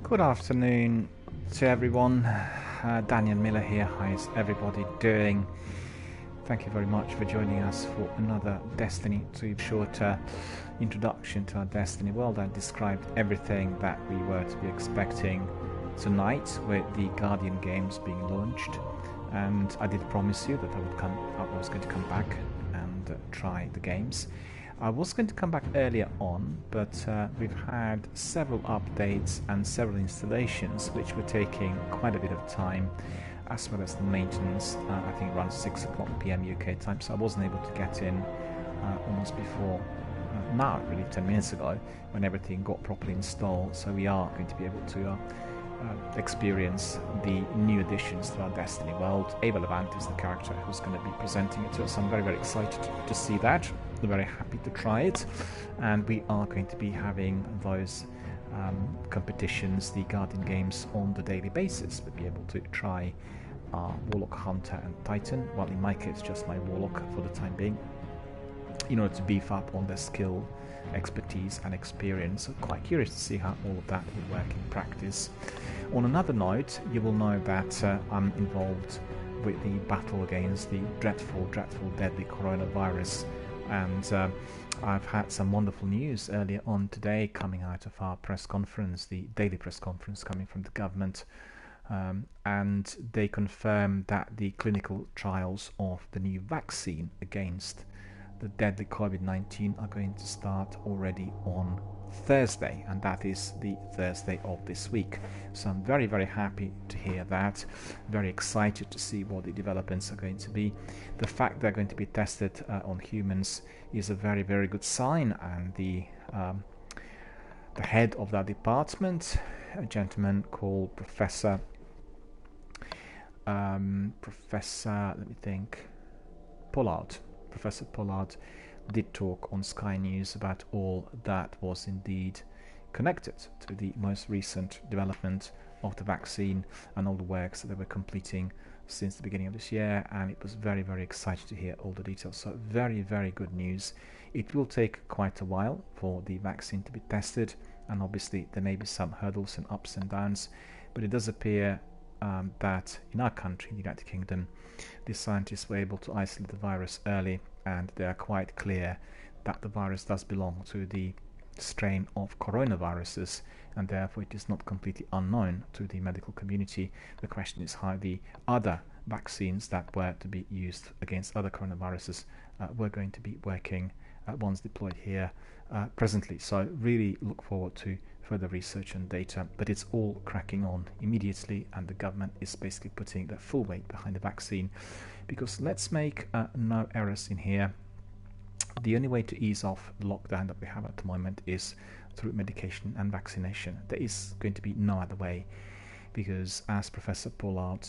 Good afternoon to everyone. Daniel Miller here. How's everybody doing? Thank you very much for joining us for another Destiny 2 short introduction to our Destiny world. I described everything that we were to be expecting tonight with the Guardian games being launched, and I did promise you that I was going to come back and try the games. I was going to come back earlier on, but we've had several updates and several installations which were taking quite a bit of time, as well as the maintenance, I think around 6 o'clock PM UK time, so I wasn't able to get in almost before now, really 10 minutes ago, when everything got properly installed. So we are going to be able to experience the new additions to our Destiny world. Ava Levant is the character who's going to be presenting it to us. I'm very, very excited to see that. I'm very happy to try it, and we are going to be having those competitions, the Guardian games, on the daily basis. We'll be able to try Warlock, Hunter and Titan, well in my case just my Warlock for the time being, in order to beef up on their skill, expertise and experience. So quite curious to see how all of that will work in practice. On another note, you will know that I'm involved with the battle against the dreadful, deadly coronavirus, and I've had some wonderful news earlier on today coming out of our press conference, the daily press conference coming from the government, and they confirmed that the clinical trials of the new vaccine against the deadly COVID-19 are going to start already on Thursday, and that is the Thursday of this week. So I'm very, very happy to hear that. Very excited to see what the developments are going to be. The fact they're going to be tested on humans is a very, very good sign, and the head of that department, a gentleman called Professor Pollard did talk on Sky News about all that was indeed connected to the most recent development of the vaccine and all the works that they were completing since the beginning of this year, and it was very, very exciting to hear all the details. So very, very good news. It will take quite a while for the vaccine to be tested, and obviously there may be some hurdles and ups and downs, but it does appear that in our country, in the United Kingdom, the scientists were able to isolate the virus early, and they are quite clear that the virus does belong to the strain of coronaviruses, and therefore it is not completely unknown to the medical community. The question is how the other vaccines that were to be used against other coronaviruses were going to be working once deployed here presently. So really look forward to further research and data, but it's all cracking on immediately, and the government is basically putting their full weight behind the vaccine, because let's make no errors in here. The only way to ease off the lockdown that we have at the moment is through medication and vaccination. There is going to be no other way, because as Professor Pollard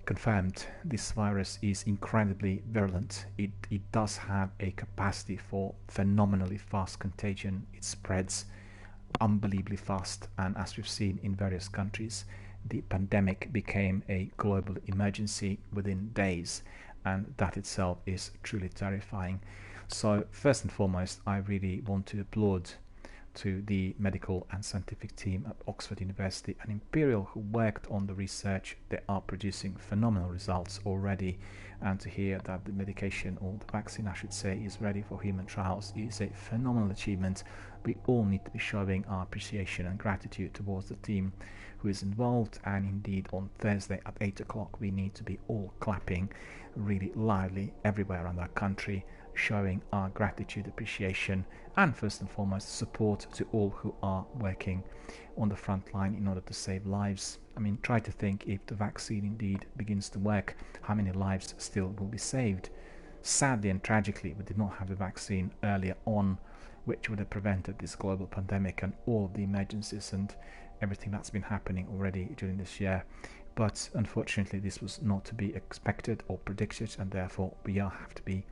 confirmed, this virus is incredibly virulent. It does have a capacity for phenomenally fast contagion. It spreads unbelievably fast, and as we've seen in various countries, the pandemic became a global emergency within days, and that itself is truly terrifying. So first and foremost, I really want to applaud to the medical and scientific team at Oxford University and Imperial who worked on the research. They are producing phenomenal results already, and to hear that the medication, or the vaccine I should say, is ready for human trials is a phenomenal achievement. We all need to be showing our appreciation and gratitude towards the team who is involved, and indeed on Thursday at 8 o'clock we need to be all clapping really loudly everywhere around our country, showing our gratitude, appreciation, and first and foremost support to all who are working on the front line in order to save lives. I mean, try to think, if the vaccine indeed begins to work, how many lives still will be saved. Sadly and tragically, we did not have the vaccine earlier on, which would have prevented this global pandemic and all of the emergencies and everything that's been happening already during this year. But unfortunately this was not to be expected or predicted, and therefore we have to be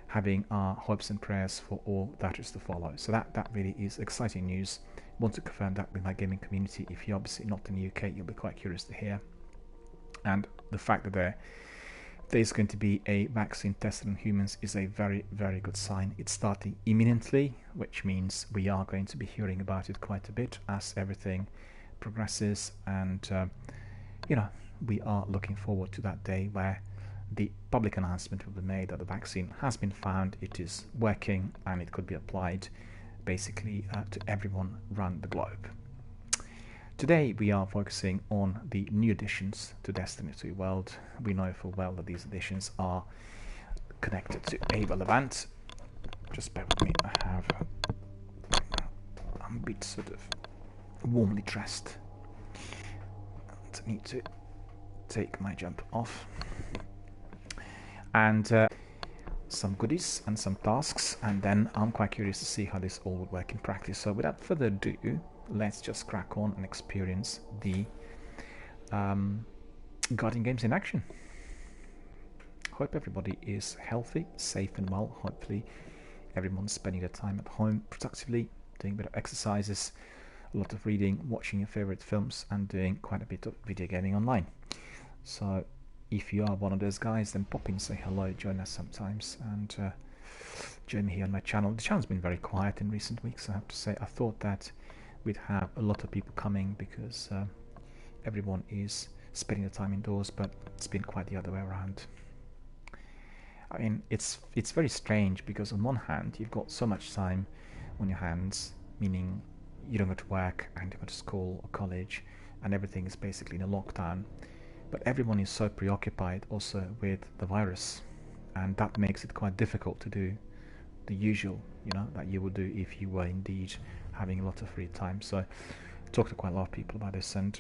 having our hopes and prayers for all that is to follow. So that really is exciting news. I want to confirm that with my gaming community. If you're obviously not in the UK, you'll be quite curious to hear. And the fact that they're there's going to be a vaccine tested on humans is a very, very good sign. It's starting imminently, which means we are going to be hearing about it quite a bit as everything progresses, and we are looking forward to that day where the public announcement will be made that the vaccine has been found, it is working, and it could be applied basically to everyone around the globe. Today we are focusing on the new additions to Destiny 2 World. We know full well that these additions are connected to Ava Levant. Just bear with me, I'm a bit sort of warmly dressed. I need to take my jumper off. And some goodies and some tasks, and then I'm quite curious to see how this all would work in practice. So without further ado, let's just crack on and experience the Guardian games in action. Hope everybody is healthy, safe and well. Hopefully everyone's spending their time at home productively, doing a bit of exercises, a lot of reading, watching your favorite films, and doing quite a bit of video gaming online. So if you are one of those guys, then pop in, say hello, join us sometimes, and join me here on my channel. The channel's been very quiet in recent weeks, I have to say. I thought that we'd have a lot of people coming because everyone is spending the time indoors, but it's been quite the other way around. I mean, it's very strange because on one hand you've got so much time on your hands, meaning you don't go to work and you go to school or college, and everything is basically in a lockdown. But everyone is so preoccupied also with the virus, and that makes it quite difficult to do the usual, that you would do if you were indeed having a lot of free time. So I talked to quite a lot of people about this, and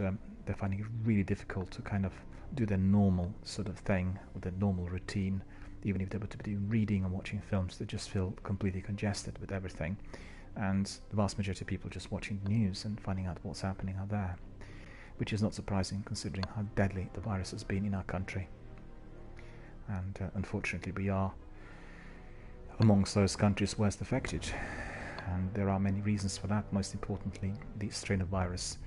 they're finding it really difficult to kind of do their normal sort of thing, or their normal routine. Even if they were to be doing reading and watching films, they just feel completely congested with everything. And the vast majority of people just watching the news and finding out what's happening out there, which is not surprising considering how deadly the virus has been in our country. And unfortunately we are amongst those countries worst affected, and there are many reasons for that. Most importantly, the strain of virus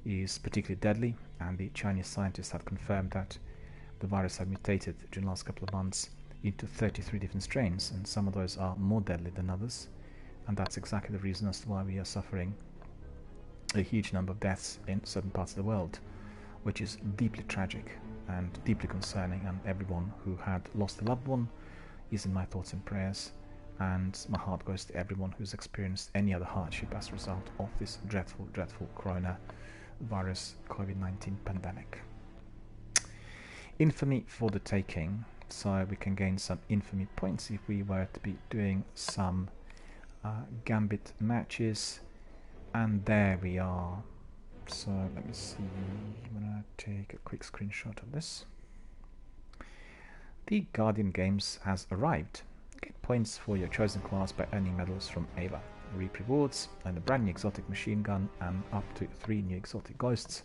is particularly deadly, and the Chinese scientists have confirmed that the virus had mutated during the last couple of months into 33 different strains, and some of those are more deadly than others, and that's exactly the reason as to why we are suffering a huge number of deaths in certain parts of the world, which is deeply tragic and deeply concerning, and everyone who had lost a loved one is in my thoughts and prayers, and my heart goes to everyone who's experienced any other hardship as a result of this dreadful, dreadful coronavirus COVID-19 pandemic. Infamy for the taking, so we can gain some infamy points if we were to be doing some gambit matches. And there we are. So let me see, I'm gonna take a quick screenshot of this. The Guardian Games has arrived. Get points for your chosen class by earning medals from Ava. Reap rewards and a brand new exotic machine gun and up to 3 new exotic ghosts.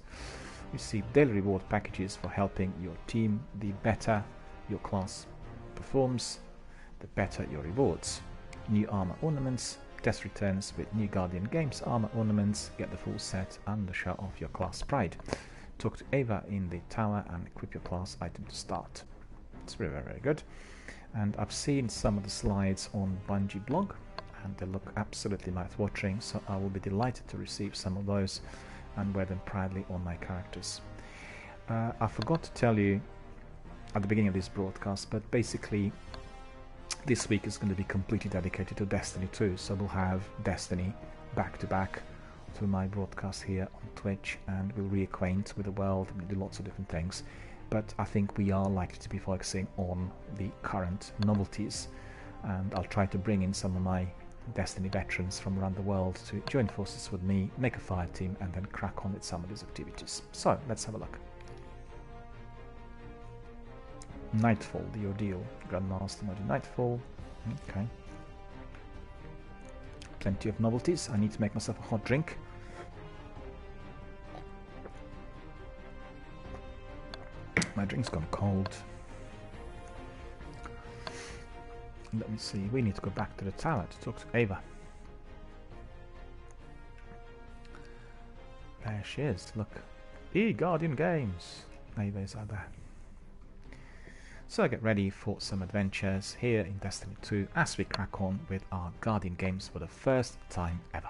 Receive daily reward packages for helping your team. The better your class performs, the better your rewards. New armor ornaments. Test returns with new Guardian Games armor ornaments. Get the full set and show off your class pride. Talk to Ava in the tower and equip your class item to start. It's very, very, very good. And I've seen some of the slides on Bungie blog, and they look absolutely mouth-watering, so I will be delighted to receive some of those and wear them proudly on my characters. I forgot to tell you at the beginning of this broadcast, but basically this week is going to be completely dedicated to Destiny 2, so we'll have Destiny back to back through my broadcast here on Twitch, and we'll reacquaint with the world and do lots of different things. But I think we are likely to be focusing on the current novelties, and I'll try to bring in some of my Destiny veterans from around the world to join forces with me, make a fire team, and then crack on with some of these activities. So let's have a look. Nightfall, the ordeal. Grandmaster mode Nightfall. Okay. Plenty of novelties. I need to make myself a hot drink. My drink's gone cold. Let me see. We need to go back to the tower to talk to Ava. There she is. Look. The Guardian Games. Ava is out there. So get ready for some adventures here in Destiny 2 as we crack on with our Guardian games for the first time ever.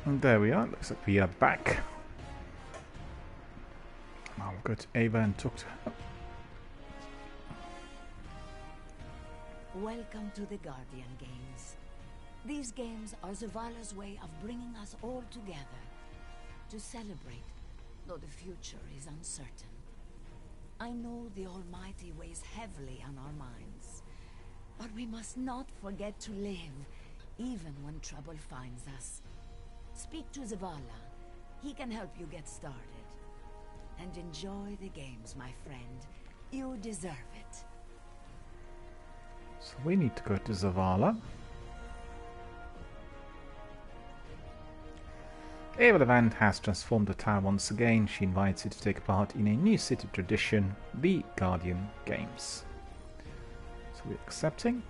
And there we are, looks like we are back. I'll go to Ava and talk to her. Welcome to the Guardian Games. These games are Zavala's way of bringing us all together to celebrate, though the future is uncertain. I know the Almighty weighs heavily on our minds, but we must not forget to live, even when trouble finds us. Speak to Zavala. He can help you get started. And enjoy the games, my friend. You deserve it. So we need to go to Zavala. Ava the Vand has transformed the tower once again. She invites you to take part in a new city tradition, the Guardian Games. So we're accepting.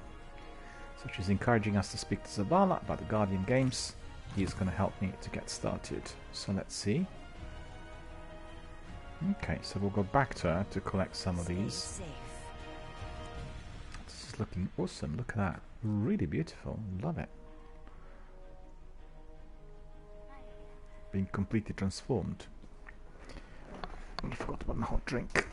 So she's encouraging us to speak to Zavala about the Guardian Games. He's going to help me to get started. So let's see. Okay, so we'll go back to her to collect some of these. This is looking awesome. Look at that. Really beautiful. Love it. Being completely transformed. I forgot about my hot drink.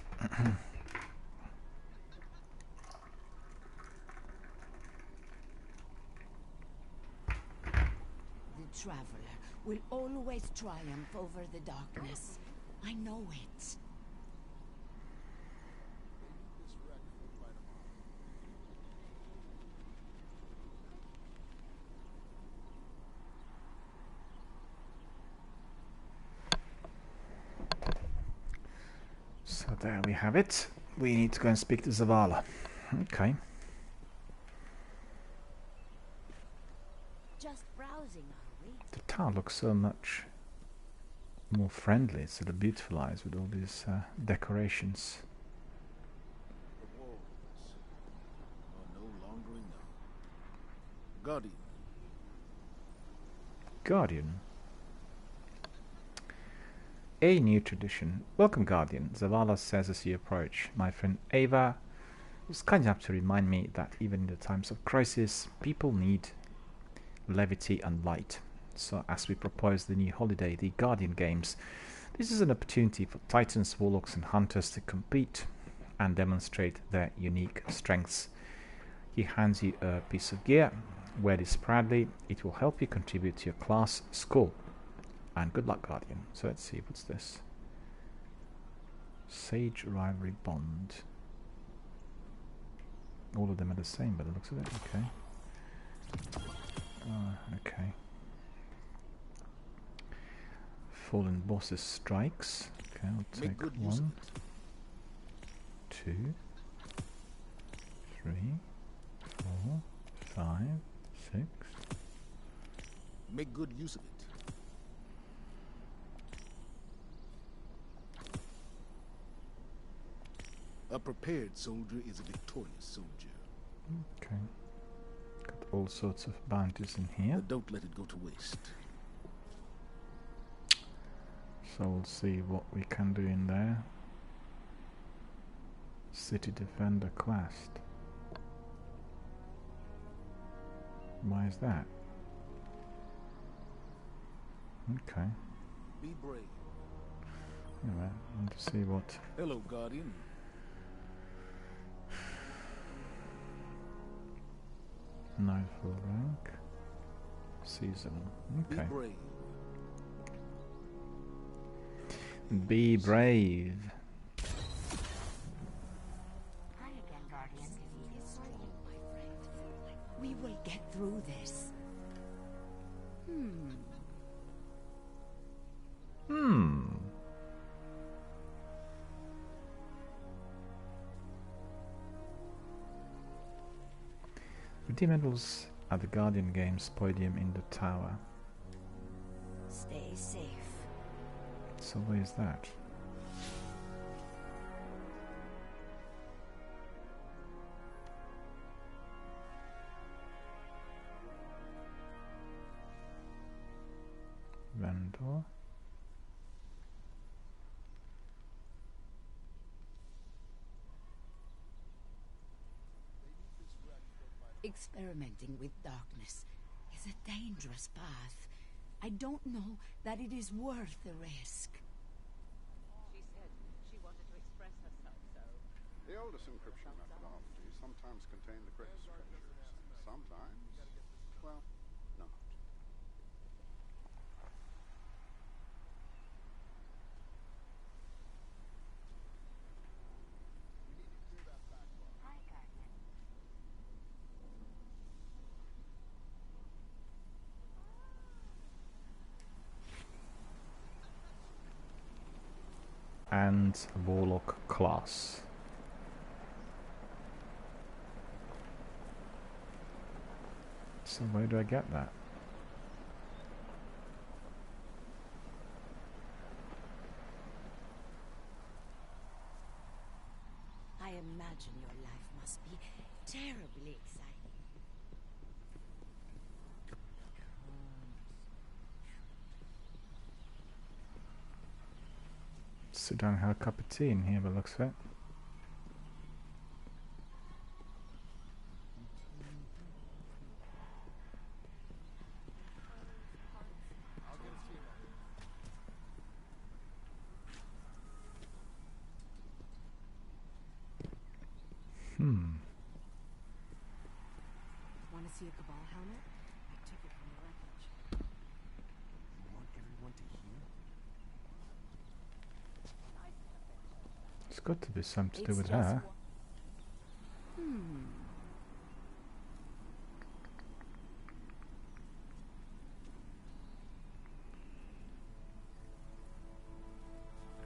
Traveler will always triumph over the darkness. I know it. So there we have it. We need to go and speak to Zavala. Okay. Just browsing, are we? The town looks so much more friendly. It's sort of beautified with all these decorations. The walls are no longer enough. Guardian. Guardian. A new tradition. Welcome, Guardian. Zavala says as you approach. My friend Ava was kind enough to remind me that even in the times of crisis, people need levity and light. So as we propose the new holiday, the Guardian Games, this is an opportunity for Titans, Warlocks and Hunters to compete and demonstrate their unique strengths. He hands you a piece of gear. Wear this proudly. It will help you contribute to your class score. And good luck, Guardian. So let's see, what's this? Sage Rivalry Bond. All of them are the same by the looks of it. Okay. Okay. Fallen Bosses Strikes. Okay, I'll take 1, 2, 3, 4, 5, 6. Make good use of it. A prepared soldier is a victorious soldier. Okay. Got all sorts of bounties in here. But don't let it go to waste. So we'll see what we can do in there. City Defender quest. Why is that? Okay. Be brave. Anyway, I want to see what. Hello, Guardian. Nightfall rank. Season. Okay. Be brave. Be brave. Hi again, Guardian. It's true, my friend. We will get through this. Redeem medals at the Guardian Games podium in the tower. Stay safe. So where is that? Vendor. Experimenting with darkness is a dangerous path. I don't know that it is worth the risk. She said she wanted to express herself, so... The oldest encryption methodologies sometimes contain the correct structures, and sometimes, well, not. Hi, Guardian. And Warlock class. So where do I get that? I imagine your life must be terribly exciting. Sit down and have a cup of tea in here, by the looks of it. Want to see a Cabal helmet? I took it from the wreckage. You want everyone to hear? It's got to be something to do It's with just her.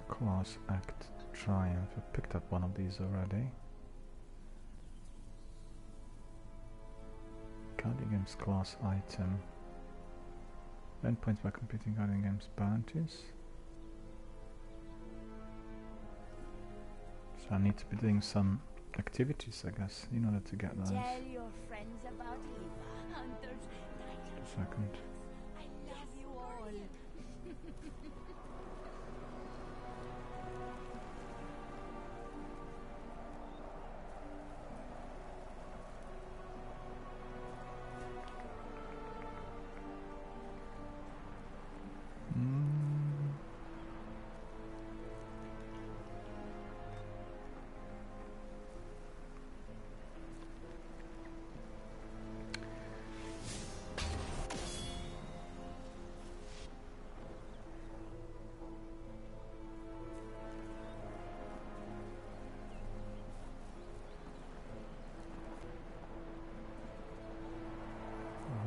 Class Act Triumph. I picked up one of these already. Guardian Games class item. Earn points by completing Guardian Games bounties. So I need to be doing some activities, I guess, in order to get those. Tell your friends about Eva, hunters, Just a second. I love you all.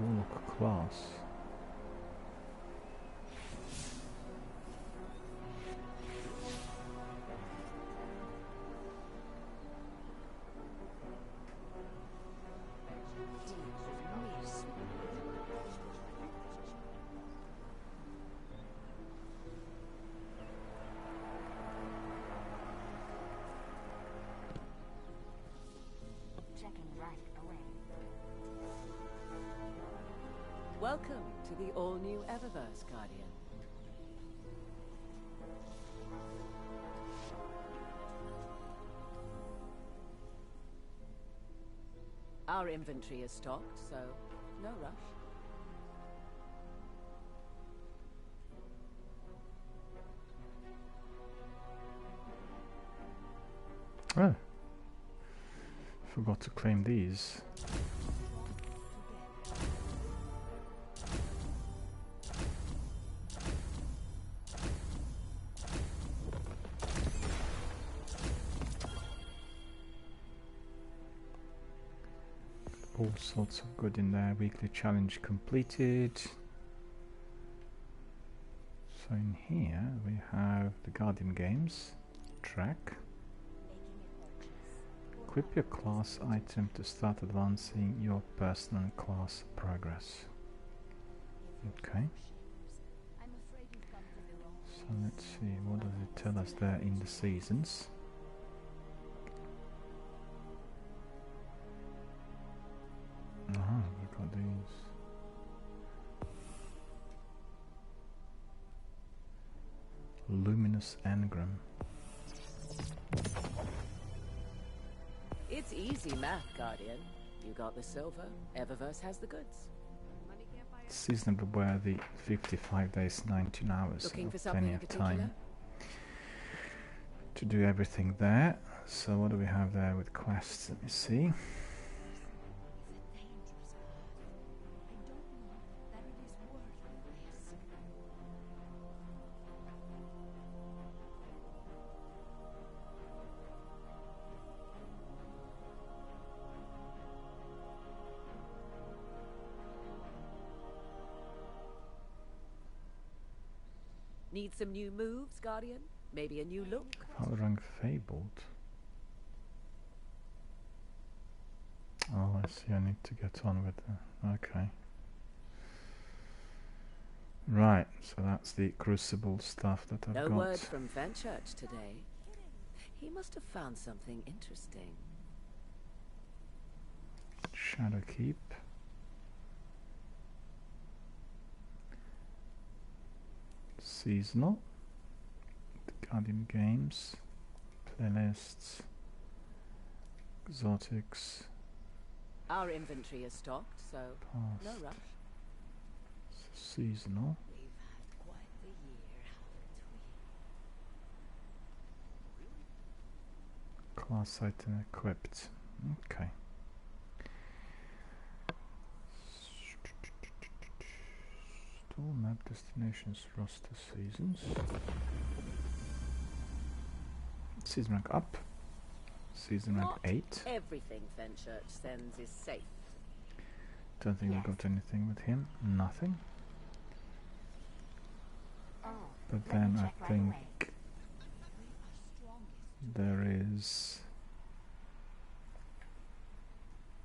Warlock class. Welcome to the all-new Eververse, Guardian. Our inventory is stocked, so no rush. Oh, forgot to claim these. All sorts of good in there. Weekly challenge completed. So in here we have the Guardian games track. Equip your class item to start advancing your personal class progress. Okay. So let's see, what does it tell us there in the seasons? We've got these. Luminous Engram. It's easy math, Guardian. You got the silver, Eververse has the goods. Seasonally worthy, 55 days, 19 hours. Looking for Plenty something in of particular? time to do everything there. So what do we have there with quests? Let me see. Need some new moves, Guardian? Maybe a new look? Rank Fabled. Oh, I see. I need to get on with the... Okay. Right, so that's the Crucible stuff that I've got. No word from Fenchurch today. He must have found something interesting. Shadowkeep. Seasonal. The Guardian games. Playlists. Exotics. Our inventory is stocked, so Past. no rush. Seasonal. We've had quite the year, haven't we? Class item equipped. Okay. Store map destinations roster seasons. Season rank up. Season rank Not 8. everything Fenchurch sends is safe. Don't think we got anything with him. Nothing. But then I think there is...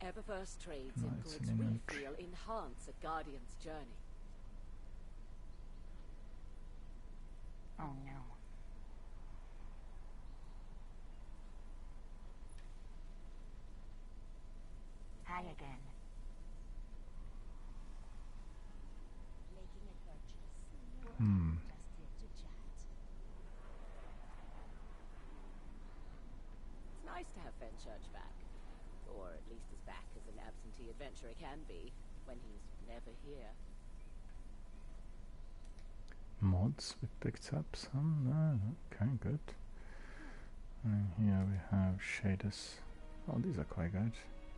Eververse trades No, in it's goods an we inventory. feel enhance a Guardian's journey. Oh no. Hi again. Making a purchase. Just here to chat. It's nice to have Fenchurch back. Or at least as back as an absentee adventurer can be, when he's never here. Mods we picked up some. No, okay, good. And here we have shaders. Oh, these are quite good.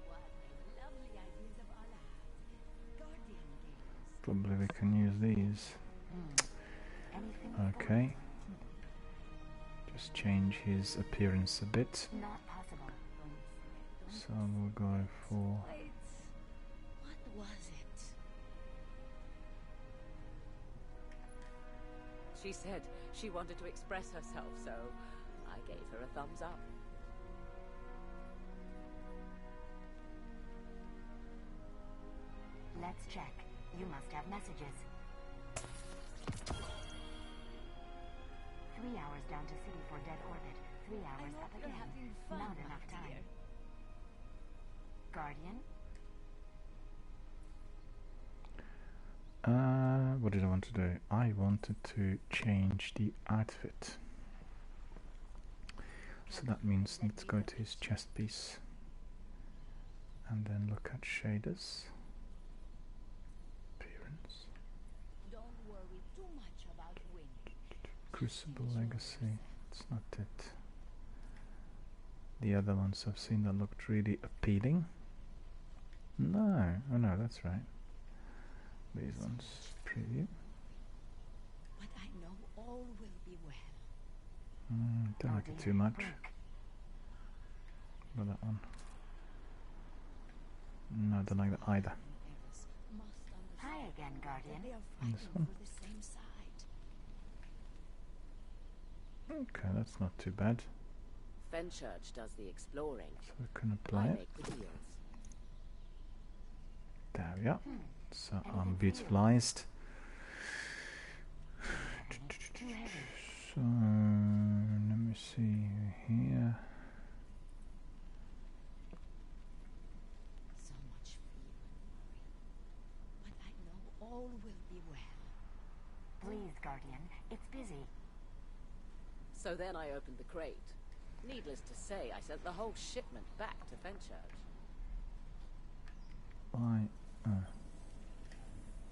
What lovely ideas of Allah. Guardian games. Probably we can use these. Anything Okay. Just change his appearance a bit. not possible. So we'll go for... Wait. What was it? She said she wanted to express herself, so I gave her a thumbs up. Let's check. You must have messages. 3 hours down to city for dead orbit. 3 hours up again. Not enough time. Guardian? What did I want to do? I wanted to change the outfit. So that means let's go to his chest piece and then look at shaders. Appearance. Don't worry too much about winning. Crucible Legacy. It's not it. The other ones I've seen that looked really appealing. No, oh no, that's right. These ones, preview. But I know all will be well. Don't like it too much. What about that one? No, don't like that either. Hi again, Guardian. They are And this fighting one? for the same side. Okay, that's not too bad. Fenchurch does the exploring. So we can I apply it. make the deals. There we are. So I'm beautifulized. So let me see here. So much fear and worry. But I know all will be well. Please, Guardian, it's busy. So then I opened the crate. Needless to say, I sent the whole shipment back to Fenchurch. Why?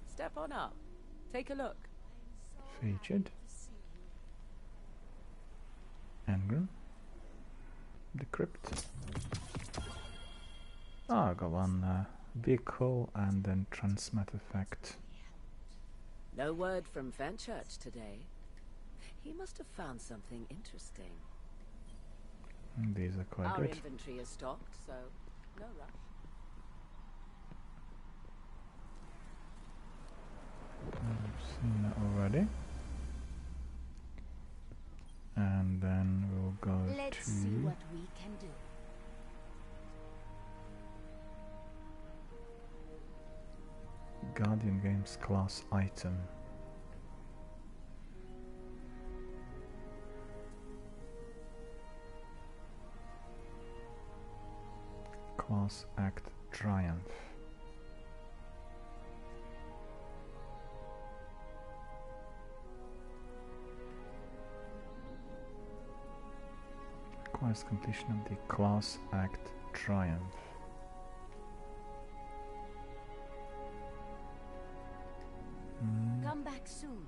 Step on up. Take a look. Featured. Engram. Decrypt. Ah, I got one vehicle and then transmat effect. No word from Fenchurch today. He must have found something interesting. And these are quite Our good. inventory is stocked, so no rush. I've seen that already. And then we'll go Let's to see what we can do. Guardian Games class item. Class Act Triumph. Requires completion of the Class Act Triumph. Come back soon.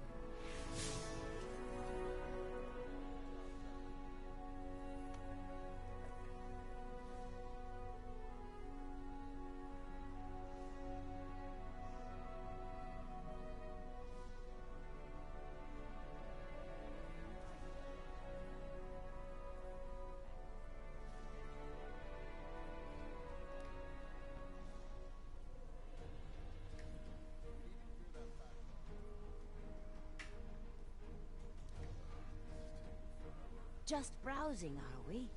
Just browsing, are we?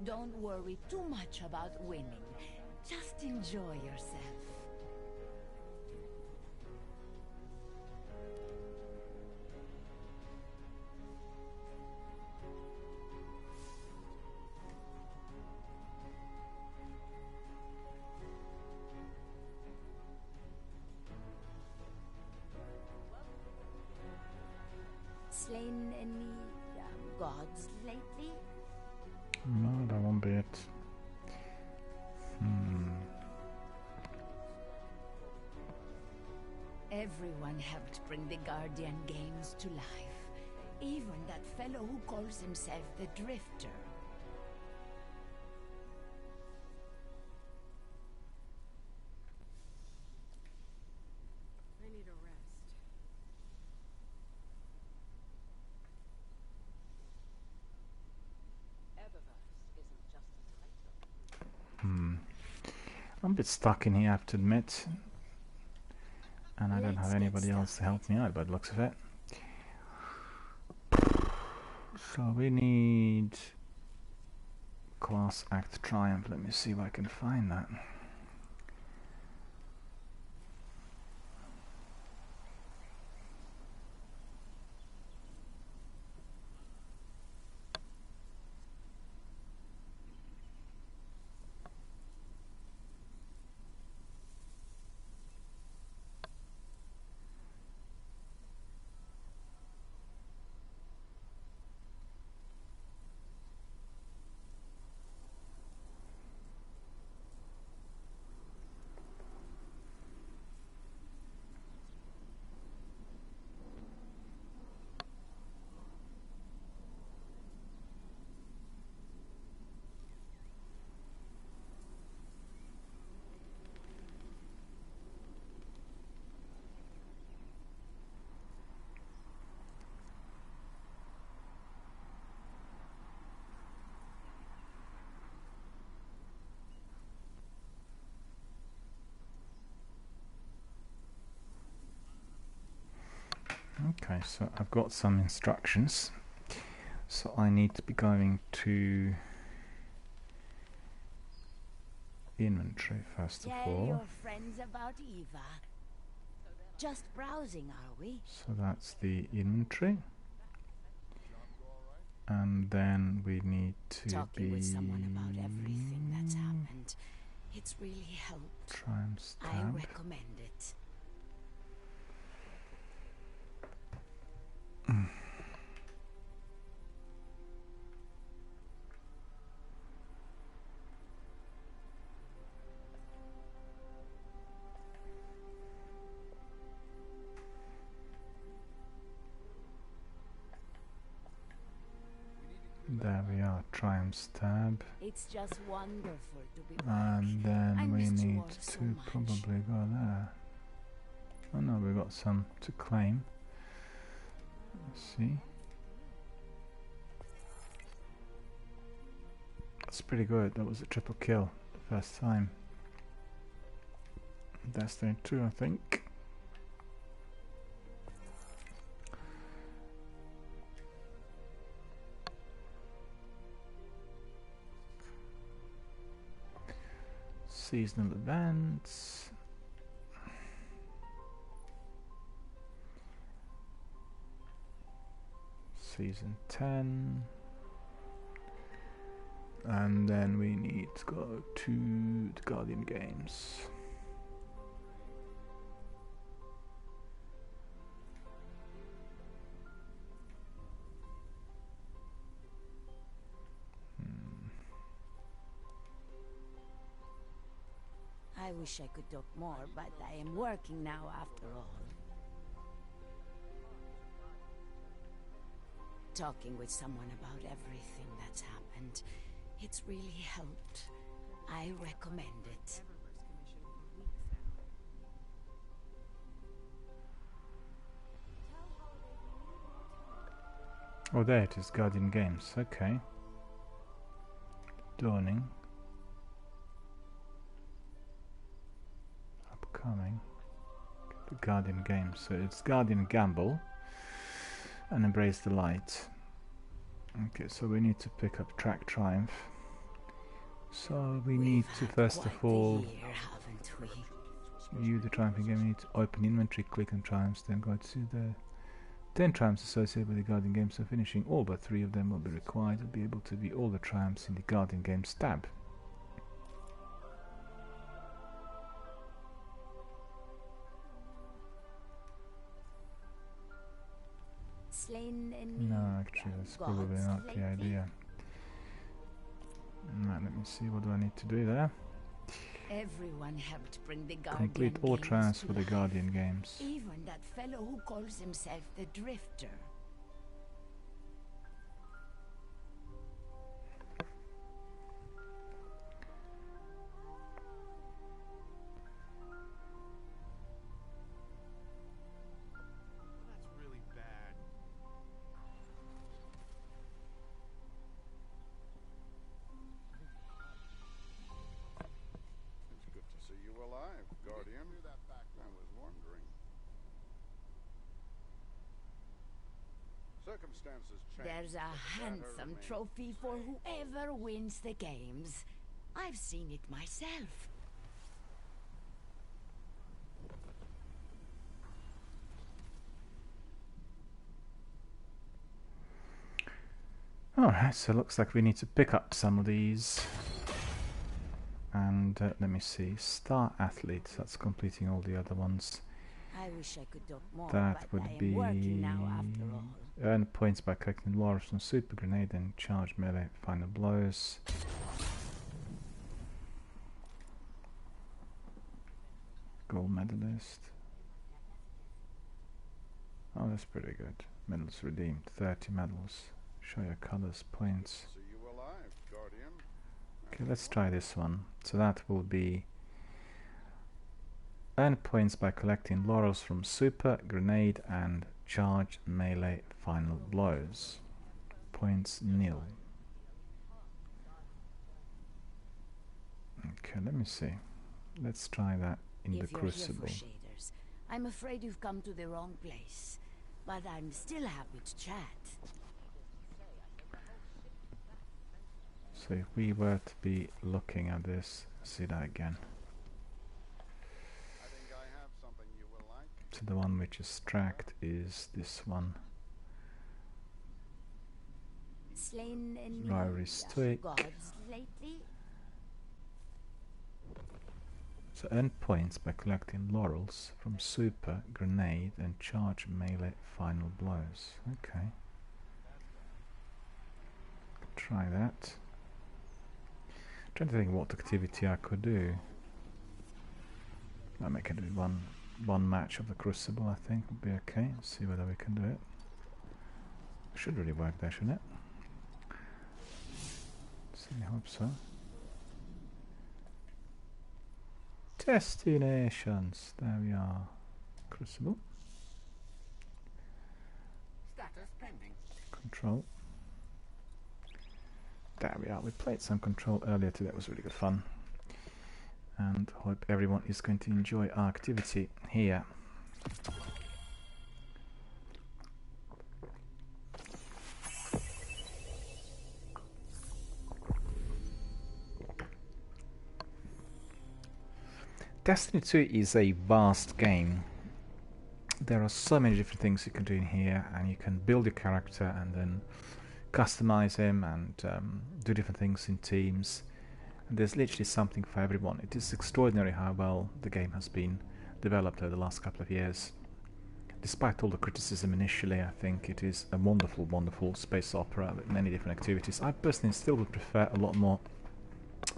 Don't worry too much about winning. Just enjoy yourself. Slain any gods lately? No, that won't be it. Everyone helped bring the Guardian Games to life. Even that fellow who calls himself the Drifter. I need a rest. Eververse isn't just a title. I'm a bit stuck in here, I have to admit. And I don't Let's have get anybody else to help me out by the looks of it. So we need Class Act Triumph. Let me see if I can find that. Okay, so I've got some instructions. So I need to be going to inventory first of Tell all. your friends about Eva. Just browsing, are we? So that's the inventory. And then we need to Talking with someone about everything that's happened. It's really helped. try and I stab. recommend it. There we are, try and stab. It's just wonderful to be back. And then I we missed you need all so to much. probably go there. Oh no, we've got some to claim. Let's see. That's pretty good. That was a triple kill the first time. Destiny 2, I think. Seasonal events. Season 10. And then we need to go to the Guardian Games. I wish I could talk more, but I am working now after all. Talking with someone about everything that's happened. It's really helped. I recommend it. Oh, there it is, Guardian Games. Okay. Dawning. Upcoming. The Guardian Games. So it's Guardian Gamble and Embrace the Light. Okay, so we need to pick up Track Triumph. So we need to first of all view the triumphing game. We need to open inventory, click on triumphs, then go to the 10 triumphs associated with the Guardian Games. So finishing all but 3 of them will be required to be able to view all the triumphs in the Guardian Games tab. Slain enemy. No, actually that's probably not the idea. Right, let me see, what do I need to do there? Everyone helped bring the Guardian Complete all Games trials to for the life. Guardian Games. Even that fellow who calls himself the Drifter. That's really bad. It's good to see you alive, Guardian. I was wondering. Circumstances change. There's a handsome trophy for whoever wins the games. I've seen it myself. Alright, so it looks like we need to pick up some of these. And let me see, Star Athlete, that's completing all the other ones. I wish I could talk more, That but would I am be working now after all. earn points by collecting laurels from Super Grenade and charge melee final blows. Gold medalist. Oh, that's pretty good. Medals redeemed, 30 medals. Show your colors, points. See you alive, Guardian. Okay, let's try this one. So that will be earn points by collecting laurels from Super, Grenade and Charge Melee Final Blows. Points nil. Okay, let me see. Let's try that in the If you're here Crucible. for shaders, I'm afraid you've come to the wrong place. but I'm still happy to chat. So if we were to be looking at this, see that again. I think I have something you will like. So the one which is tracked is this one. Slain any Rivalry Stoic. gods lately? So earn points by collecting laurels from super, grenade and charge melee final blows. Okay. Try that. Trying to think what activity I could do. I might do one match of the Crucible, I think would be okay. See whether we can do it. Should really work there, shouldn't it? I hope so. Destinations. There we are. Crucible. Status pending. Control. There we are. We played some Control earlier today. It was really good fun. And hope everyone is going to enjoy our activity here. Destiny 2 is a vast game. There are so many different things you can do in here, and you can build your character and then customize him and do different things in teams. And there's literally something for everyone. It is extraordinary how well the game has been developed over the last couple of years. Despite all the criticism initially, I think it is a wonderful, wonderful space opera with many different activities. I personally still would prefer a lot more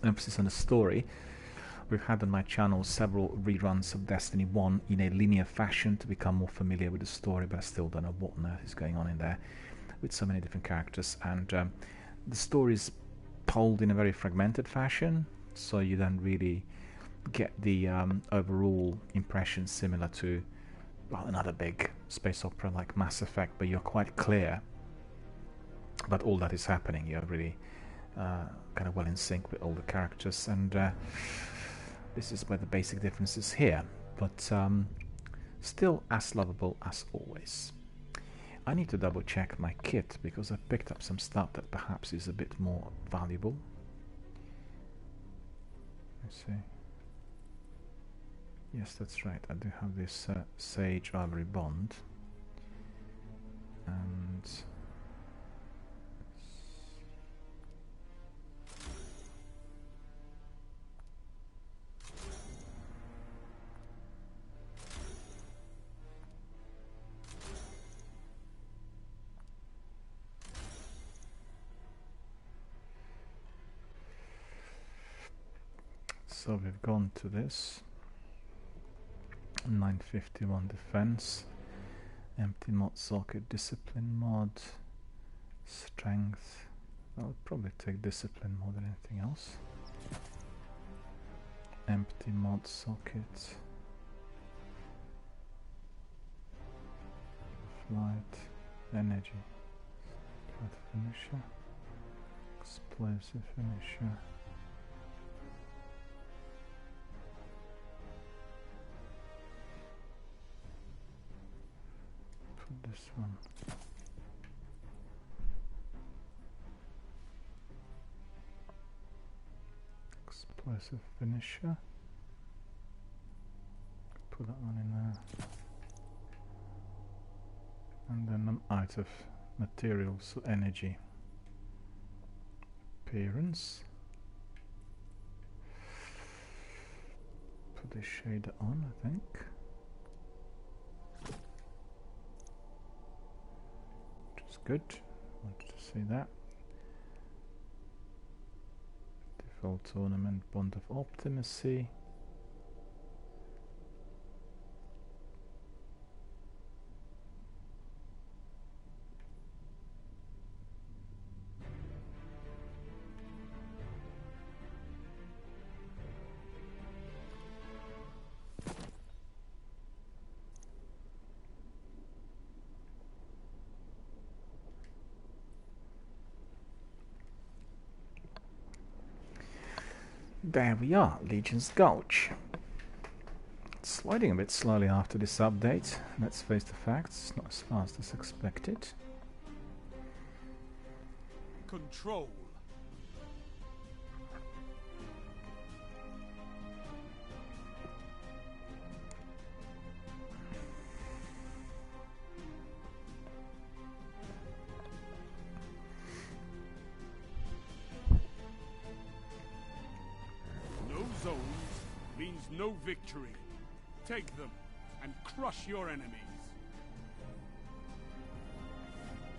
emphasis on the story. We've had on my channel several reruns of Destiny 1 in a linear fashion to become more familiar with the story, but I still don't know what on earth is going on in there with so many different characters. And the story is told in a very fragmented fashion, so you don't really get the overall impression similar to, well, another big space opera like Mass Effect, but you're quite clear about all that is happening. You're really kind of well in sync with all the characters, and this is where the basic difference is here, but still as lovable as always. I need to double check my kit because I picked up some stuff that perhaps is a bit more valuable. Let's see. Yes, that's right. I do have this Sage Ivory Bond, and so we've gone to this 951 defense, empty mod socket, discipline mod, strength. I'll probably take discipline more than anything else. Empty mod socket, flight, energy, flight finisher, explosive finisher. This one. Explosive finisher. Put that one in there. And then I'm out of materials, so energy. Appearance. Put the shader on, I think. Good. Wanted to see that. Default ornament, bond of optimacy. There we are, Legion's Gulch. Let's sliding a bit slowly after this update. Let's face the facts, it's not as fast as expected. Control. No zones means no victory. Take them and crush your enemies.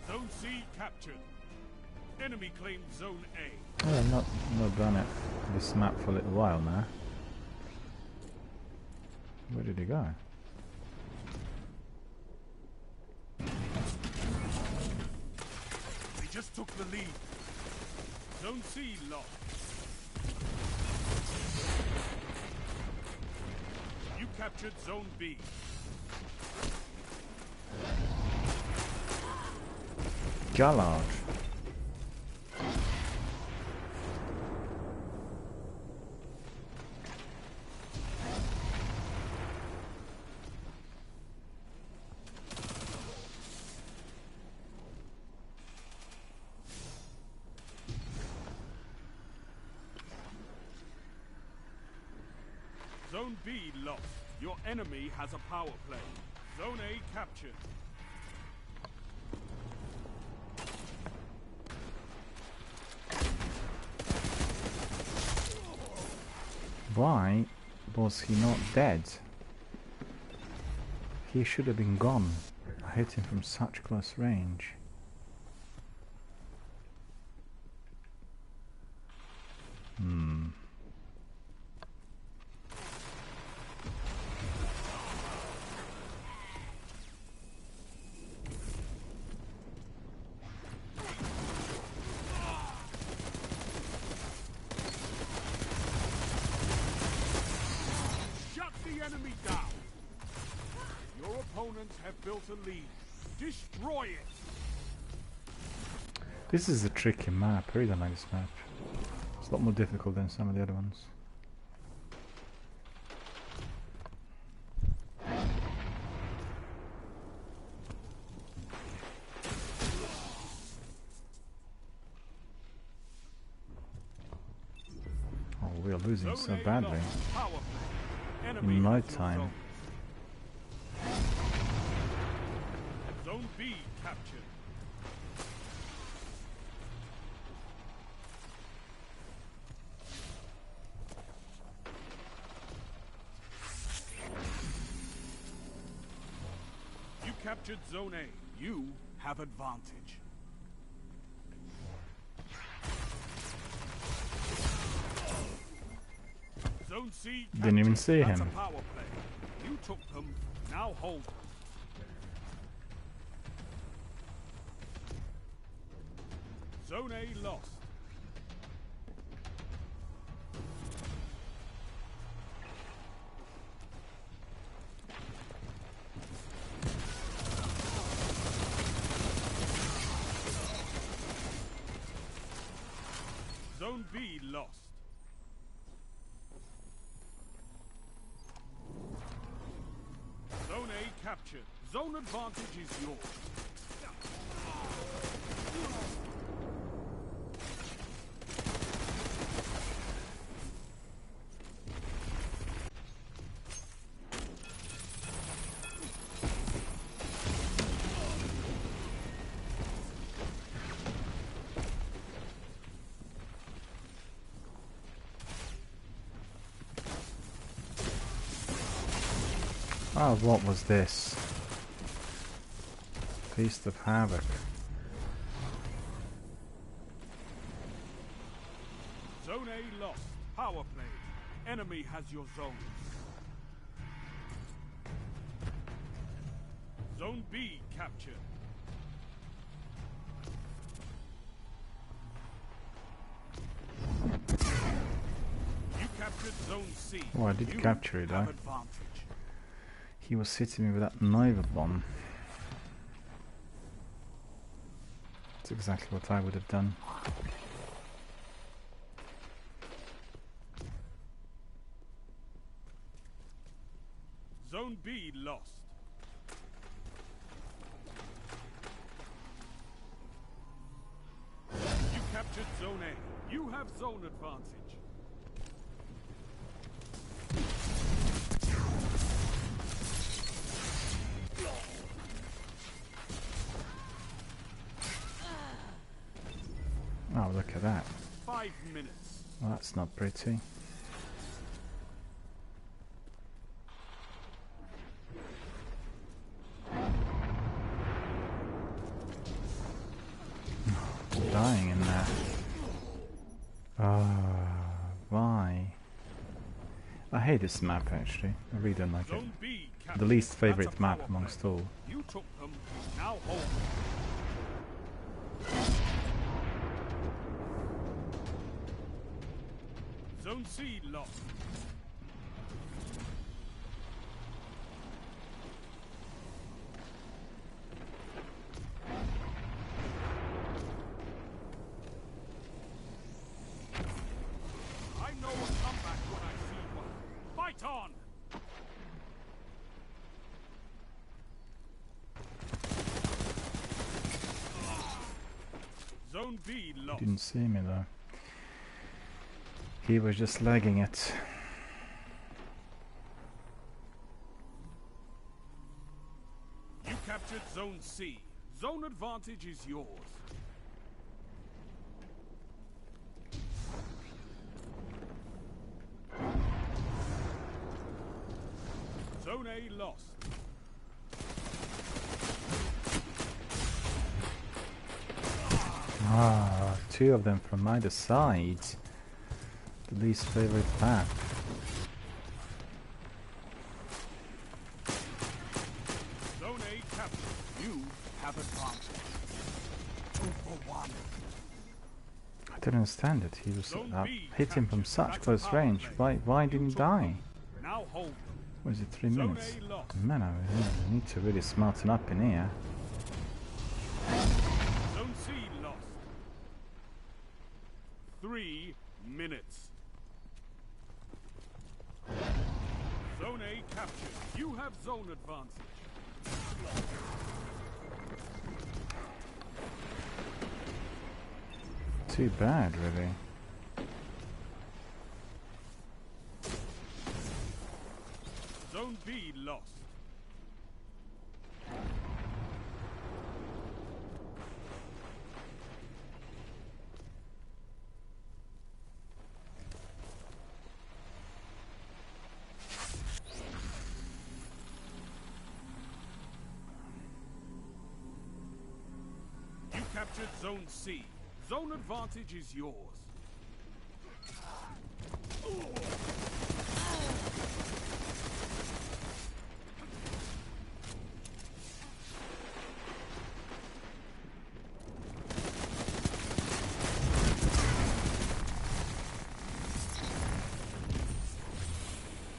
Zone C captured. Enemy claimed Zone A. Well, I've not done it this map for a little while now. Where did he go? They just took the lead. Zone C lost. You captured Zone B. Gallard. Zone B lost. Your enemy has a power play. Zone A captured. Why was he not dead? He should have been gone. I hit him from such close range. Shut the enemy down. Your opponents have built a lead. Destroy it. This is a tricky map. I really don't like this map. It's a lot more difficult than some of the other ones. Oh, we are losing so badly. In no time. Zone B captured. You captured Zone A. You have advantage. Zone C captured. Didn't even see That's him. a power play. You took them. Now hold them. Zone A lost. Zone B lost. Zone A captured. Zone advantage is yours. Oh, what was this? Feast of Havoc. Zone A lost. Power play. Enemy has your zones. Zone B captured. You captured Zone C. Oh, I did You capture it, have though. advantage. He was hitting me with that Nova bomb. That's exactly what I would have done. captured Zone A. You have zone advantage. Oh, look at that. 5 minutes. Well, that's not pretty. Dying in there. Why? I hate this map actually. I really don't like it. Zone B captured. The least That's favorite a map power amongst play. all. You took them. Now hold. Zone C lost. I know a comeback when I see one. Fight on! Zone B lost. Didn't see me though. He was just lagging it. You captured Zone C. Zone advantage is yours. Zone A lost. Ah, two of them from either side. The least favorite map. Zone A captured. You have advantage. 2 for 1. I don't understand it. He was Zone B hit him from captured. such That's a close power range. play. Why You didn't he took die? them. Now hold them. Was it 3 Zone minutes? A lost. Man, I need to really smarten up in here. Zone C lost. 3 minutes. Zone A captured. You have zone advantage. Too bad, really. Zone B lost. You captured Zone C. Zone advantage is yours.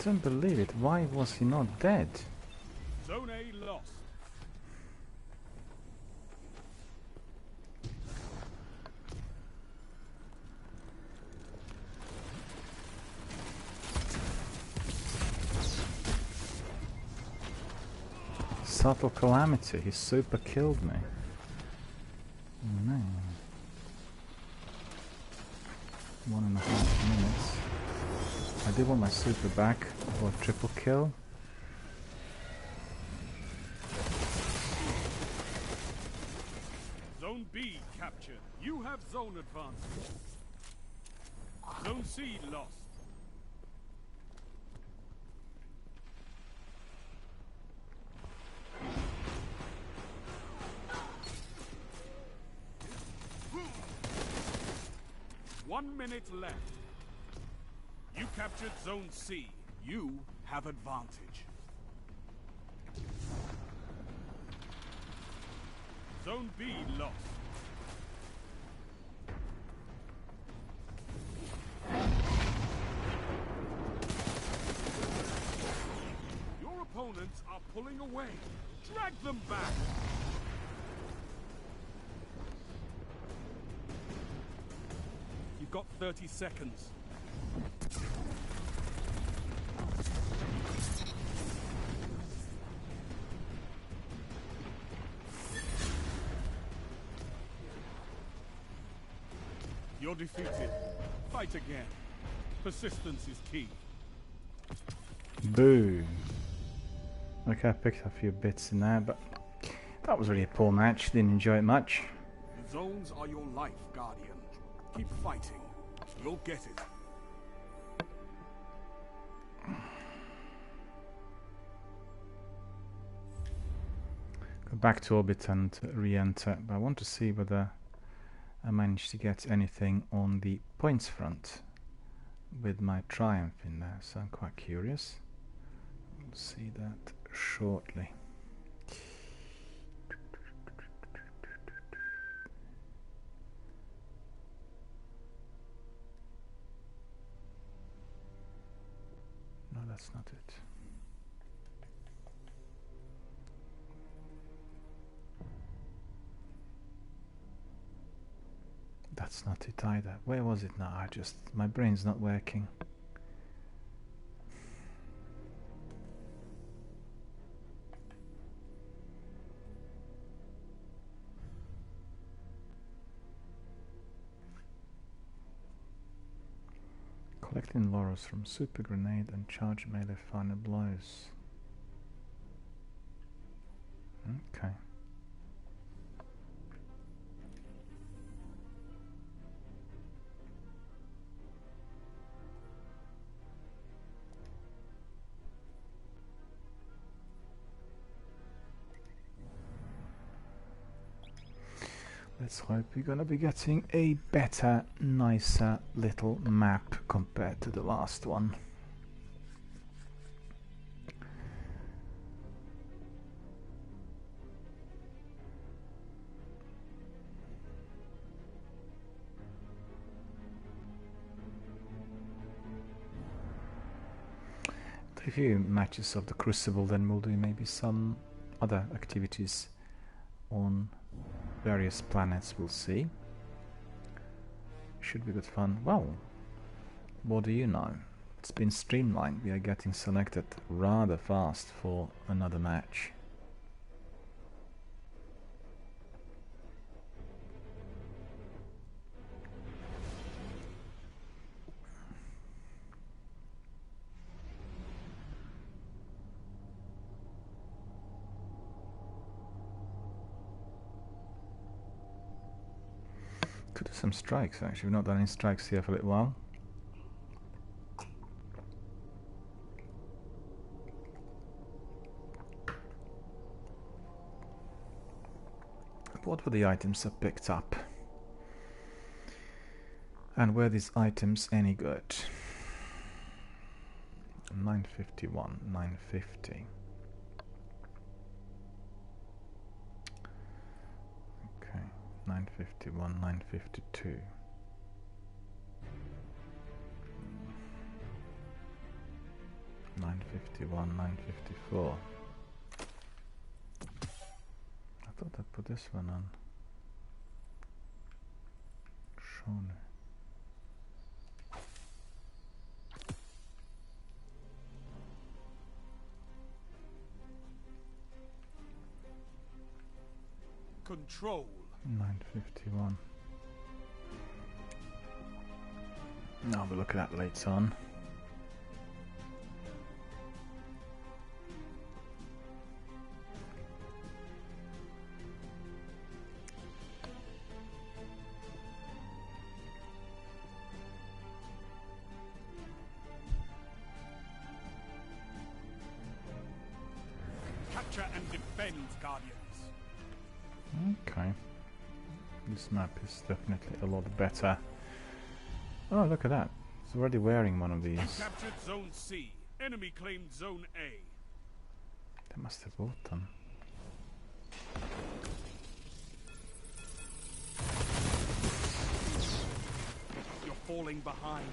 Don't believe it. Why was he not dead? Zone A lost. Subtle calamity. He super killed me. Man. 1.5 minutes. I did want my super back or triple kill. Zone B captured. You have zone advantage. Zone C lost. One minute left. You captured Zone C. You have advantage. Zone B lost. Your opponents are pulling away. Drag them back. You've got 30 seconds. You're defeated. Fight again. Persistence is key. Boom. Okay, I picked up a few bits in there, but that was really a poor match. Didn't enjoy it much. The zones are your life, Guardian. Keep fighting. You'll get it. Go back to orbit and re-enter, but I want to see whether I managed to get anything on the points front with my triumph in there, so I'm quite curious. We'll see that shortly. No, that's not it. That's not it either. Where was it now? My brain's not working. Collecting laurels from super grenade and charge melee final blows. Okay. Let's hope we're gonna be getting a better, nicer little map compared to the last one. A few matches of the Crucible, then we'll do maybe some other activities on various planets. We'll see. Should be good fun. Well, what do you know? It's been streamlined. We are getting selected rather fast for another match. Could do some strikes actually. We've not done any strikes here for a little while. What were the items I picked up? And were these items any good? 951, 950. Okay, 951, 952. $951, $954. I thought I put this one on. Shown. Control. 951. I'll have a look at that later on. Capture and defend, Guardians. Okay. This map is definitely a lot better. Oh, look at that. It's already wearing one of these. Captured Zone C. Enemy claimed Zone A. They must have bought them. You're falling behind.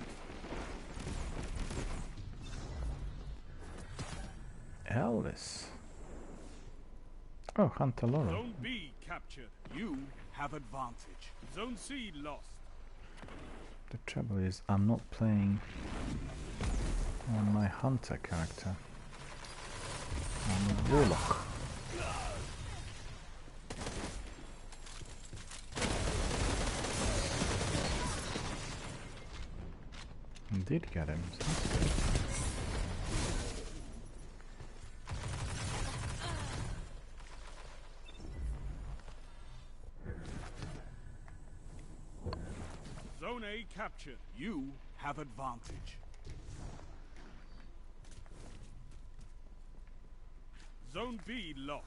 Ellis. Oh, Hunter Laurel. Zone B captured. You have advantage. Zone C lost. The trouble is, I'm not playing on my Hunter character. I'm a Warlock. did get him. So that's good. Zone A captured. You have advantage. Zone B lost.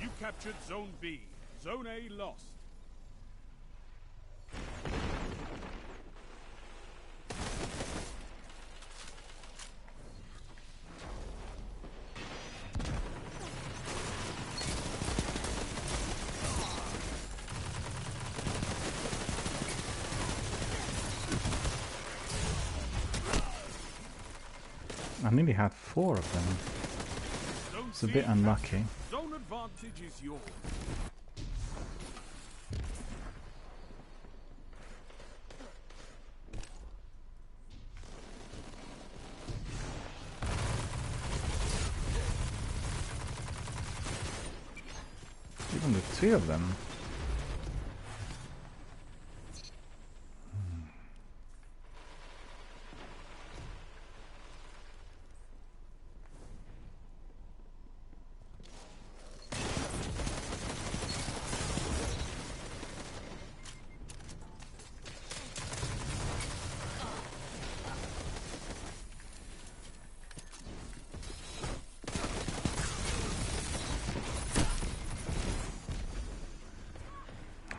You captured Zone B. Zone A lost. I nearly had 4 of them. Zone It's a C bit unlucky. Zone advantage is yours. Even the 2 of them.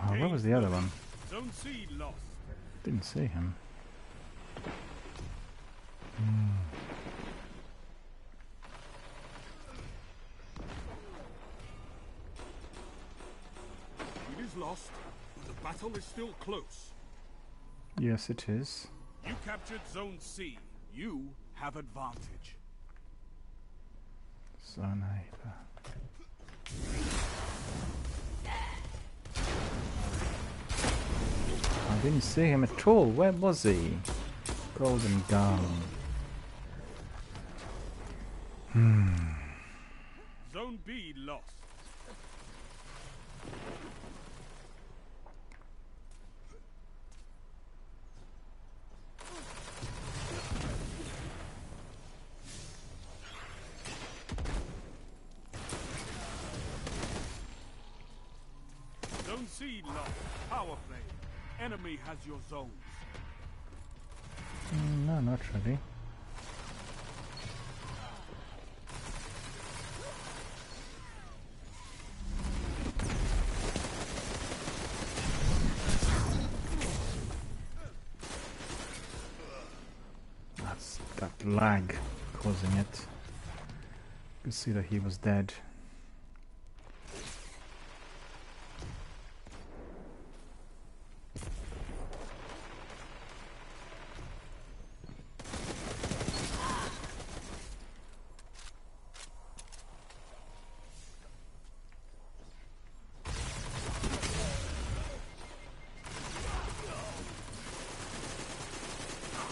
Oh, where was the other one? Zone C lost. Didn't see him. It is lost, but the battle is still close. Yes, it is. You captured Zone C. You have advantage. Zone A. I didn't see him at all. Where was he? Golden gun. Zone B lost. Zone C lost. Power play. Enemy has your zones. No, not really. That's that lag causing it. You could see that he was dead.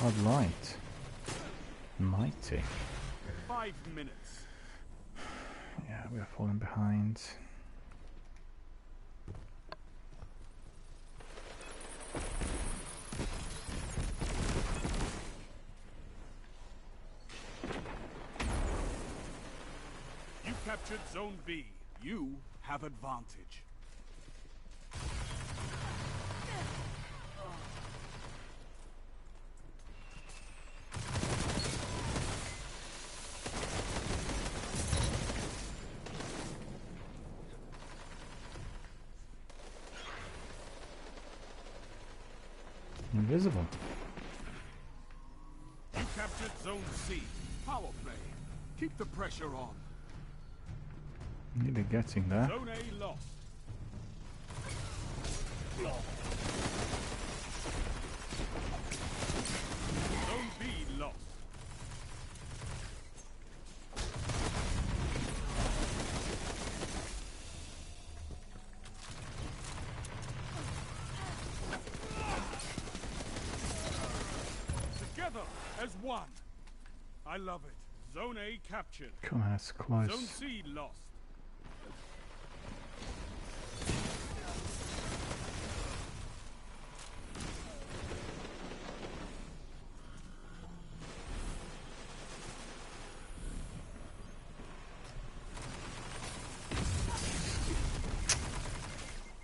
Hard light. Mighty. 5 minutes. Yeah, we are falling behind. You captured Zone B. You have advantage. Invisible. You captured Zone C. Power play. Keep the pressure on. Nearly getting there. Zone A lost. Zone B lost. as one. I love it. Zone A captured. Come on, that's close. Zone C lost.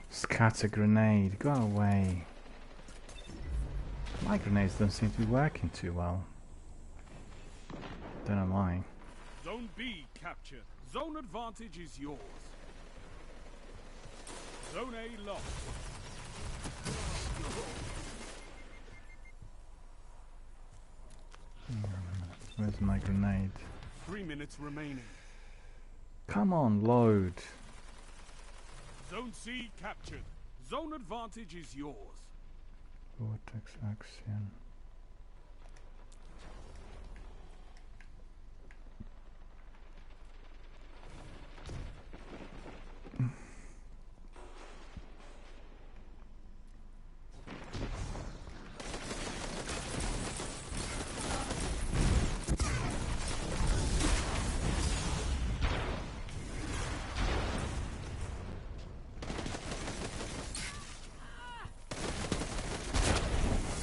Scatter grenade, go away. My grenades don't seem to be working too well. Don't know why. Zone B captured. Zone advantage is yours. Zone A lost. Where's my grenade? 3 minutes remaining. Come on, load. Zone C captured. Zone advantage is yours. Vortex axion.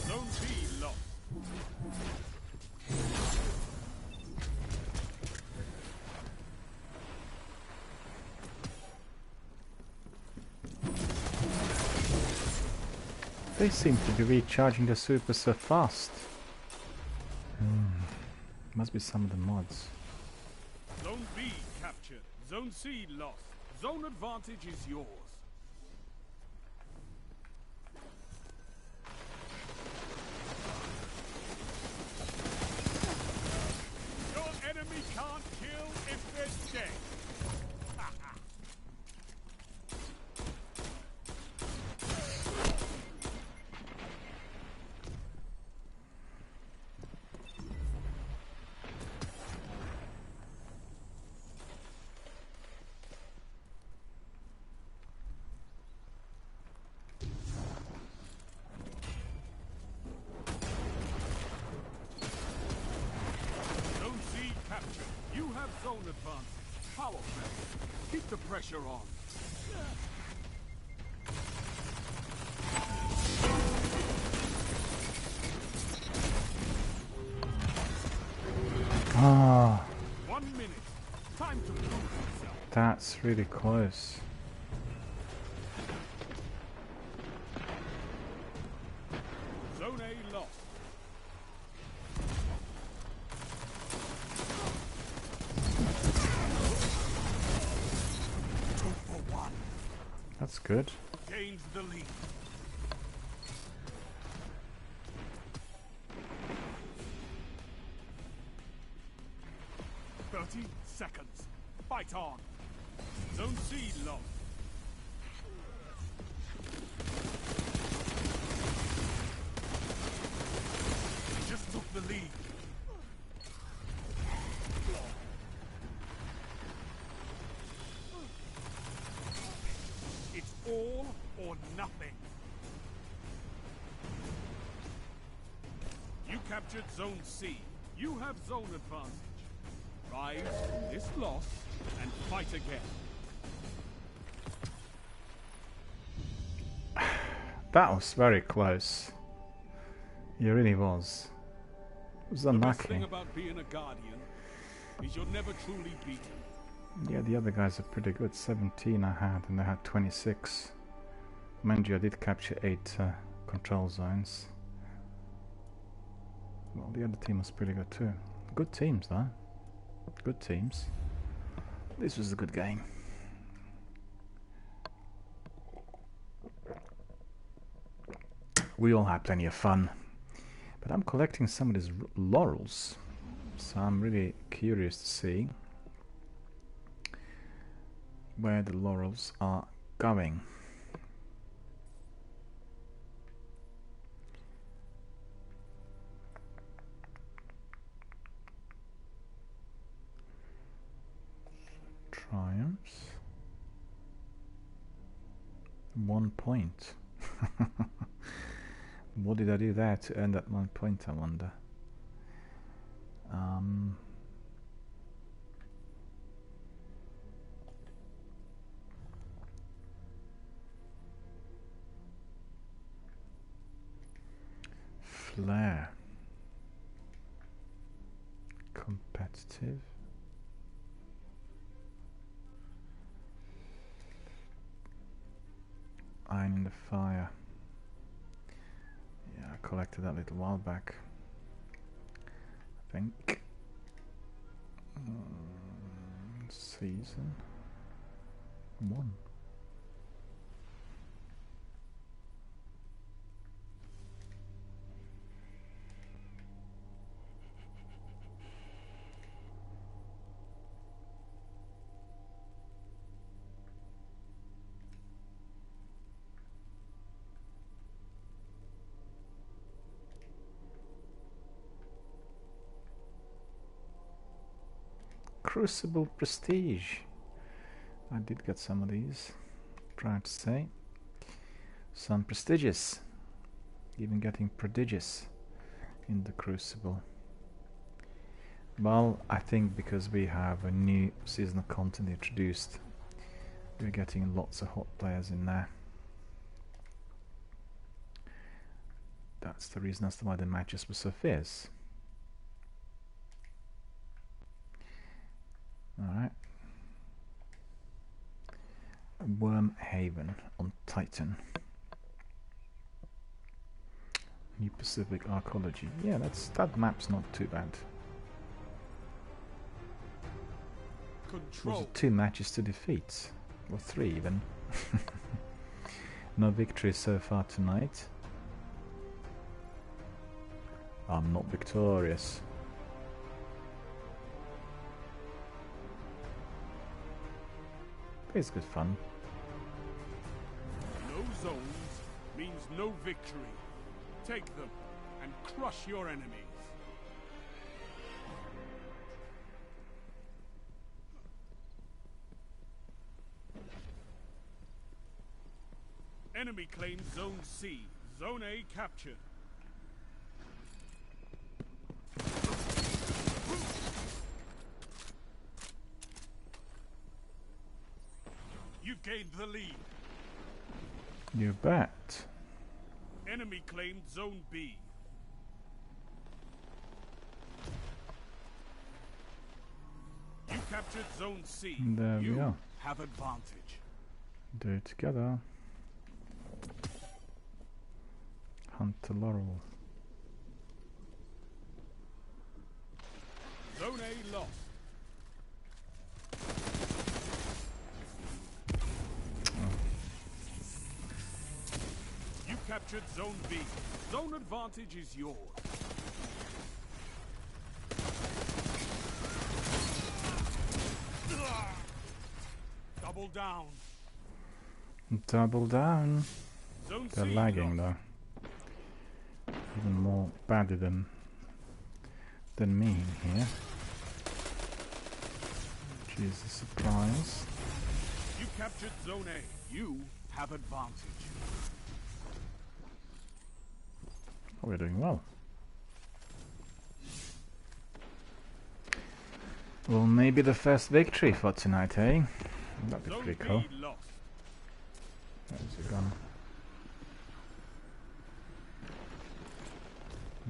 Zone B lost. They seem to be recharging the super so fast. Must be some of the mods. Zone B captured. Zone C lost. Zone advantage is yours. Your enemy can't kill if they're dead. Zone C captured. You have zone advantage. Power play. Keep the pressure on. Ah, 1 minute. Time to prove yourself. that's really close. Zone A lost. That's good. Gains the lead. Seconds. Fight on. Zone C lost. They just took the lead. It's all or nothing. You captured Zone C. You have zone advantage. Rise from this loss and fight again. That was very close. It really was. It was The best thing unlucky. about being a guardian is you're never truly beaten. Yeah, the other guys are pretty good. 17 I had, and they had 26. Mind you, I did capture 8 control zones. Well, the other team was pretty good too. Good teams, though. Good teams. This was a good game. We all had plenty of fun. But I'm collecting some of these laurels. So I'm really curious to see where the laurels are going. Triumphs. 1 point. What did I do there to earn that 1 point, I wonder? Flare. Competitive. Iron in the fire. Yeah, I collected that a little while back, I think. Season 1. Crucible Prestige. I did get some of these, proud to say. Some prestigious, even getting prodigious in the Crucible. Well, I think because we have a new seasonal content introduced, we're getting lots of hot players in there. That's the reason as to why the matches were so fierce. Alright. Worm Haven on Titan. New Pacific Archaeology. Yeah, that map's not too bad. Control. Those are 2 matches to defeat. Or 3 even. No victory so far tonight. I'm not victorious. It's good fun. No zones means no victory. Take them and crush your enemies. Enemy claims Zone C. Zone A captured. You've gained the lead. You bet. Enemy claimed Zone B. You captured Zone C. There we are. Have advantage. Do it together. Hunt the laurel. Zone A lost. You captured Zone B. Zone advantage is yours. Double down. Double down. Zone They're C lagging lost. though. Even more badly than me here. Which is a surprise. You captured Zone A. You have advantage. Oh, we're doing well. Well, maybe the first victory for tonight, eh? That'd be Zone pretty B cool. lost. There's a gun.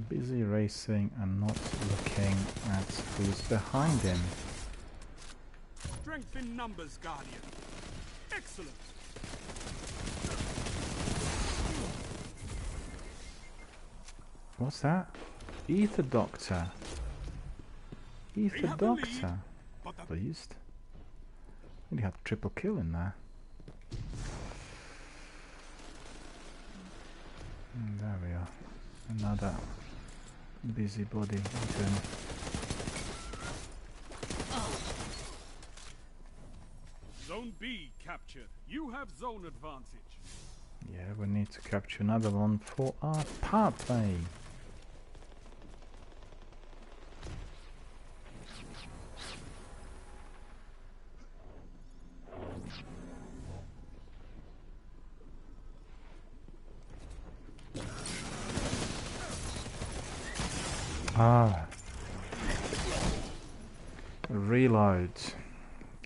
Busy racing and not looking at who's behind him. Strength in numbers, Guardian. Excellent. What's that? Ether Doctor. Ether have the lead, Doctor. but the Pleased. Really had triple kill in there. And there we are. Another busybody item. Zone B captured. You have zone advantage. Yeah, we need to capture another one for our party. Ah, Reload.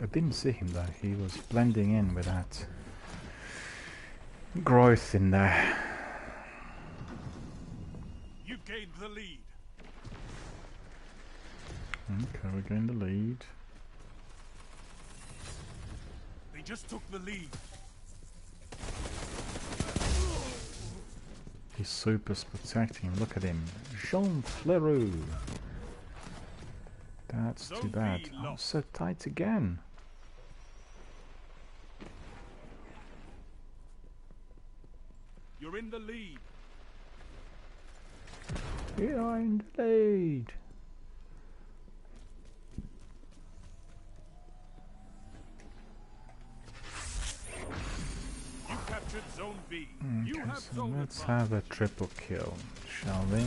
I didn't see him though. He was blending in with that growth in there. You've gained the lead. Okay, we're going to lead. They just took the lead. His super's protecting him. Look at him. Jean Fleurou. That's too bad. Oh, so tight again. You're in the lead. You are in the lead. You captured Zone B. You Okay, have so zone let's advantage. have a triple kill, shall we?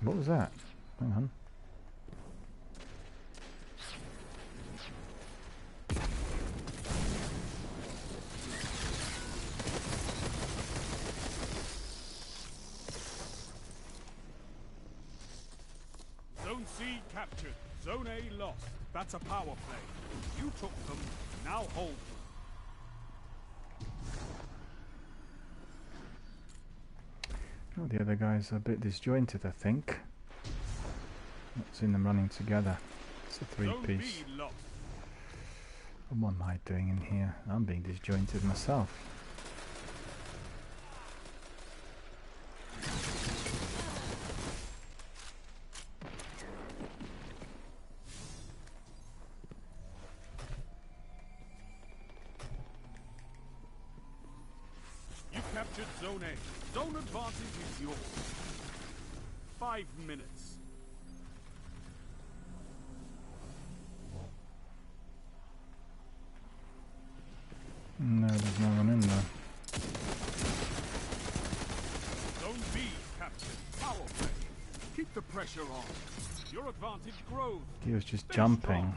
What was that? Hang on. Zone C captured. Zone A lost. That's a power play. You took them. Now hold them. Oh, the other guys are a bit disjointed, I think. Not seen them running together. It's a Zone B three-piece. lost. What am I doing in here? I'm being disjointed myself. You captured Zone A. Zone advantage is yours. 5 minutes. No, there's no one in there. Zone B captured. Power play. Keep the pressure on. Your advantage grows. He was just Stay jumping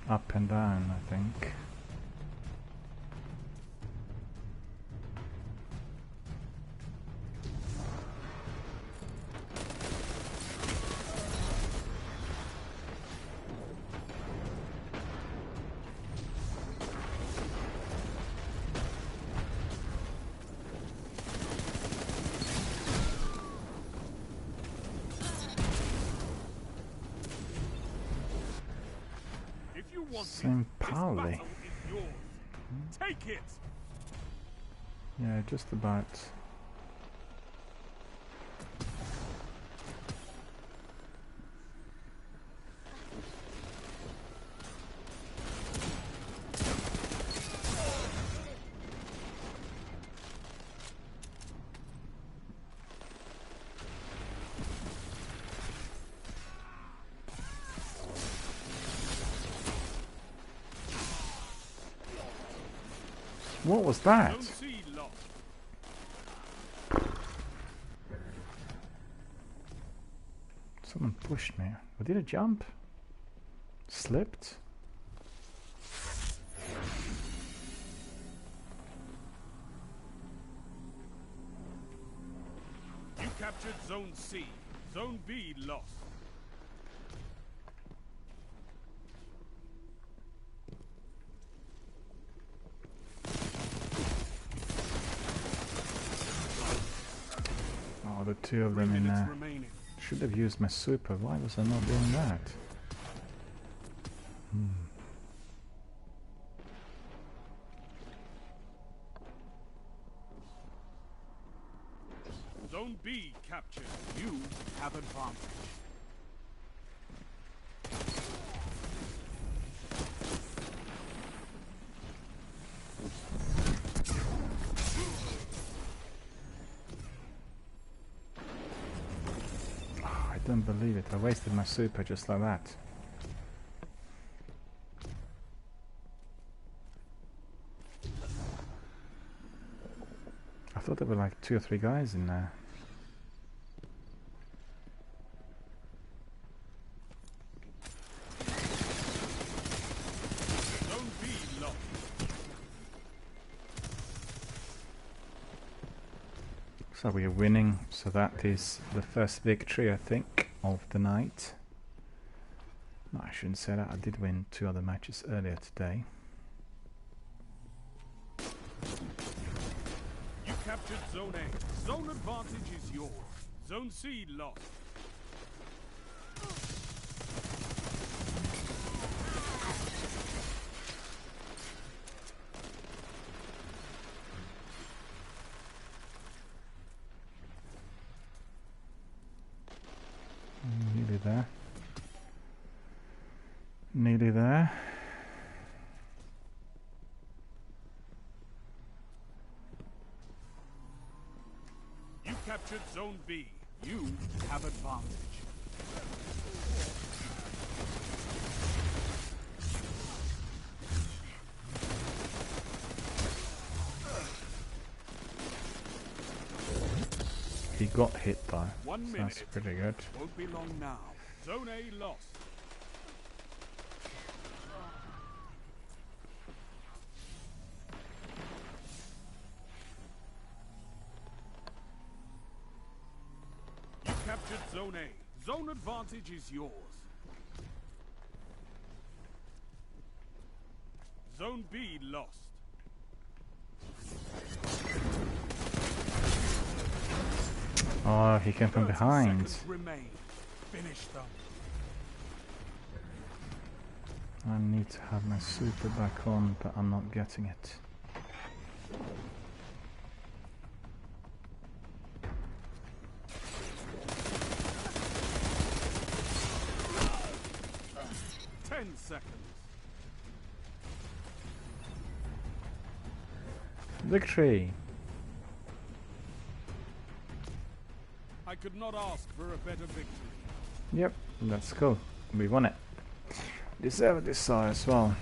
strong. up and down, I think. If you want Same it, this Pauli. battle is yours. Take it. Yeah, just about. What was that? Zone C lost. Someone pushed me. Or did it jump? Slipped? You captured Zone C. Zone B lost. Oh, the two of 3 them in minutes there. remaining. Should have used my super. Why was I not doing that? Zone B captured. You have advantage. Oh, I don't believe it. I wasted my super just like that. I thought there were like 2 or 3 guys in there. Zone B lost. So we are winning, so that is the first victory, I think, of the night. No, I shouldn't say that. I did win 2 other matches earlier today. You captured Zone A. Zone advantage is yours. Zone C lost. Nearly there. Nearly there. You captured Zone B. You have advantage. He got hit though. 1 So minute. that's pretty good. Won't be long now. Zone A lost. You captured Zone A. Zone advantage is yours. Zone B lost. Oh, he came from 30 behind. seconds remain. Finish them. I need to have my super back on, but I'm not getting it. Seconds. Victory! I could not ask for a better victory. Yep, that's cool. We won it. Deserve this star as well.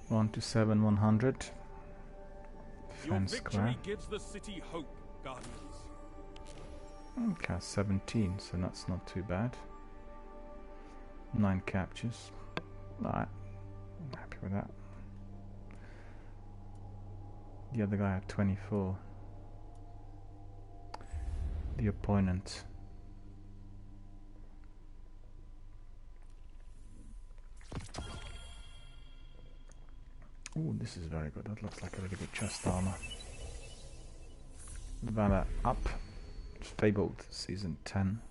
127,100. Your Fence victory square. gives the city hope, Guardians. Okay, 17, so that's not too bad. 9 captures. Alright, I'm happy with that. The other guy had 24. The opponent. Oh, this is very good. That looks like a really good chest armor. Valor up. Fabled Season 10.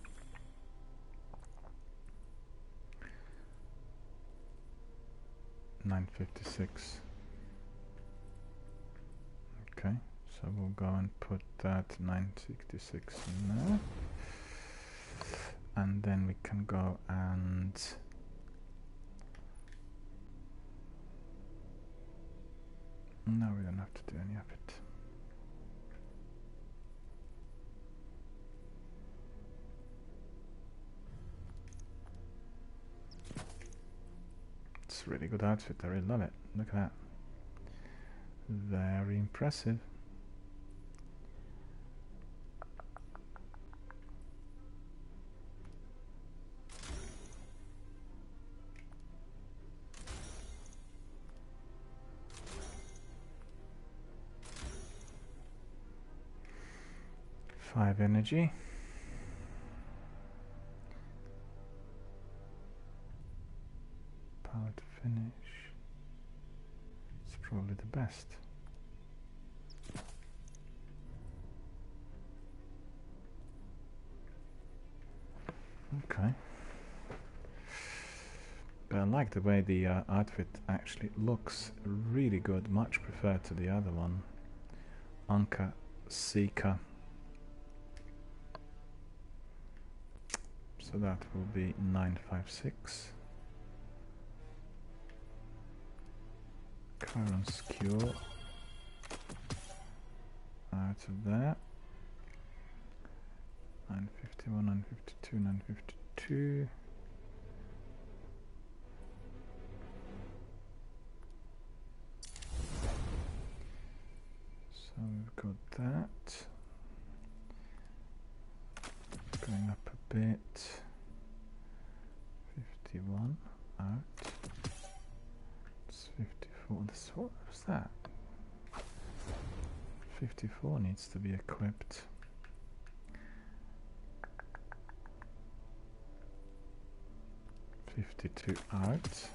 $9.56. Okay, so we'll go and put that 966 in there. And then we can go and no, we don't have to do any of it. It's a really good outfit, I really love it. Look at that. Very impressive. Five energy. Power to finish. It's probably the best. Okay. But I like the way the outfit actually looks really good, much preferred to the other one. Anka Seeker. So that will be 956. Chiron's Cure. Out of there. 951, 952, 952. So we've got that. Going up a bit. 51 out. It's 54. What was that? 54 needs to be equipped. $52 out.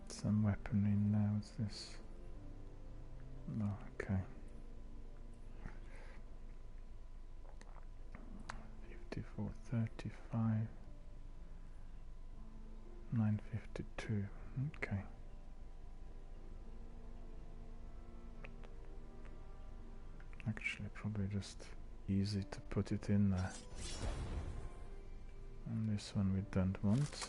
Some weaponry now. What's this? No, okay. 54, 35, 952. Okay. Actually, probably just easy to put it in there. And this one we don't want.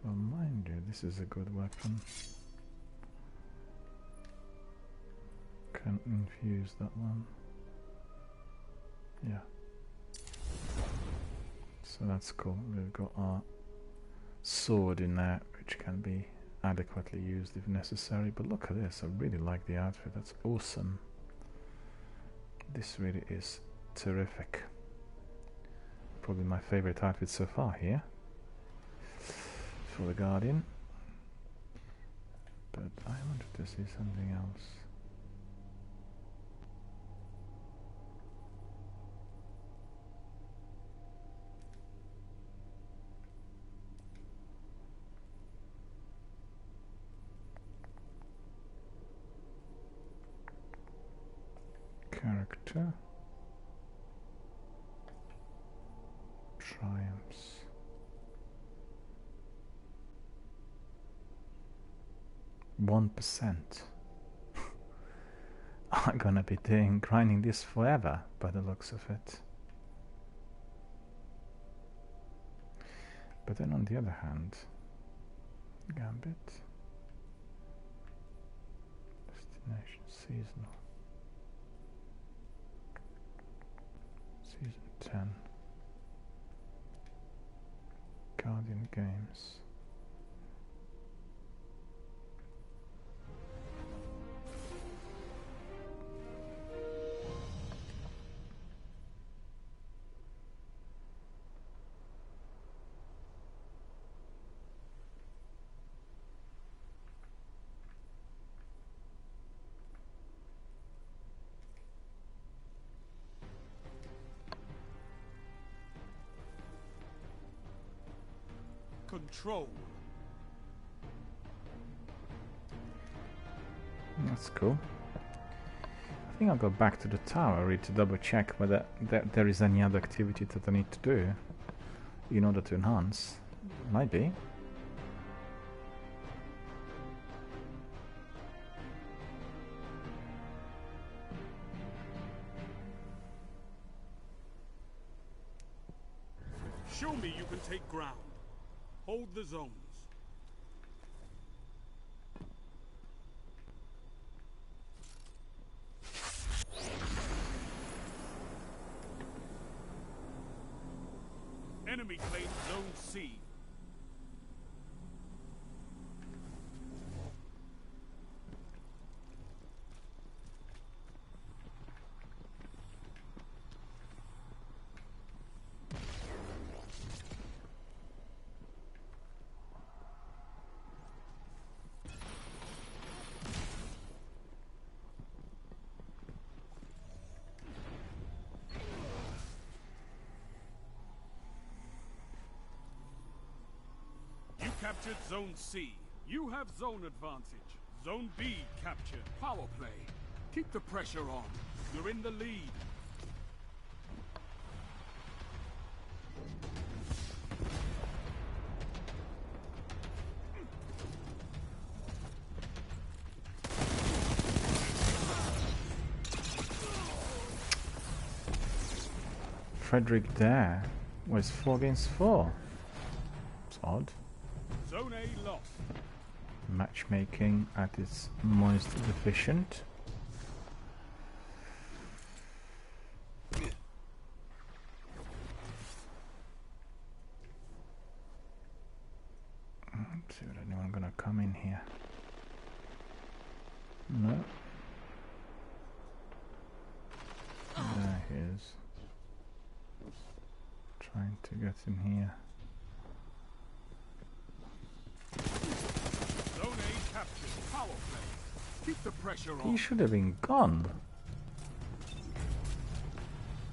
Well, mind you, this is a good weapon. Can infuse that one. Yeah. So that's cool. We've got our sword in there, which can be adequately used if necessary. But look at this, I really like the outfit. That's awesome. This really is terrific. Probably my favorite outfit so far here for the Guardian. But I wanted to see something else. Character. Triumphs. %. I'm gonna be grinding this forever by the looks of it. But then on the other hand, Gambit. Destination seasonal. Season 10. Guardian Games. Control. That's cool. I think I'll go back to the tower really to double check whether there is any other activity that I need to do in order to enhance. Might be. Show me you can take ground. Hold the zones. Enemy claims Zone C. Captured Zone C. You have zone advantage. Zone B captured. Power play. Keep the pressure on. You're in the lead. Frederick there was 4 against 4. It's odd. Zone A lost. Matchmaking at its most efficient. Let's see if anyone gonna come in here. No. There he is. Trying to get in here. captured. Power play. Keep the pressure He on. should have been gone.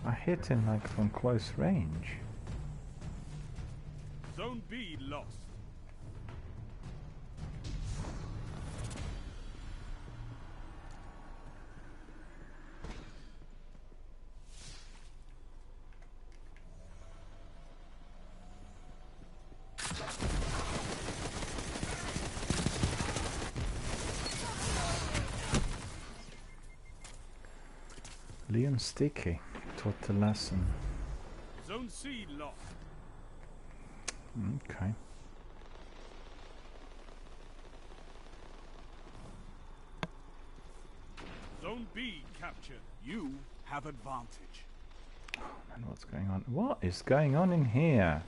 I hit him like from close range. Zone B lost. Leon Sticky taught the lesson. Zone C lost. Okay. Zone B captured. You have advantage. Oh man, what's going on? What is going on in here?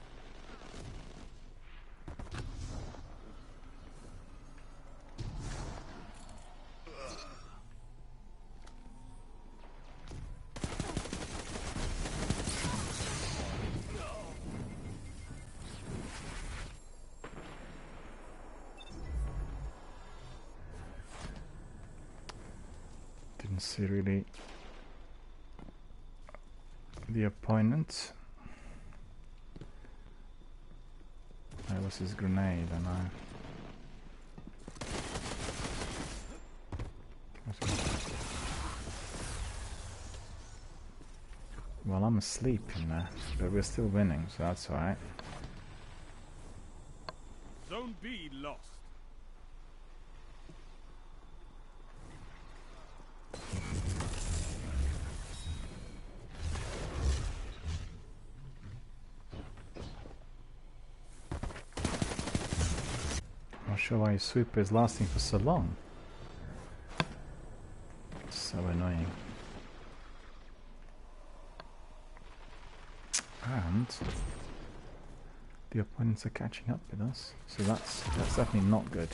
Didn't see really the opponent. That was his grenade, I know. Well, I'm asleep in there, but we're still winning, so that's alright. Zone B lost. Not sure why his sweeper is lasting for so long. It's so annoying. And the opponents are catching up with us, so that's definitely not good.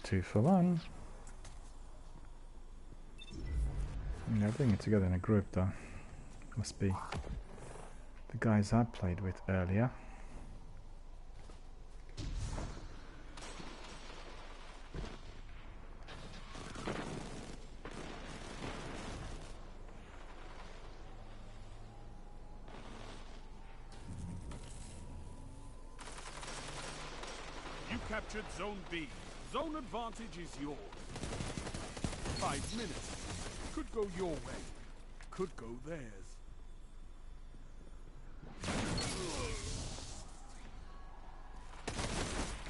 Two for one. They're doing it together in a group though. Must be the guys I played with earlier. You captured Zone B. Zone advantage is yours. 5 minutes. Could go your way. Could go theirs.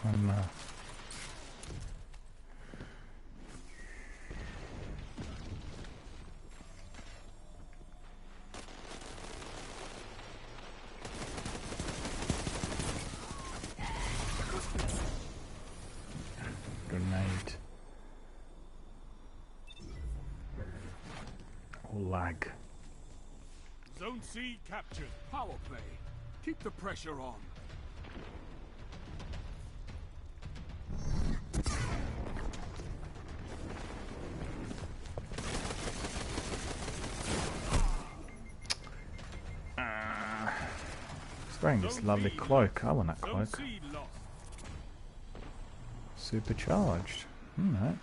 I'm grenade. Or lag. Zone C captured. Power play. Keep the pressure on. He's wearing this lovely cloak. I want that Zone cloak. C lost. Supercharged. Alright.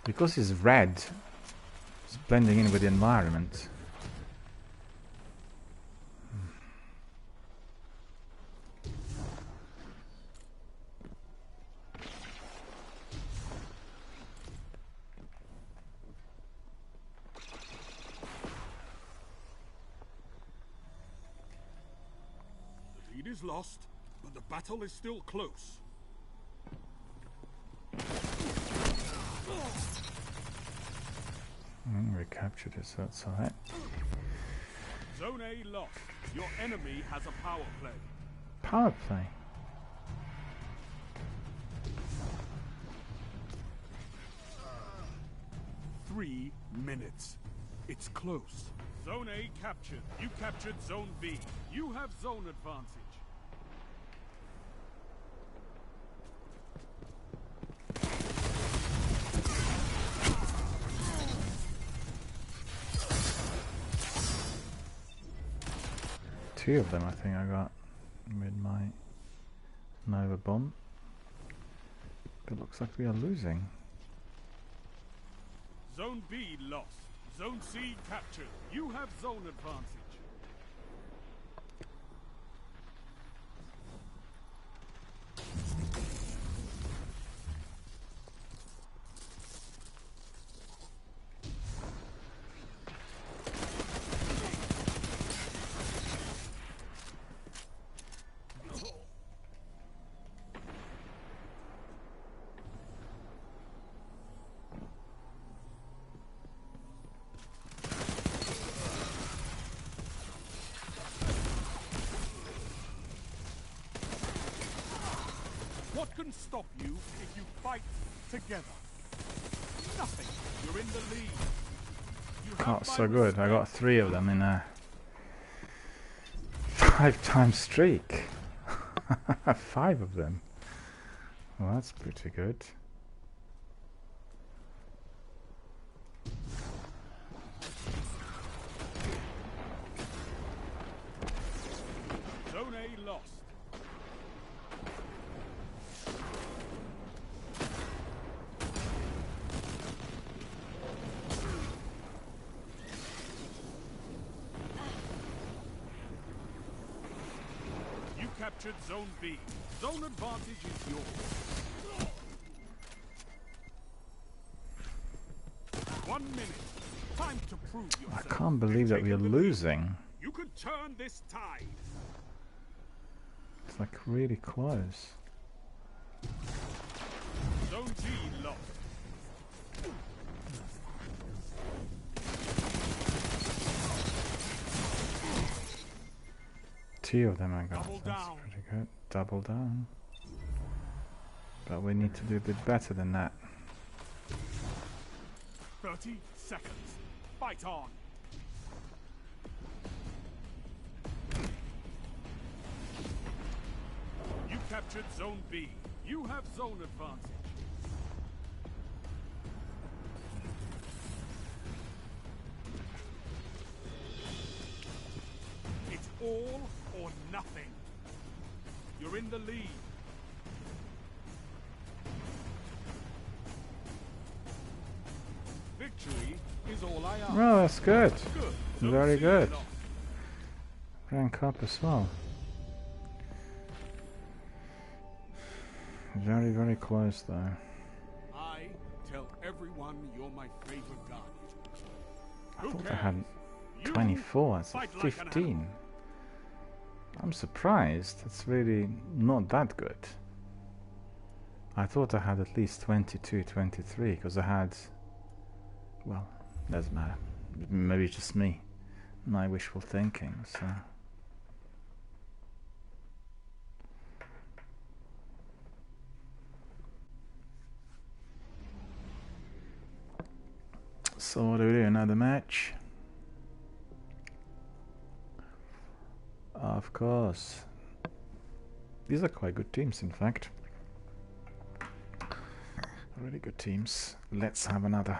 Because he's red, it's blending in with the environment. The lead is lost, but the battle is still close. We captured it, so that's alright. Zone A lost. Your enemy has a power play. Power play. 3 minutes. It's close. Zone A captured. You captured Zone B. You have zone advantage. Two of them I think I got with my Nova bomb. It looks like we are losing. Zone B lost. Zone C captured. You have zone advantage. What can stop you if you fight together? Nothing. You're in the lead. You have Oh, my so good. I respect. got 3 of them in a 5-time streak. 5 of them. Well, that's pretty good. Zone A lost. You captured Zone B. Zone advantage is yours. 1 minute. Time to prove I yourself. can't believe that we are Taking the lead. losing. You could turn this tide. It's like really close. Zone D lost. Two of them I got. Double That's down. pretty good. Double down. But we need to do a bit better than that. 30 seconds. Fight on. You captured Zone B. You have zone advantage. It's all or nothing. You're in the lead. Victory is all I ask. Oh, that's good. Good. Very C good. lost. Rank up as well. Very, very close though. I tell everyone you're my favorite guardian. I Who thought I cares? had You 24 as a fight like an 15. I'm surprised. It's really not that good. I thought I had at least 22, 23 because I had, well, doesn't matter. Maybe it's just me, my wishful thinking. So what do we do? Another match? Of course. These are quite good teams, in fact. Really good teams. Let's have another.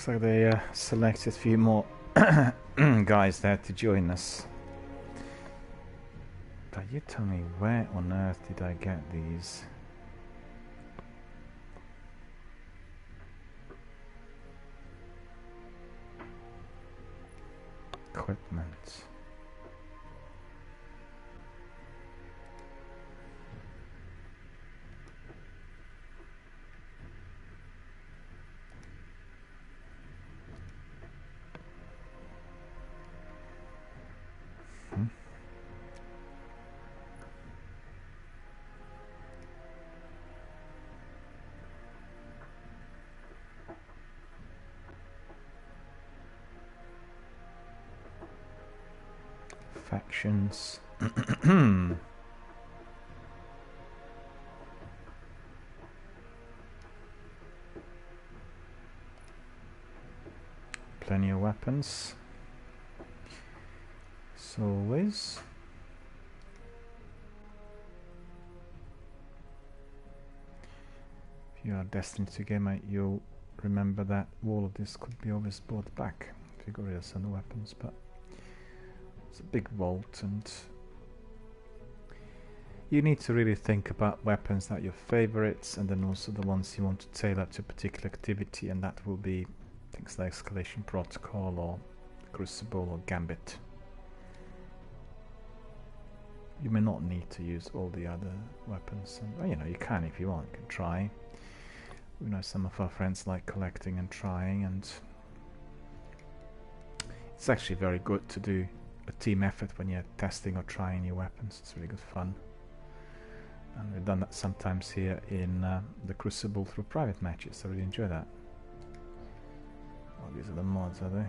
Looks like they selected a few more guys there to join us. But you tell me, where on earth did I get these? Equipment. Factions. Plenty of weapons. As always. If you are destined to gamer, you'll remember that all of this could be always brought back if you got rid of some weapons, but it's a big vault and you need to really think about weapons that are your favorites and then also the ones you want to tailor to a particular activity, and that will be things like Escalation Protocol or Crucible or Gambit. You may not need to use all the other weapons, and, well, you know, you can if you want, you can try. We know some of our friends like collecting and trying, and it's actually very good to do a team effort when you're testing or trying new weapons. It's really good fun, and we've done that sometimes here in the Crucible through private matches. I really enjoy that. Oh, these are the mods, are they?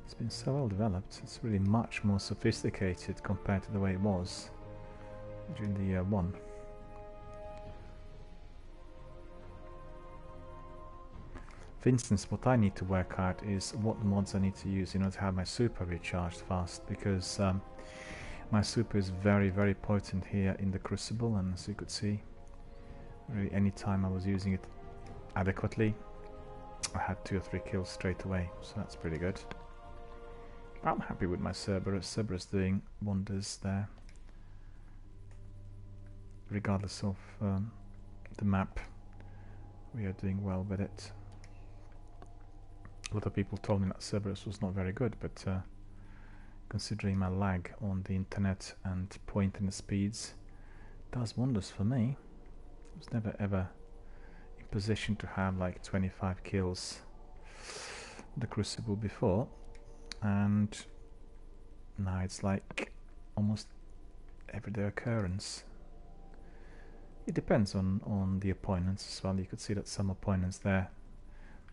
It's been so well developed. It's really much more sophisticated compared to the way it was during the year 1. For instance, what I need to work out is what mods I need to use in order to have my super recharged fast, because my super is very, very potent here in the Crucible, and as you could see, really any time I was using it adequately, I had 2 or 3 kills straight away, so that's pretty good. I'm happy with my Cerberus. Cerberus doing wonders there, regardless of the map. We are doing well with it. A lot of people told me that Cerberus was not very good, but considering my lag on the internet and pointing the speeds, it does wonders for me. I was never ever in position to have like 25 kills in the Crucible before, and now it's like almost everyday occurrence. It depends on the opponents as well. You could see that some opponents there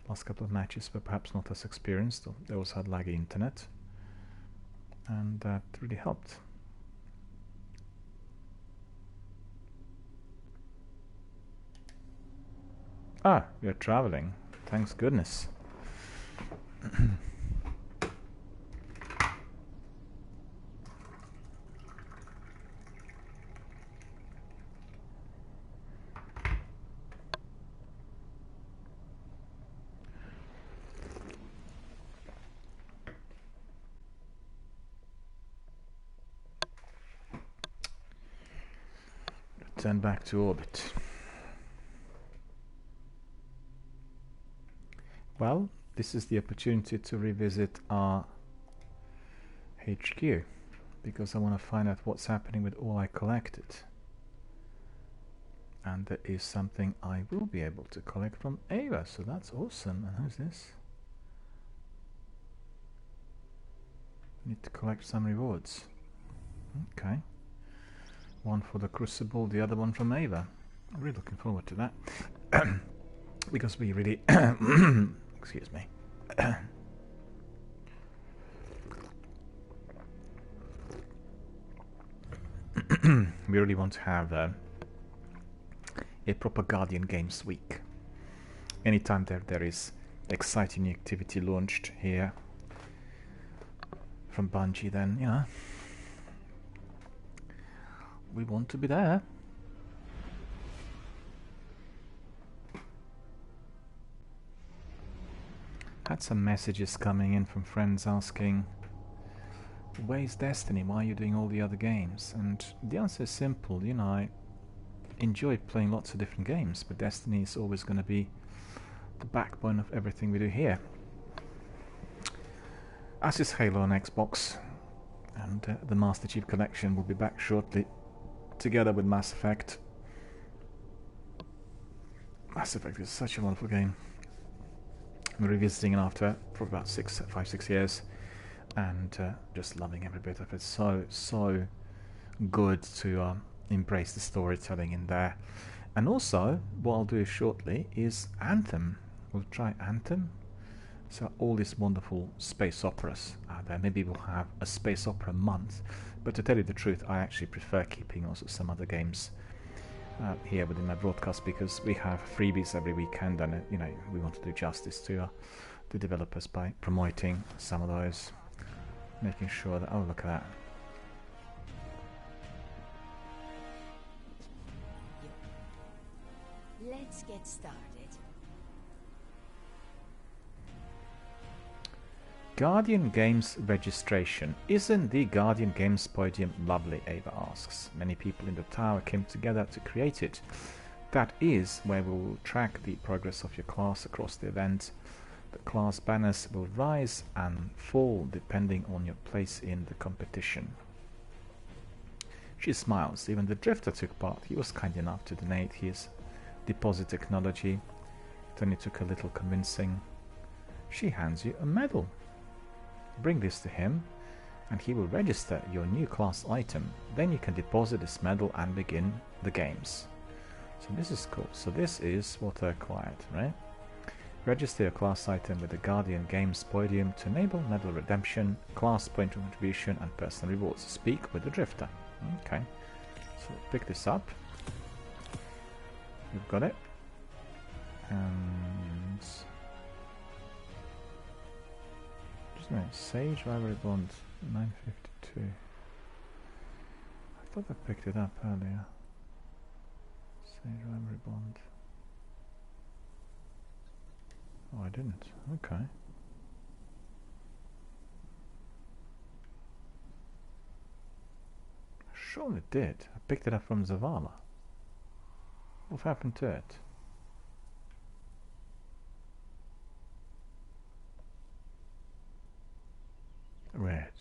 last couple of matches were perhaps not as experienced, or they also had laggy internet, and that really helped. Ah, you're traveling. Thanks goodness. Turn back to orbit. Well, this is the opportunity to revisit our HQ, because I want to find out what's happening with all I collected. And there is something I will be able to collect from Ava, so that's awesome. And who's this? Need to collect some rewards. Okay. One for the Crucible, the other one from Ava. I'm really looking forward to that. Because we really... excuse me. We really want to have a proper Guardian Games week. Anytime there is exciting new activity launched here from Bungie, then, you know, we want to be there. Had some messages coming in from friends asking, where's Destiny? Why are you doing all the other games? And the answer is simple. You know, I enjoy playing lots of different games, but Destiny is always going to be the backbone of everything we do here. As is Halo on Xbox, and the Master Chief Collection will be back shortly, together with Mass Effect. Mass Effect is such a wonderful game. I'm revisiting it after for about 5-6 years, and just loving every bit of it. So good to embrace the storytelling in there. And also, what I'll do shortly is Anthem. We'll try Anthem. So all these wonderful space operas out there. Maybe we'll have a space opera month. But to tell you the truth, I actually prefer keeping also some other games here within my broadcast, because we have freebies every weekend, and you know, we want to do justice to the developers by promoting some of those, making sure that, oh, look at that. Let's get started. Guardian Games registration. Isn't the Guardian Games podium lovely? Ava asks. Many people in the tower came together to create it. That is where we will track the progress of your class across the event. The class banners will rise and fall depending on your place in the competition. She smiles. Even the Drifter took part. He was kind enough to donate his deposit technology. It only took a little convincing. She hands you a medal. Bring this to him, and he will register your new class item. Then you can deposit this medal and begin the games. So this is cool. So this is what I acquired, right? Register your class item with the Guardian Games podium to enable medal redemption, class point contribution, and personal rewards. Speak with the Drifter. Okay. So pick this up. We've got it. And Sage Rivalry Bond 952. I thought I picked it up earlier. Sage Rivalry Bond. Oh, I didn't. Okay. I surely did. I picked it up from Zavala. What happened to it? Red.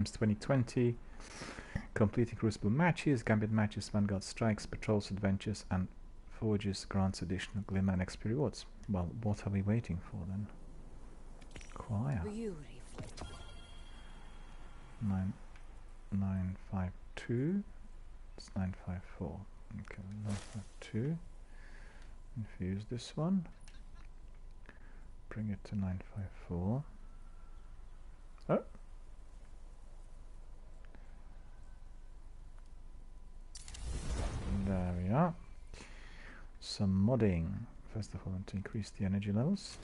It's 2020. Completing Crucible matches, Gambit matches, Vanguard strikes, patrols, adventures, and forges grants additional glimmer and XP rewards. Well, what are we waiting for then? Choir. 952. It's 954. Okay, 952. Infuse this one. Bring it to 954. Oh. There we are. Some modding. First of all, I want to increase the energy levels.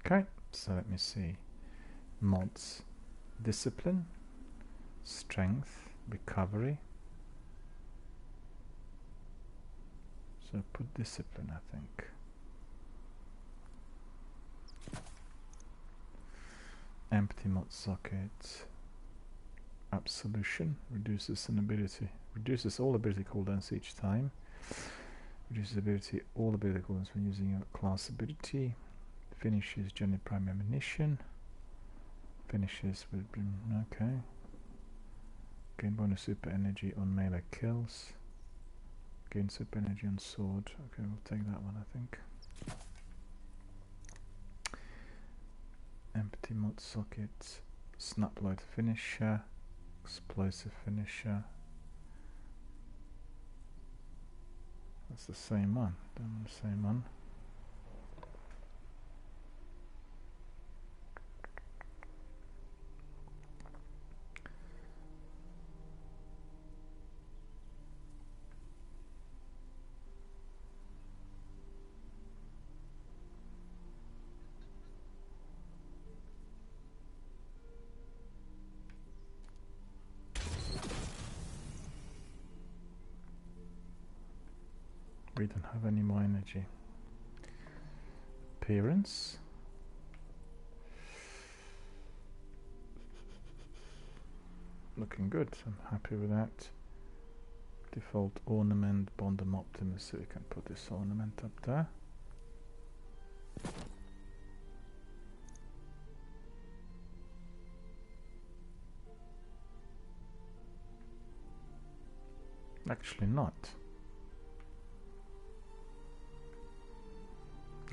Okay, so let me see. Mods. Discipline, strength, recovery. So put discipline, I think. Empty mod socket. Absolution. Reduces an ability. Reduces all ability cooldowns each time. Reduces ability, all ability cooldowns when using your class ability. Finishes general primary ammunition. Finishes with... okay. Gain bonus super energy on melee kills. Gain super energy on sword. Okay, we'll take that one, I think. Empty mod socket. Snap load finisher. Explosive finisher. That's the same one. Done the same one. We don't have any more energy. Appearance. Looking good, I'm happy with that. Default ornament, Bondum Optimus, so we can put this ornament up there. Actually not.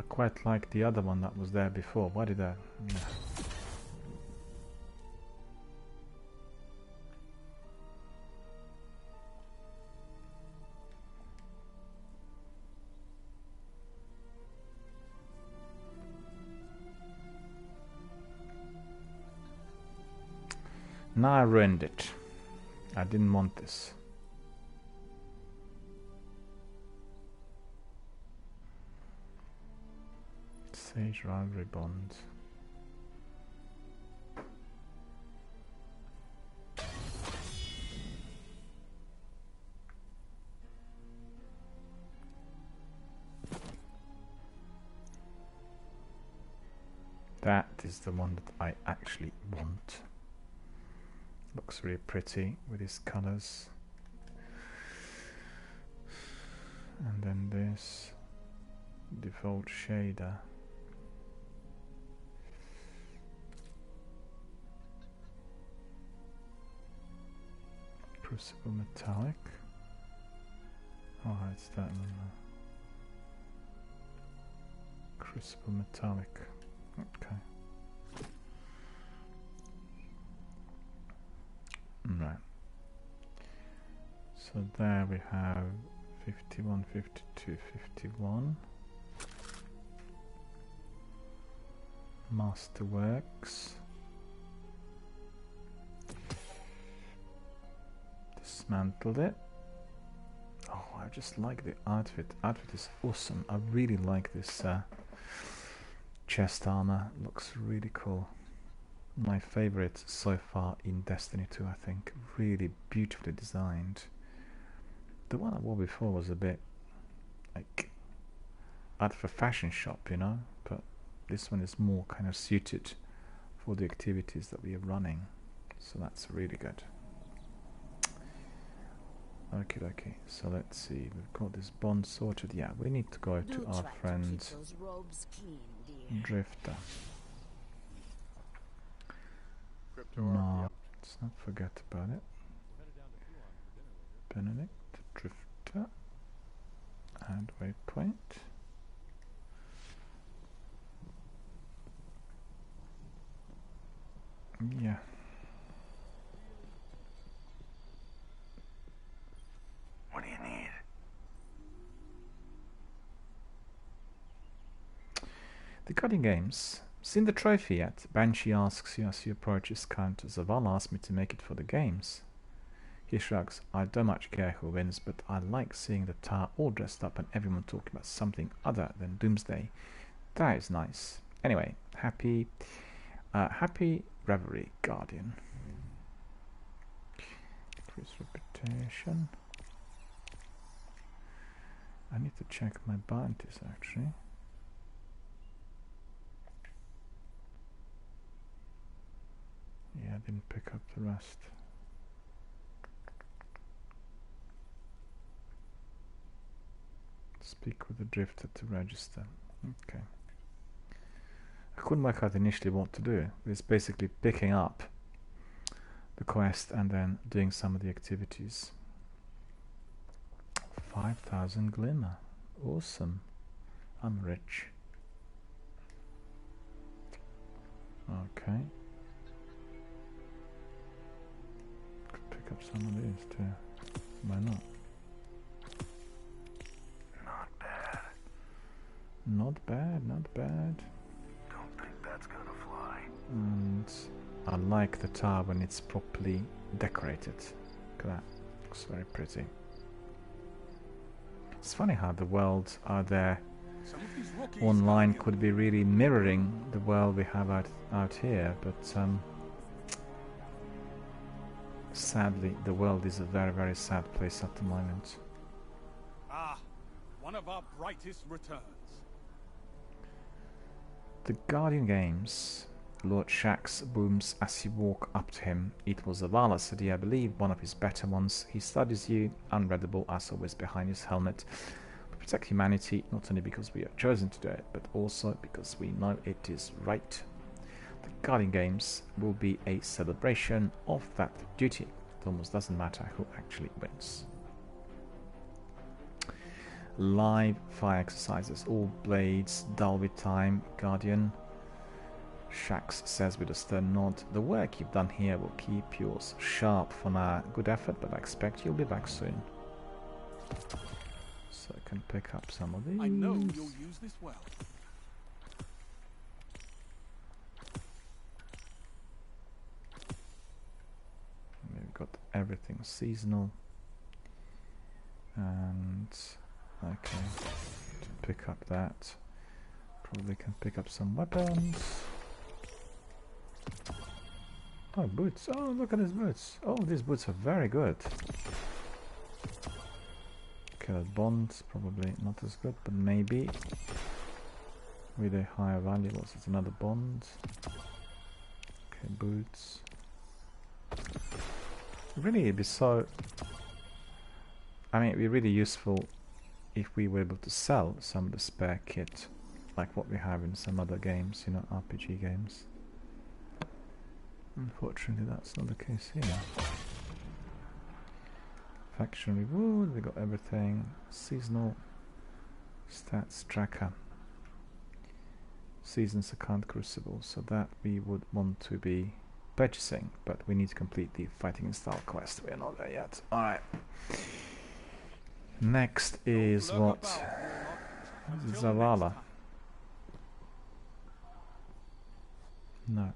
I quite like the other one that was there before. Why did I... Yeah. Now I ruined it. I didn't want this. Sage Rivalry Bond. That is the one that I actually want. Looks really pretty with his colors. And then this default shader. Crucible metallic. Oh, it's that one. Crucible metallic. Okay. Right. So there we have 51, 52, 51. Masterworks. Dismantled it. Oh, I just like the outfit. Outfit is awesome. I really like this chest armor. Looks really cool. My favorite so far in Destiny 2, I think. Really beautifully designed. The one I wore before was a bit like out of a fashion shop, you know, but this one is more kind of suited for the activities that we are running, so that's really good. Okay, so let's see, we've got this bond sorted. Yeah, we need to go to our friend Drifter. No, let's not forget about it. Benedict, Drifter, and waypoint. Yeah. What do you need? The Guardian Games. Seen the trophy yet? Banshee asks you as you approach his counter. Zavala asked me to make it for the games. He shrugs. I don't much care who wins, but I like seeing the tower all dressed up and everyone talking about something other than Doomsday. That is nice. Anyway, happy Reverie, Guardian. Increase reputation. I need to check my bounties actually. Yeah, I didn't pick up the rest. Speak with the Drifter to register. Okay. I couldn't work out initially what to do. It's basically picking up the quest and then doing some of the activities. 5,000 glimmer. Awesome. I'm rich. Okay. Could pick up some of these too. Why not? Not bad. Not bad, not bad. Don't think that's gonna fly. And I like the tower when it's properly decorated. Look at that. Looks very pretty. It's funny how the worlds are there online could be really mirroring the world we have out here, but sadly the world is a very, very sad place at the moment. Ah, one of our brightest returns. The Guardian Games. Lord Shax booms as you walk up to him. It was a Vala city, I believe, one of his better ones. He studies you, unreadable as always behind his helmet. We protect humanity, not only because we are chosen to do it, but also because we know it is right. The Guardian Games will be a celebration of that duty. It almost doesn't matter who actually wins. Live fire exercises, all blades dull with time. Guardian. Shax says with a stern nod, the work you've done here will keep yours sharp for now. Good effort, but I expect you'll be back soon. So I can pick up some of these. I know you'll use this well. We've got everything seasonal. And okay, to pick up that. Probably can pick up some weapons. Oh, boots. Oh, look at these boots. Oh, these boots are very good. Okay, that bond's probably not as good, but maybe with a higher value. What's it? Another bond. Okay, boots. Really, it'd be so... I mean, it'd be really useful if we were able to sell some of the spare kit, like what we have in some other games, you know, RPG games. Unfortunately, that's not the case here. Faction reward, we got everything. Seasonal stats tracker. Seasons account crucible, so that we would want to be purchasing, but we need to complete the fighting in style quest. We are not there yet. Alright. Next is what? Zavala. No.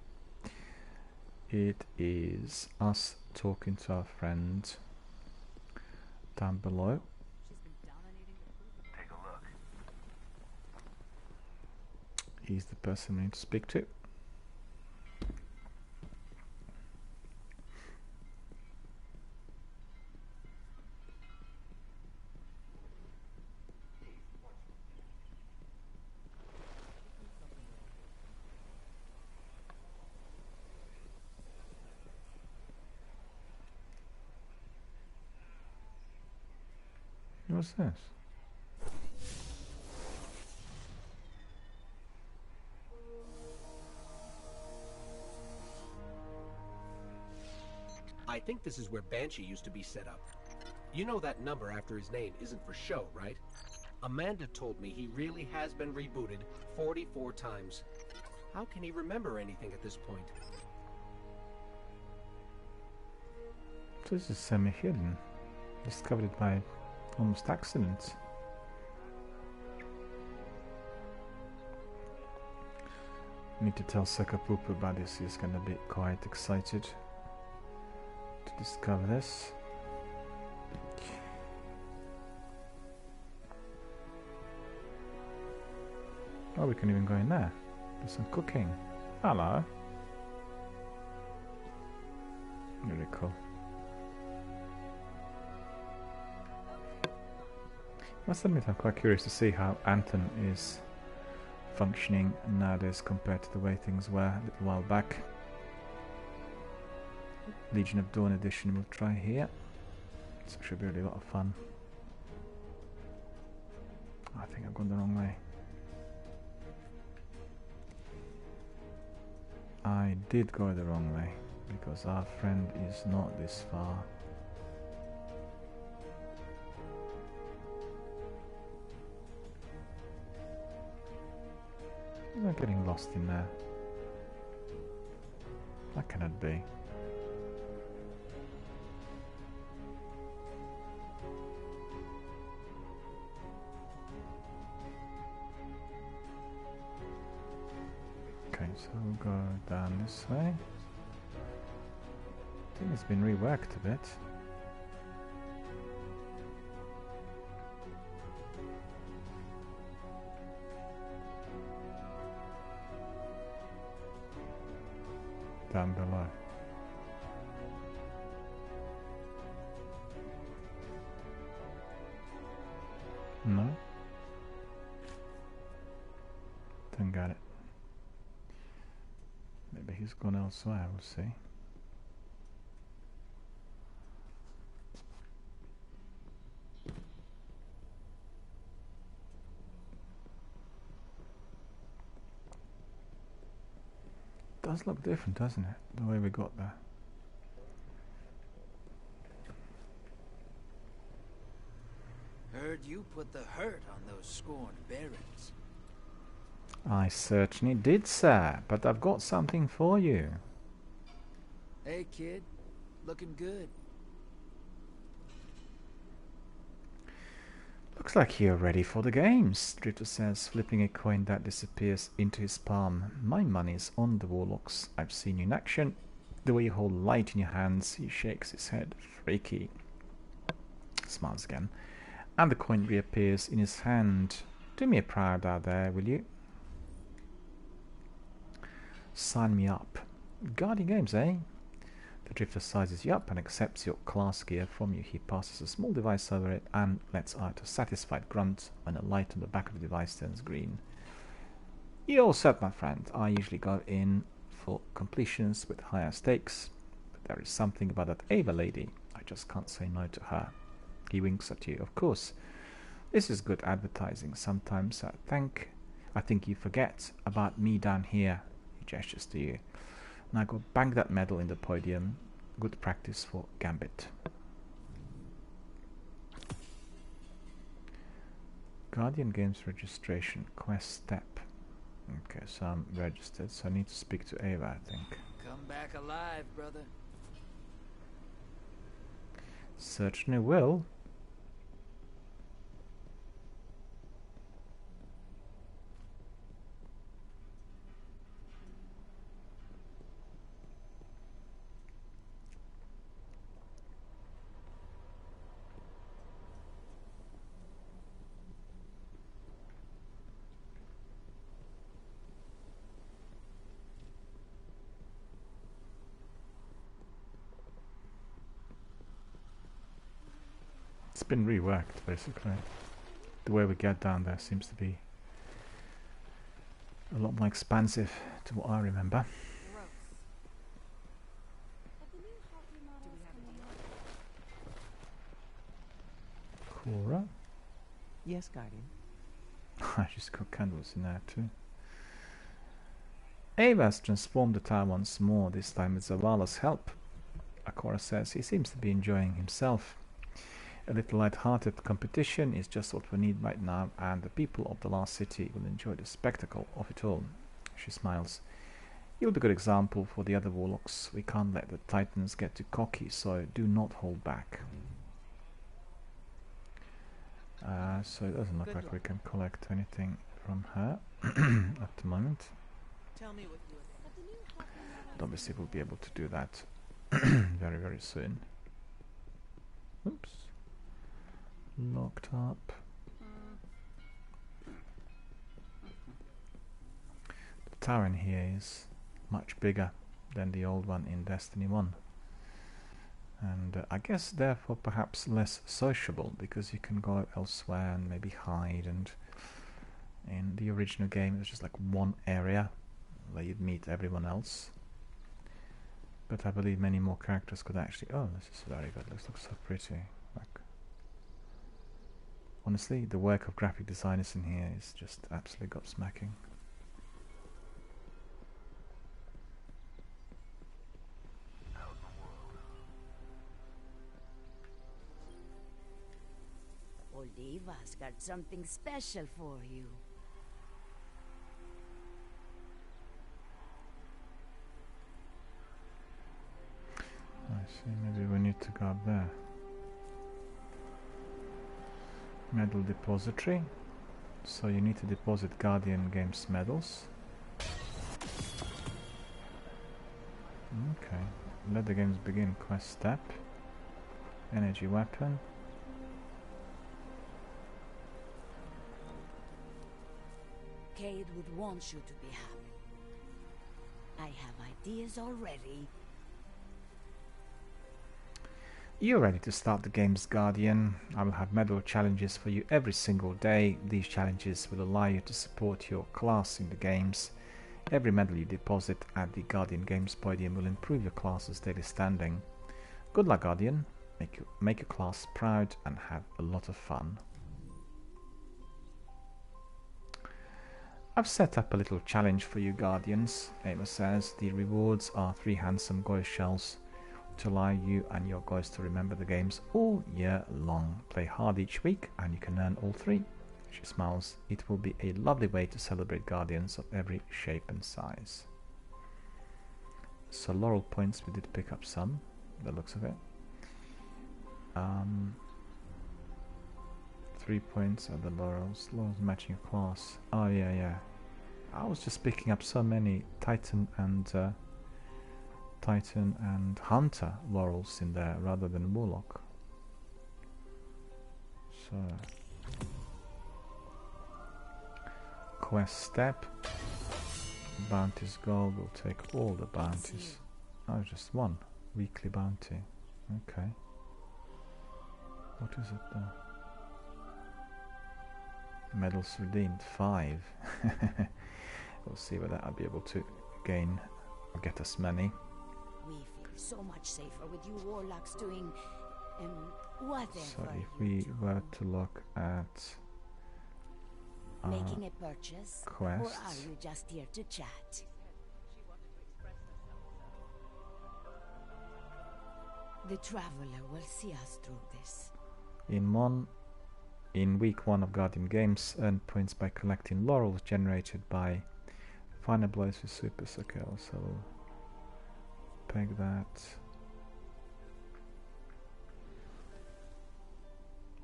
It is us talking to our friend down below. Take a look. He's the person we need to speak to. What's this? I think this is where Banshee used to be set up. You know that number after his name isn't for show, right? Amanda told me he really has been rebooted 44 times. How can he remember anything at this point? This is semi-hidden. Discovered it by almost accident. Need to tell Sakapupu about this. He's gonna be quite excited to discover this. Oh, we can even go in there. Do some cooking. Hello. Really cool. Must admit, I'm quite curious to see how Anton is functioning nowadays compared to the way things were a little while back. Legion of Dawn edition we'll try here. This should be really a lot of fun. I think I've gone the wrong way. I did go the wrong way because our friend is not this far. I'm not getting lost in there. That cannot be. Okay, so we'll go down this way. I think it's been reworked a bit. Down below. No? he's gone elsewhere, we'll see. Does look different, doesn't it? The way we got there. Heard you put the hurt on those scorned barons. I certainly did, sir, but I've got something for you. Hey, kid. Looking good. Looks like you're ready for the games, Drifter says, flipping a coin that disappears into his palm. My money's on the warlocks. I've seen you in action. The way you hold light in your hands, he shakes his head. Freaky. Smiles again. And the coin reappears in his hand. Do me a proud out there, will you? Sign me up. Guardian Games, eh? The Drifter sizes you up and accepts your class gear from you. He passes a small device over it and lets out a satisfied grunt when a light on the back of the device turns green. You're all set, my friend. I usually go in for completions with higher stakes, but there is something about that Ava lady. I just can't say no to her. He winks at you. Of course, this is good advertising. Sometimes I think you forget about me down here. He gestures to you. Now go bang that medal in the podium. Good practice for Gambit. Guardian Games registration. Quest step. Okay, so I'm registered, so I need to speak to Ava, I think. Come back alive, brother. Certainly will. It's been reworked, basically. The way we get down there seems to be a lot more expansive to what I remember. Cora? Yes, Guardian. I just got candles in there too. Ava's transformed the tower once more, this time with Zavala's help. Akora says he seems to be enjoying himself. A little light-hearted competition is just what we need right now, and the people of the last city will enjoy the spectacle of it all. She smiles. You'll be a good example for the other warlocks. We can't let the titans get too cocky, so do not hold back. So it doesn't look like we can collect anything from her at the moment. Tell me what you But obviously we'll be able to do that very, very soon. Oops. Locked up. The tower in here is much bigger than the old one in Destiny 1. And I guess therefore perhaps less sociable, because you can go elsewhere and maybe hide, and in the original game it was just like one area where you'd meet everyone else. But I believe many more characters could actually... Oh, this is very good. This looks so pretty. Like, honestly, the work of graphic designers in here is just absolutely gobsmacking. Old Eva's got something special for you. I see, maybe we need to go up there. Medal depository. So you need to deposit Guardian Games medals. Okay. Let the games begin. Quest step. Energy weapon. Cade would want you to be happy. I have ideas already. You're ready to start the game's Guardian. I will have medal challenges for you every single day. These challenges will allow you to support your class in the games. Every medal you deposit at the Guardian Games podium will improve your class's daily standing. Good luck, Guardian. Make your class proud and have a lot of fun. I've set up a little challenge for you, Guardians. Amos says the rewards are 3 handsome ghost shells to allow you and your ghost to remember the games all year long. Play hard each week and you can earn all 3. She smiles. It will be a lovely way to celebrate Guardians of every shape and size. So Laurel points, we did pick up some, by the looks of it. 3 points at the Laurels. Laurels matching a class. Oh yeah. I was just picking up so many Titan and Hunter Laurels in there rather than Warlock. So quest step. Bounties goal. We'll take all the bounties. Oh, just one weekly bounty. Okay. What is it though? Medals redeemed 5. We'll see whether I'll be able to gain or get as many. We feel so much safer with you warlocks doing whatever. So if we were to look at making a purchase, quests, or are you just here to chat? The Traveler will see us through this. In week 1 of Guardian Games, earn points by collecting laurels generated by Final Blows with Super Skill. So peg that.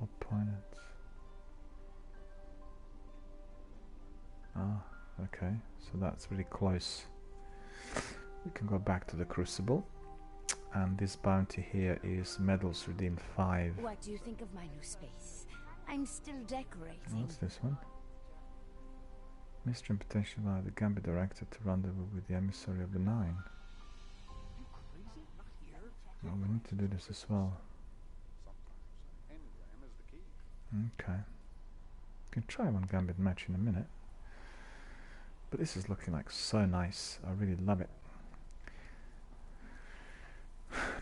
Opponents. Ah, okay. So that's really close. We can go back to the Crucible. And this bounty here is medals redeemed 5. What do you think of my new space? I'm still decorating. What's this one? Mystery and potential allow the Gambit director to rendezvous with the emissary of the 9. Well, we need to do this as well. Okay. Can try one Gambit match in a minute. But this is looking like so nice. I really love it.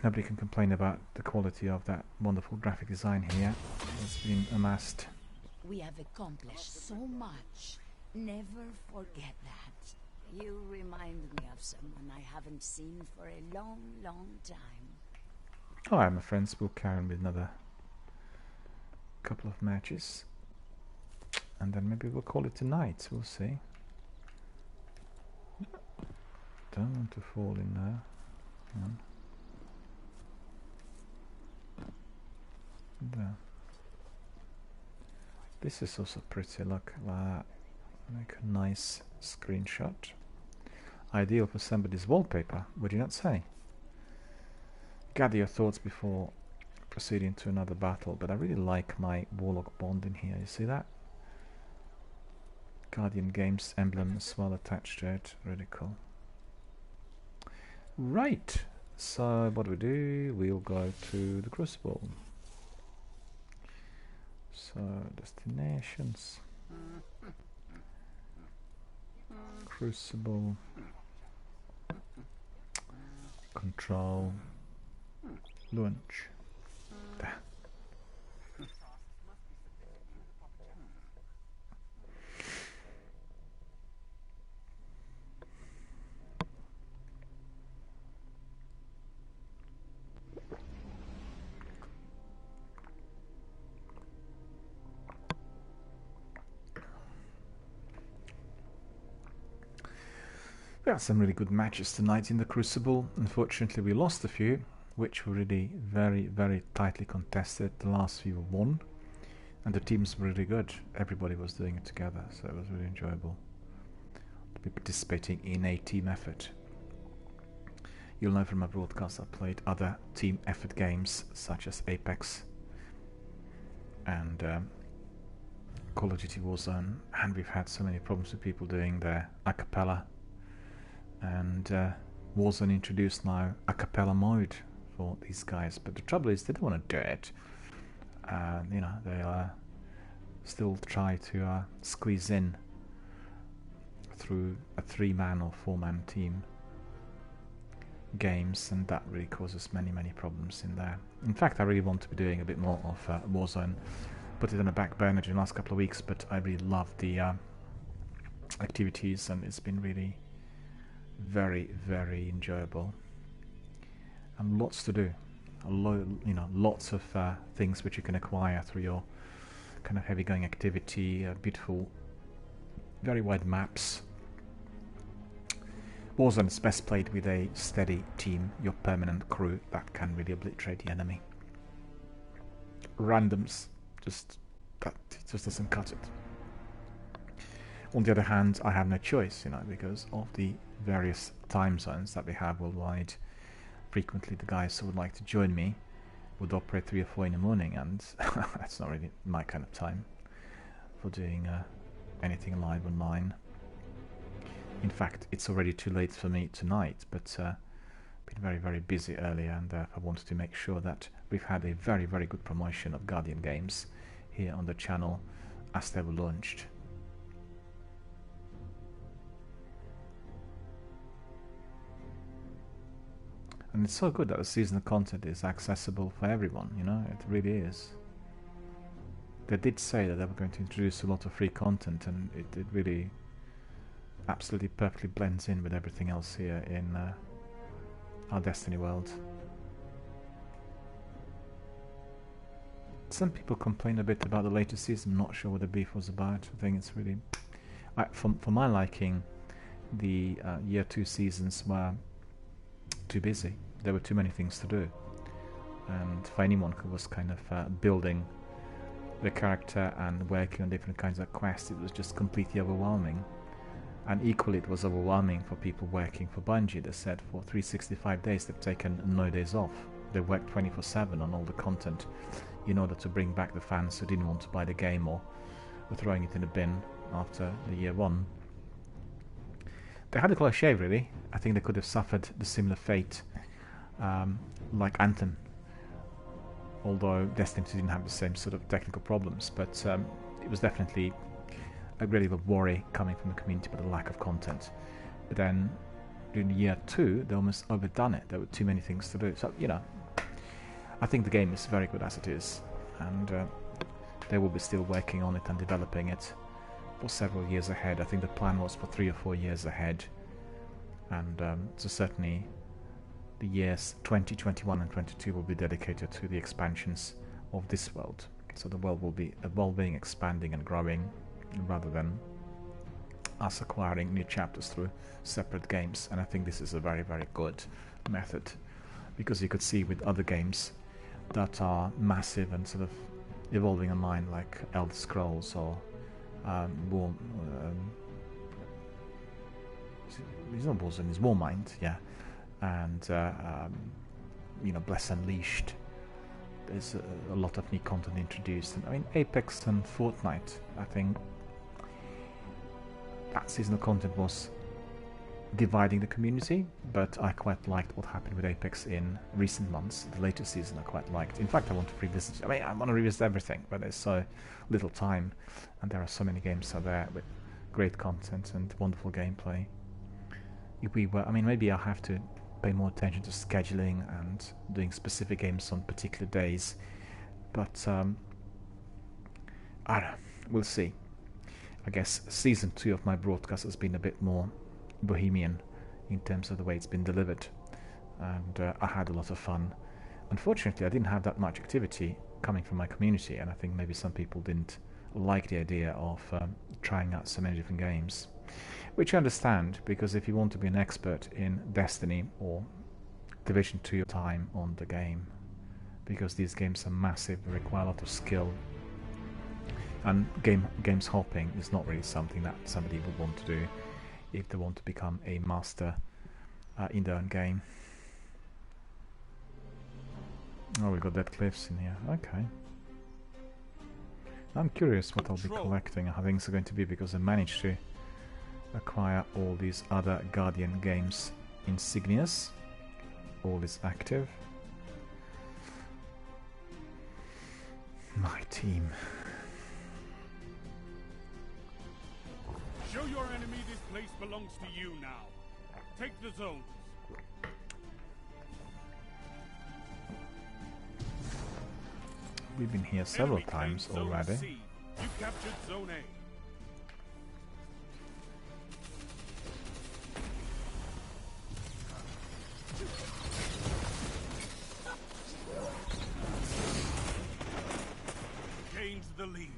Nobody can complain about the quality of that wonderful graphic design here. It's been amassed. We have accomplished so much. Never forget that. You remind me of someone I haven't seen for a long, long time. Alright, my friends, we'll carry on with another couple of matches. And then maybe we'll call it a night. We'll see. Don't want to fall in there. Hang on. There. This is also pretty, look like that. Make a nice screenshot. Ideal for somebody's wallpaper, would you not say? Gather your thoughts before proceeding to another battle, but I really like my Warlock Bond in here, you see that? Guardian Games emblem as well attached to it, really cool. Right, so what do we do? We'll go to the Crucible. So, destinations, Crucible, Control, Launch. There. We had some really good matches tonight in the Crucible. Unfortunately, we lost a few, which were really very, very tightly contested. The last few were won, and the teams were really good. Everybody was doing it together, so it was really enjoyable to be participating in a team effort. You'll know from my broadcast I've played other team effort games, such as Apex and Call of Duty Warzone, and we've had so many problems with people doing their a cappella. And Warzone introduced now a cappella mode for these guys, but the trouble is they don't want to do it. You know, they still try to squeeze in through a 3-man or 4-man team games, and that really causes many problems in there. In fact, I really want to be doing a bit more of Warzone. Put it on the back burner during the last couple of weeks, but I really love the activities, and it's been really very enjoyable, and lots to do. Lots of things which you can acquire through your kind of heavy going activity, beautiful, very wide maps. Warzone is best played with a steady team, your permanent crew that can really obliterate the enemy. Randoms, it just doesn't cut it. On the other hand, I have no choice, because of the various time zones that we have worldwide. Frequently the guys who would like to join me would operate 3 or 4 in the morning, and that's not really my kind of time for doing anything live online. In fact, it's already too late for me tonight, but been very busy earlier, and I wanted to make sure that we've had a very good promotion of Guardian games here on the channel as they were launched. And it's so good that the seasonal content is accessible for everyone, it really is. They did say that they were going to introduce a lot of free content, and it really absolutely perfectly blends in with everything else here in our Destiny world. Some people complain a bit about the latest season. I'm not sure what the beef was about. I think it's really... for my liking, the year 2 seasons were too busy. There were too many things to do, and for anyone who was kind of building the character and working on different kinds of quests, it was just completely overwhelming. And equally it was overwhelming for people working for Bungie. They said for 365 days they've taken no days off. They worked 24/7 on all the content in order to bring back the fans who didn't want to buy the game or were throwing it in the bin after the year 1. They had a close shave, really. I think they could have suffered the similar fate like Anthem, although Destiny 2 didn't have the same sort of technical problems, but it was definitely a really a worry coming from the community about the lack of content. But then during year 2 they almost overdone it. There were too many things to do. So I think the game is very good as it is, and they will be still working on it and developing it for several years ahead. I think the plan was for 3 or 4 years ahead, and so certainly the years 2021 and 22 will be dedicated to the expansions of this world. So the world will be evolving, expanding and growing, rather than us acquiring new chapters through separate games. And I think this is a very good method, because you could see with other games that are massive and sort of evolving online, like Elder Scrolls or it's not Warzone, it's Warmind, yeah, and Bless Unleashed. There's a lot of new content introduced, and I mean Apex and Fortnite, I think that seasonal content was dividing the community, but I quite liked what happened with Apex in recent months. The latest season I quite liked. In fact, I want to revisit. I mean, I want to revisit everything, but there's so little time, and there are so many games out there with great content and wonderful gameplay. If we were, I mean, maybe I'll have to pay more attention to scheduling and doing specific games on particular days, but I don't know. We'll see. I guess season 2 of my broadcast has been a bit more bohemian in terms of the way it's been delivered, and I had a lot of fun. Unfortunately, I didn't have that much activity coming from my community, and I think maybe some people didn't like the idea of trying out so many different games, which I understand, because if you want to be an expert in Destiny or Division 2 time on the game, because these games are massive, they require a lot of skill, and games hopping is not really something that somebody would want to do if they want to become a master in their own game. Oh, we got dead cliffs in here. Okay. I'm curious what I'll be collecting, how things are going to be, because I managed to acquire all these other Guardian games insignias. All is active. My team. Show your enemy this place belongs to you now. Take the zones. We've been here several times already. C. You captured Zone A. Gains the lead.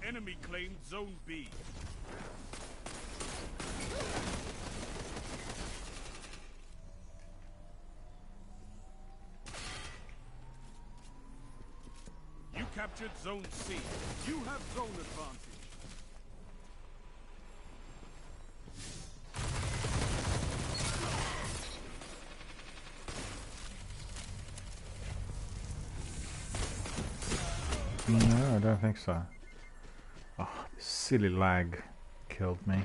Enemy claimed Zone B. You captured Zone C. You have zone advantage. No, I don't think so. Oh, this silly lag killed me.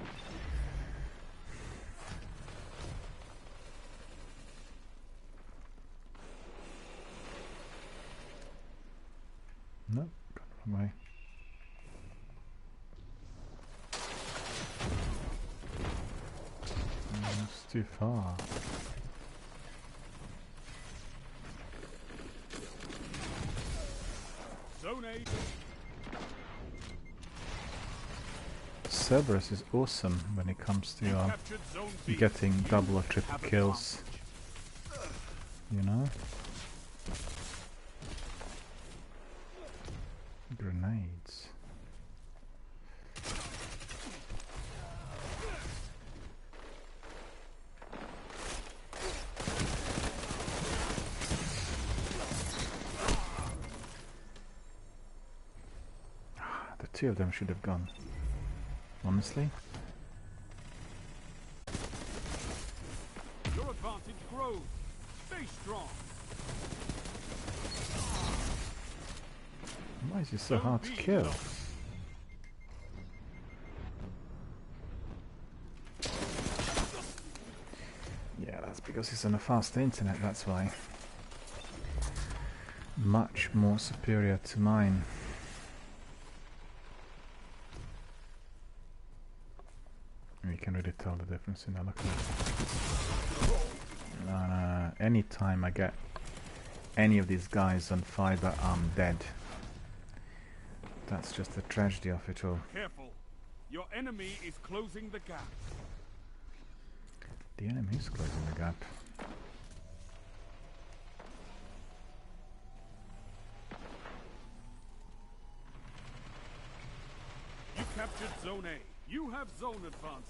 Nope, got the wrong way. That's too far. Zone A. Cerberus is awesome when it comes to getting double or triple kills. You know? Grenades. The two of them should have gone. Honestly. Your advantage grows. Stay strong. Why is it so hard to kill? Yeah, that's because it's on a fast internet, that's why. Much more superior to mine. You can really tell the difference in the look. No. Anytime I get any of these guys on fiber, I'm dead. That's just the tragedy of it all. Careful. Your enemy is closing the gap. The enemy is closing the gap. You captured Zone A. You have zone advantage.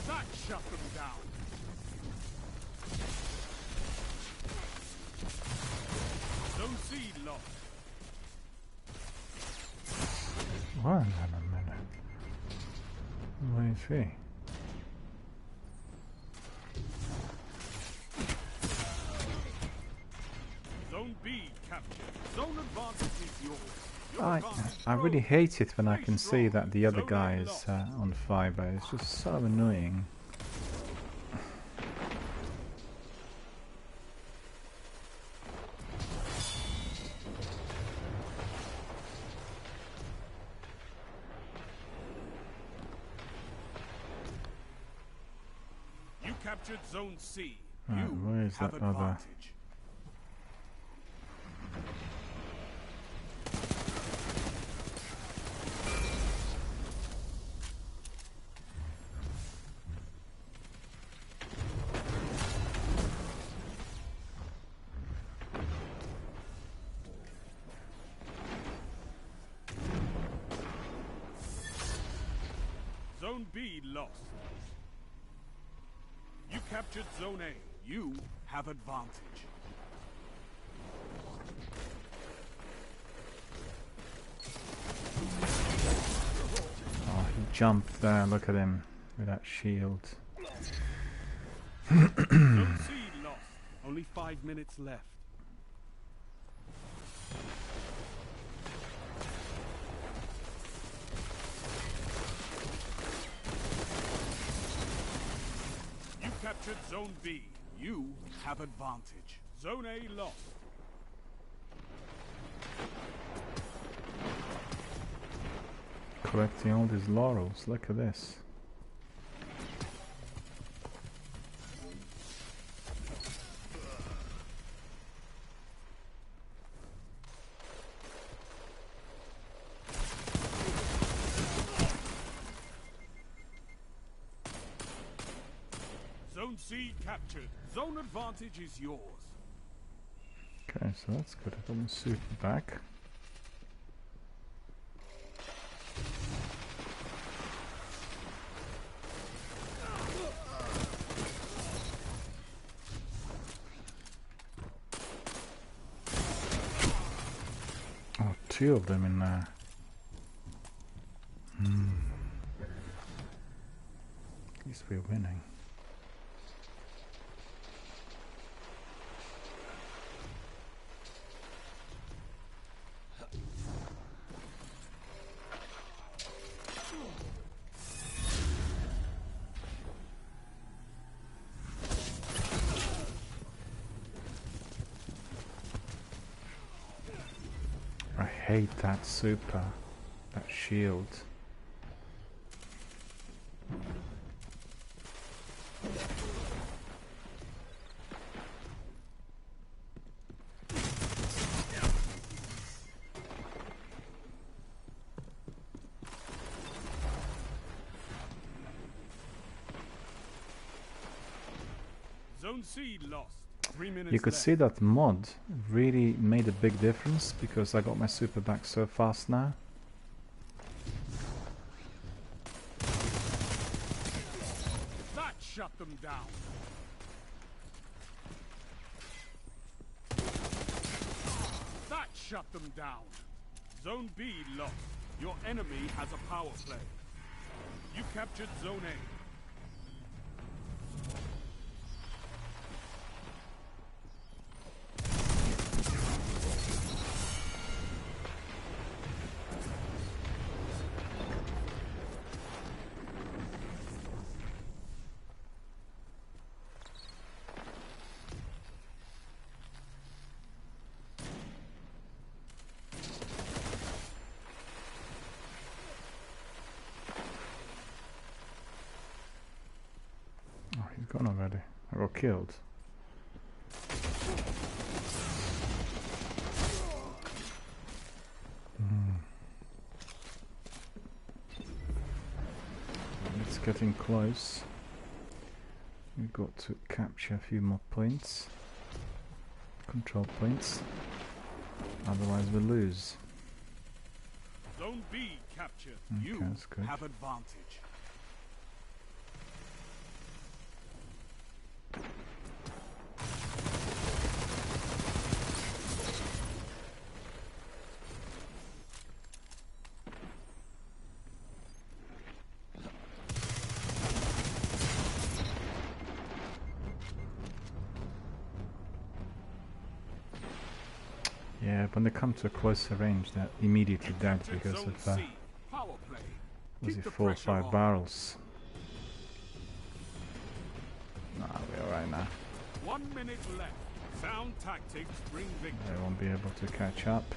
That shut them down. Zone C lost. Why is that a minute? What is he? Zone B captured. Zone advantage is yours. I really hate it when I can see that the other guy is on fiber. It's just so annoying. You captured Zone C. Right, You where is have that other? advantage. Zone B lost. You captured Zone A. You have advantage. Oh, he jumped there. Look at him with that shield. Zone C lost. Only 5 minutes left. You captured Zone B. You have advantage. Zone A lost. Collecting all these laurels, look at this. Zone C captured. Zone advantage is yours. Okay, so that's good. I got my super back. Oh, two of them in there. At least we're winning. I hate that super, that shield. Zone C lost. 3 minutes You could left. see that mod really made a big difference because I got my super back so fast now. That shut them down. That shut them down. Zone B lost. Your enemy has a power play. You captured Zone A. Oh, he's gone already. I got killed. It's getting close. We've got to capture a few more points. Control points. Otherwise we lose. Zone B captured. Okay, You that's good. have advantage. Yeah, when they come to a closer range, they're immediately dead Captured because Zone of C. Power play. was Keep it the 4 or pressure 5 on. barrels? Nah, we're alright now. 1 minute left. Sound tactics bring victory. They won't be able to catch up.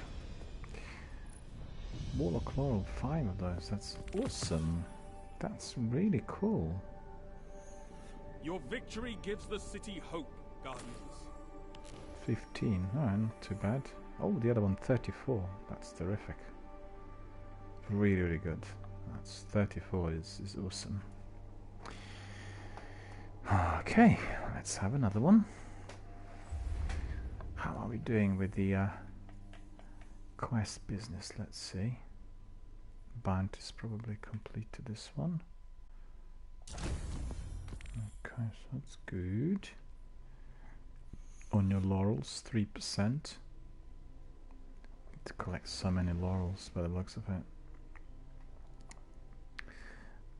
Warlock Laurel, 5 of those. That's awesome. That's really cool. Your victory gives the city hope, Guardians. 15. Alright, not too bad. Oh, the other one, 34. That's terrific. Really, really good. That's 34 is awesome. Okay, let's have another one. How are we doing with the quest business? Let's see. Bounty's probably complete to this one. Okay, so that's good. On your laurels, 3%. To collect so many laurels by the looks of it.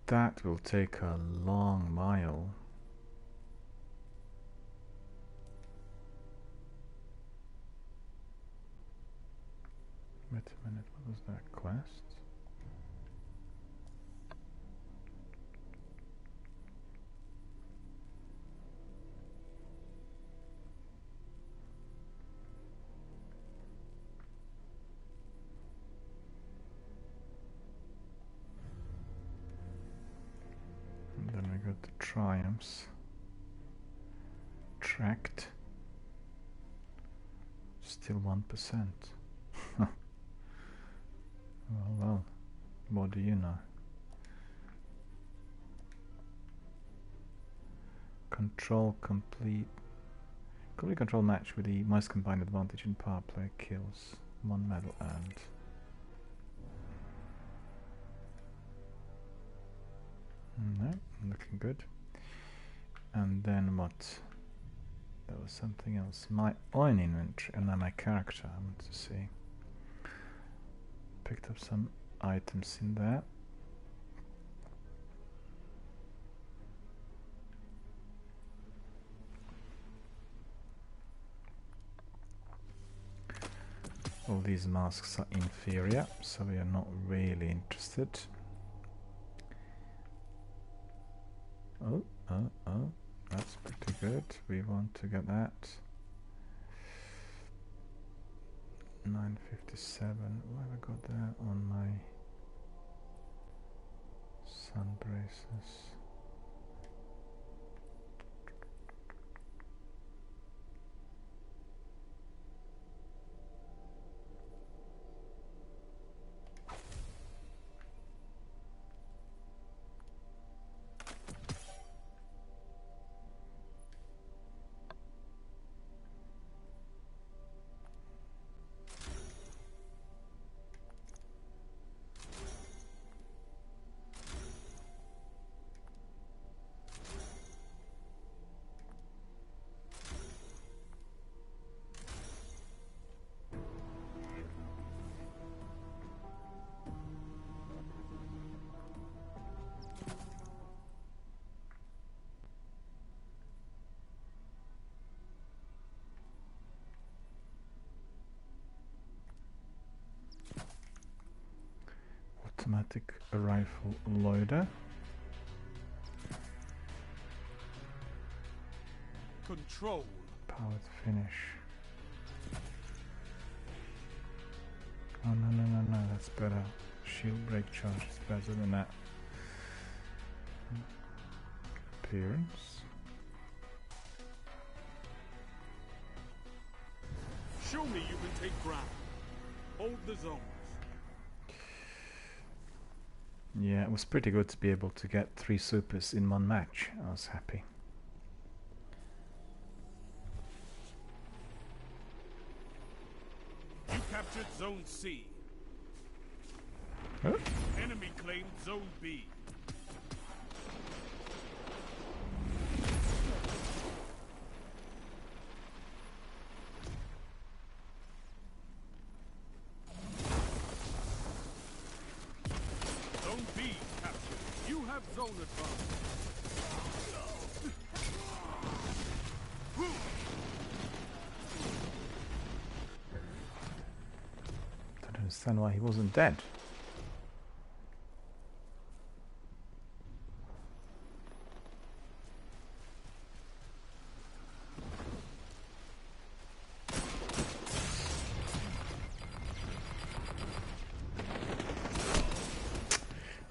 That will take a long mile. Wait a minute, what was that quest? got the triumphs. Tracked. Still 1%. Well, what do you know? Control complete. Complete control match with the most combined advantage in power play kills. 1 medal earned. No, looking good. And then what? There was something else. My own inventory, and then my character. I want to see. Picked up some items in there. All these masks are inferior, so we are not really interested. Oh, that's pretty good. We want to get that. 957. What have I got there on my sun braces? Automatic rifle loader. Control. Powered finish. Oh no, that's better. Shield break charge is better than that. Appearance. Show me you can take ground. Hold the zones. Yeah, it was pretty good to be able to get 3 supers in 1 match. I was happy. You captured Zone C. Oh. Enemy claimed Zone B. Zone B captured. You have zone advantage. Don't understand why he wasn't dead.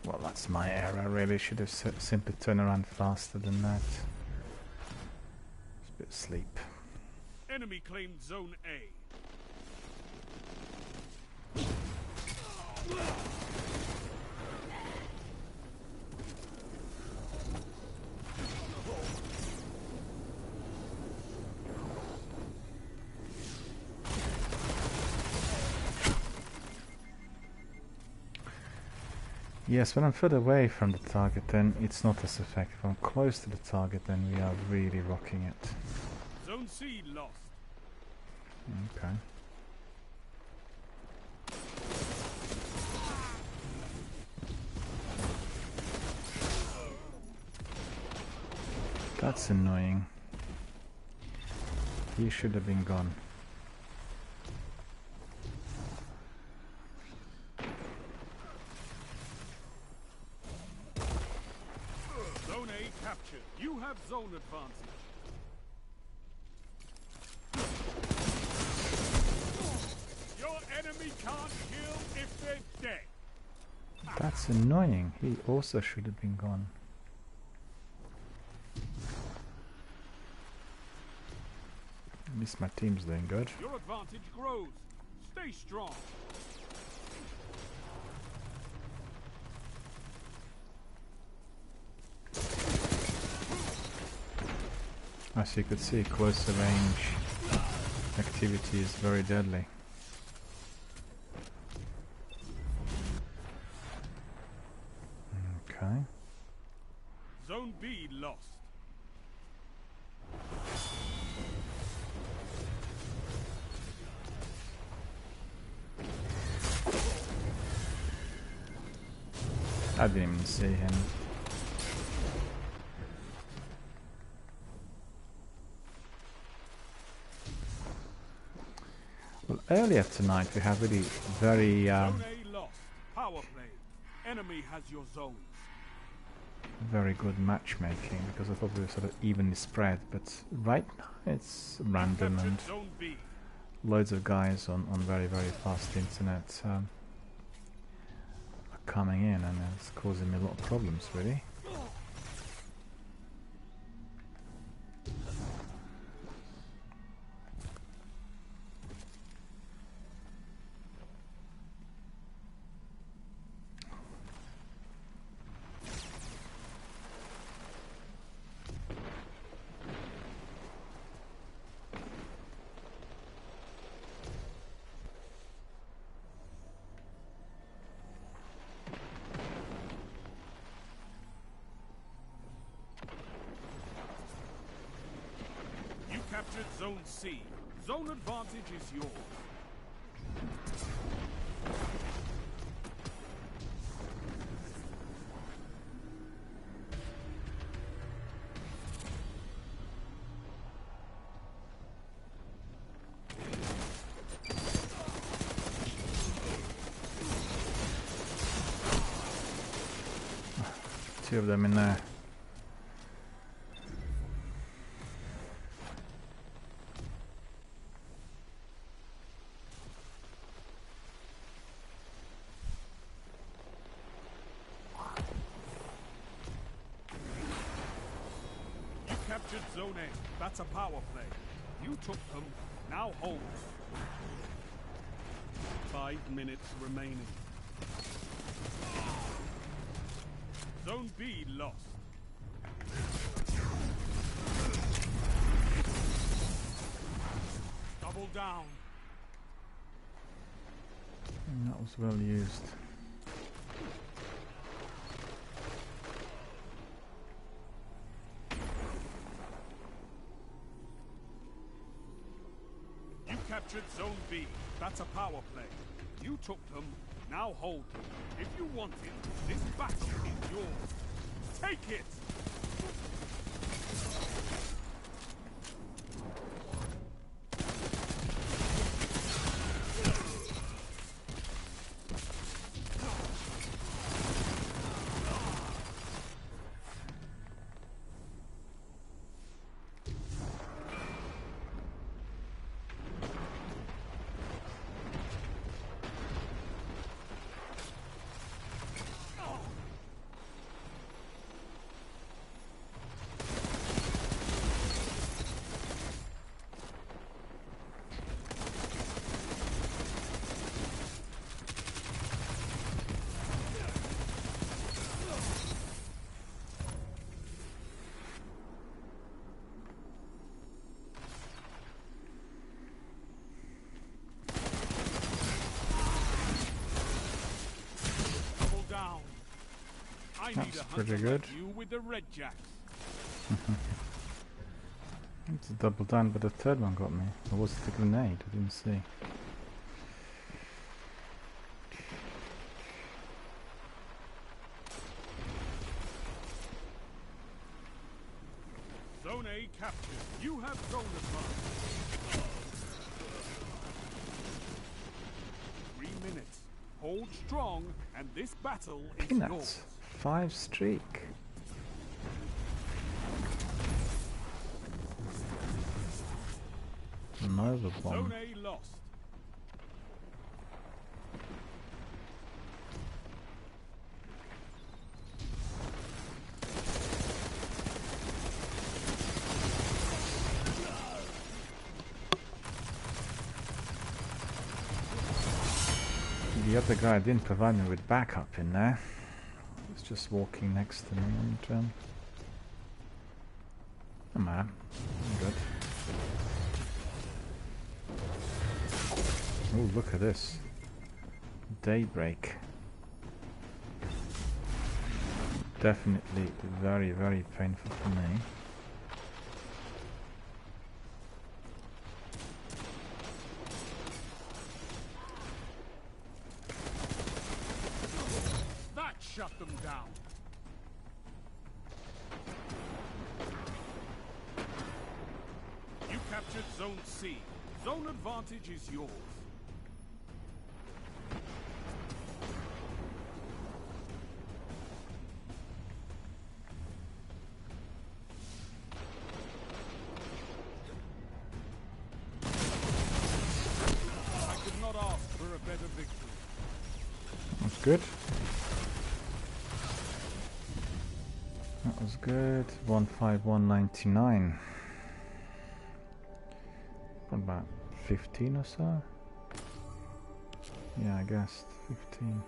Well, that's my error. I really should have simply turned around faster than that. Just a bit of sleep. Enemy claimed Zone A. Yes, when I'm further away from the target, then it's not as effective. If I'm close to the target, then we are really rocking it. Zone C lost. Okay. That's annoying. He should have been gone. Zone A captured. You have zone advantage. Your enemy can't kill if they're dead. That's annoying. He also should have been gone. At least my team's doing good. Your advantage grows. Stay strong. As you could see, closer range activity is very deadly. Okay. Zone B lost. I didn't even see him. Well, earlier tonight we have really very Zone A lost. Power play. Enemy has your zones. very good matchmaking, because I thought we were sort of evenly spread, but right now it's random and Zone B. loads of guys on very fast internet are coming in, and it's causing me a lot of problems really. Captured Zone C. Zone advantage is yours. Two of them in there. Captured Zone A. That's a power play. You took them. Now hold. 5 minutes remaining. Zone B lost. Double down. That was well used. Captured Zone B. That's a power play. You took them, now hold them. If you want it, this battle is yours. Take it! That's pretty good. You with the red jacks. It's a double down, but the third one got me. Or was it the grenade? I didn't see. Zone A captured. You have zone advantage. 3 minutes. Hold strong, and this battle is Peanuts. yours. 5 streak. Nova bomb. Zone A lost. The other guy didn't provide me with backup in there. He was just walking next to me and... oh man, I'm good. Oh, look at this. Daybreak. Definitely very, very painful for me. That shut them down. You captured Zone C. Zone advantage is yours. That's good. That was good. 151.99. What about 15 or so? Yeah, I guess 15.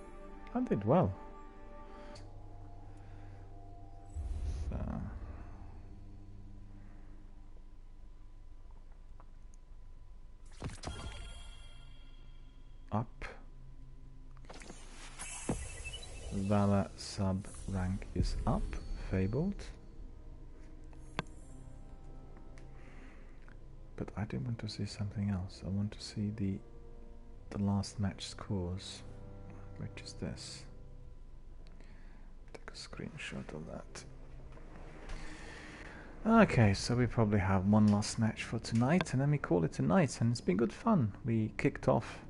I did well. So. Up. Valor sub rank is up. Fabled. But I do want to see something else. I want to see the last match scores. Which is this. Take a screenshot of that. Okay, so we probably have one last match for tonight and then we call it a night, and it's been good fun. We kicked off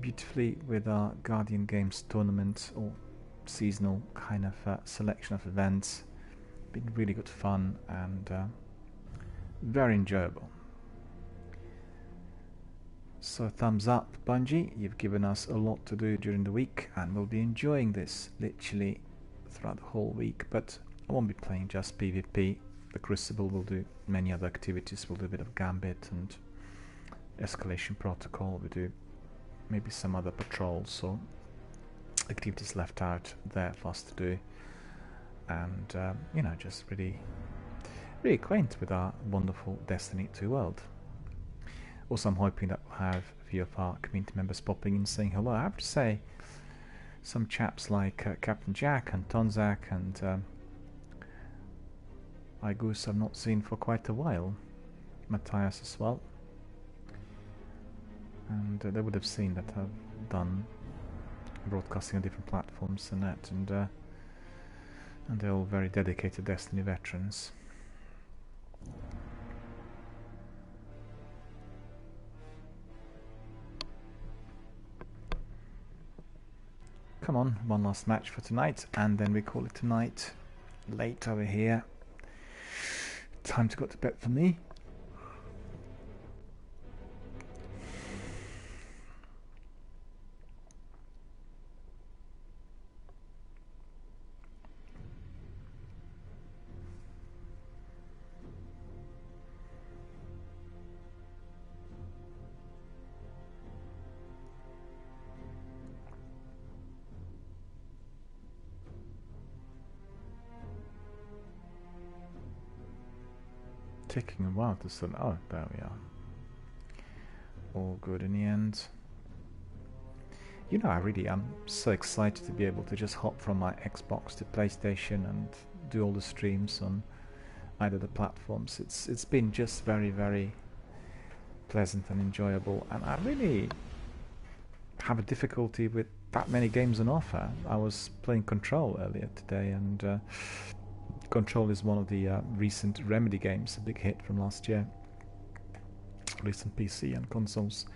beautifully with our Guardian Games tournament, or seasonal kind of selection of events. Been really good fun and very enjoyable. So thumbs up, Bungie. You've given us a lot to do during the week and we'll be enjoying this literally throughout the whole week, but I won't be playing just PvP. The Crucible will do many other activities. We'll do a bit of Gambit and Escalation Protocol. We'll do maybe some other patrols or activities left out there for us to do, and you know, just really acquaint with our wonderful Destiny 2 world. Also, I'm hoping that we'll have a few of our community members popping in saying hello. I have to say, some chaps like Captain Jack and Tonzak and Igus I've not seen for quite a while. Matthias as well. And they would have seen that I've done broadcasting on different platforms and that, and they're all very dedicated Destiny veterans. Come on, one last match for tonight, and then we call it tonight. Late over here. Time to go to bed for me. Taking a while to sort. Oh, there we are. All good in the end. You know, I'm so excited to be able to just hop from my Xbox to PlayStation and do all the streams on either the platforms. It's been just very, very pleasant and enjoyable, and I really have a difficulty with that many games on offer. I was playing Control earlier today, and Control is one of the recent Remedy games, a big hit from last year, released on PC and consoles,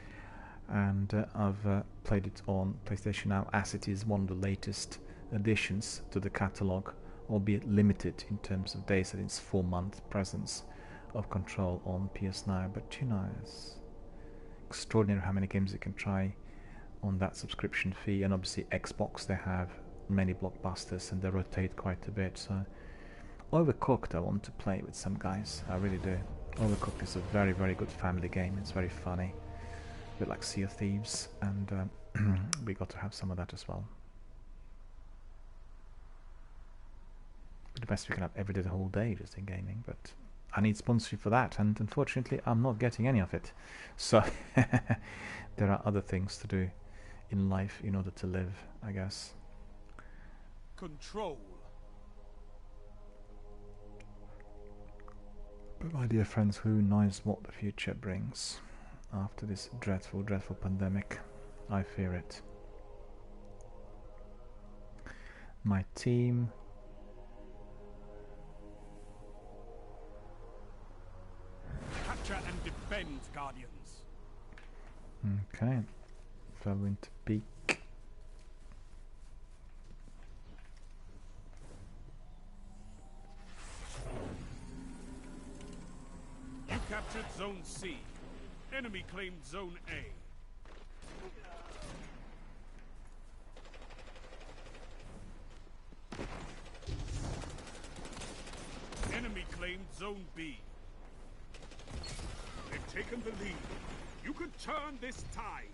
and I've played it on PlayStation now, as it is one of the latest additions to the catalogue, albeit limited in terms of days, and its 4-month presence of Control on PS Now. But you know, it's extraordinary how many games you can try on that subscription fee, and obviously Xbox, they have many blockbusters and they rotate quite a bit. So Overcooked I want to play with some guys, I really do. Overcooked is a very, very good family game. It's very funny, a bit like Sea of Thieves, and we got to have some of that as well. The best we can have every day, the whole day, just in gaming, but I need sponsorship for that, and unfortunately I'm not getting any of it. So there are other things to do in life in order to live, I guess. Control. But my dear friends, who knows what the future brings after this dreadful, dreadful pandemic? I fear it. My team... Capture and defend, Guardians. Okay. Fell into peak. You captured Zone C. Enemy claimed Zone A. Enemy claimed Zone B. They've taken the lead. You could turn this tide.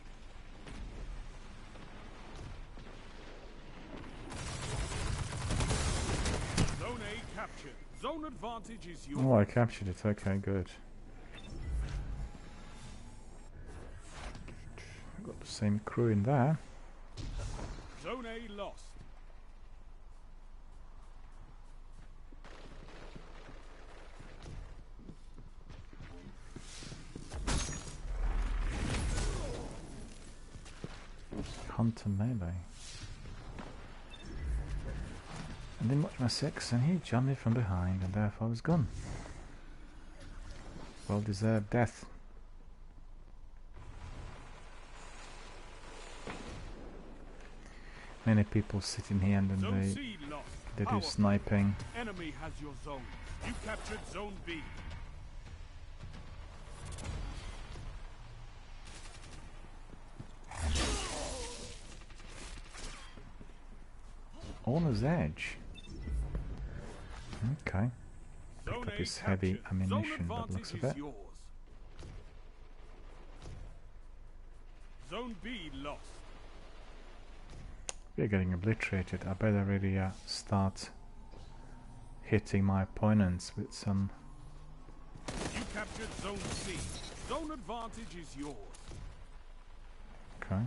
Zone A captured. Zone advantage is yours. Oh, I captured it. Okay, good. Got the same crew in there. Zone A lost. Hunter melee. And didn't watch my 6, and he jumped me from behind, and therefore I was gone. Well deserved death. Many people sitting here and then they do sniping. Enemy has your zone. You captured Zone B. Owner's edge. Okay. Picked up his heavy ammunition by the looks of it. Zone B lost. We're getting obliterated. I better really start hitting my opponents with some... You captured Zone C. Zone advantage is yours. Okay.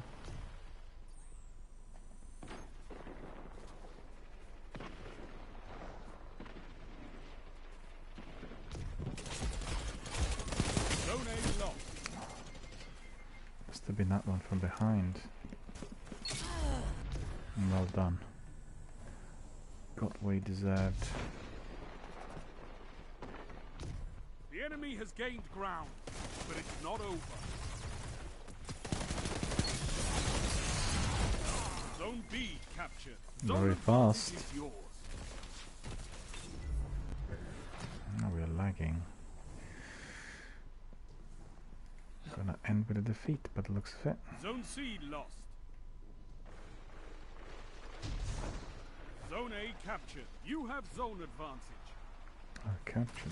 Zone A lost. Must have been that one from behind. Well done. Got what he deserved. The enemy has gained ground, but it's not over. Zone B captured. Zone Very fast. is yours. Now we're lagging. Gonna end with a defeat, by the looks of it. Zone C lost. Zone A captured. You have zone advantage. I captured.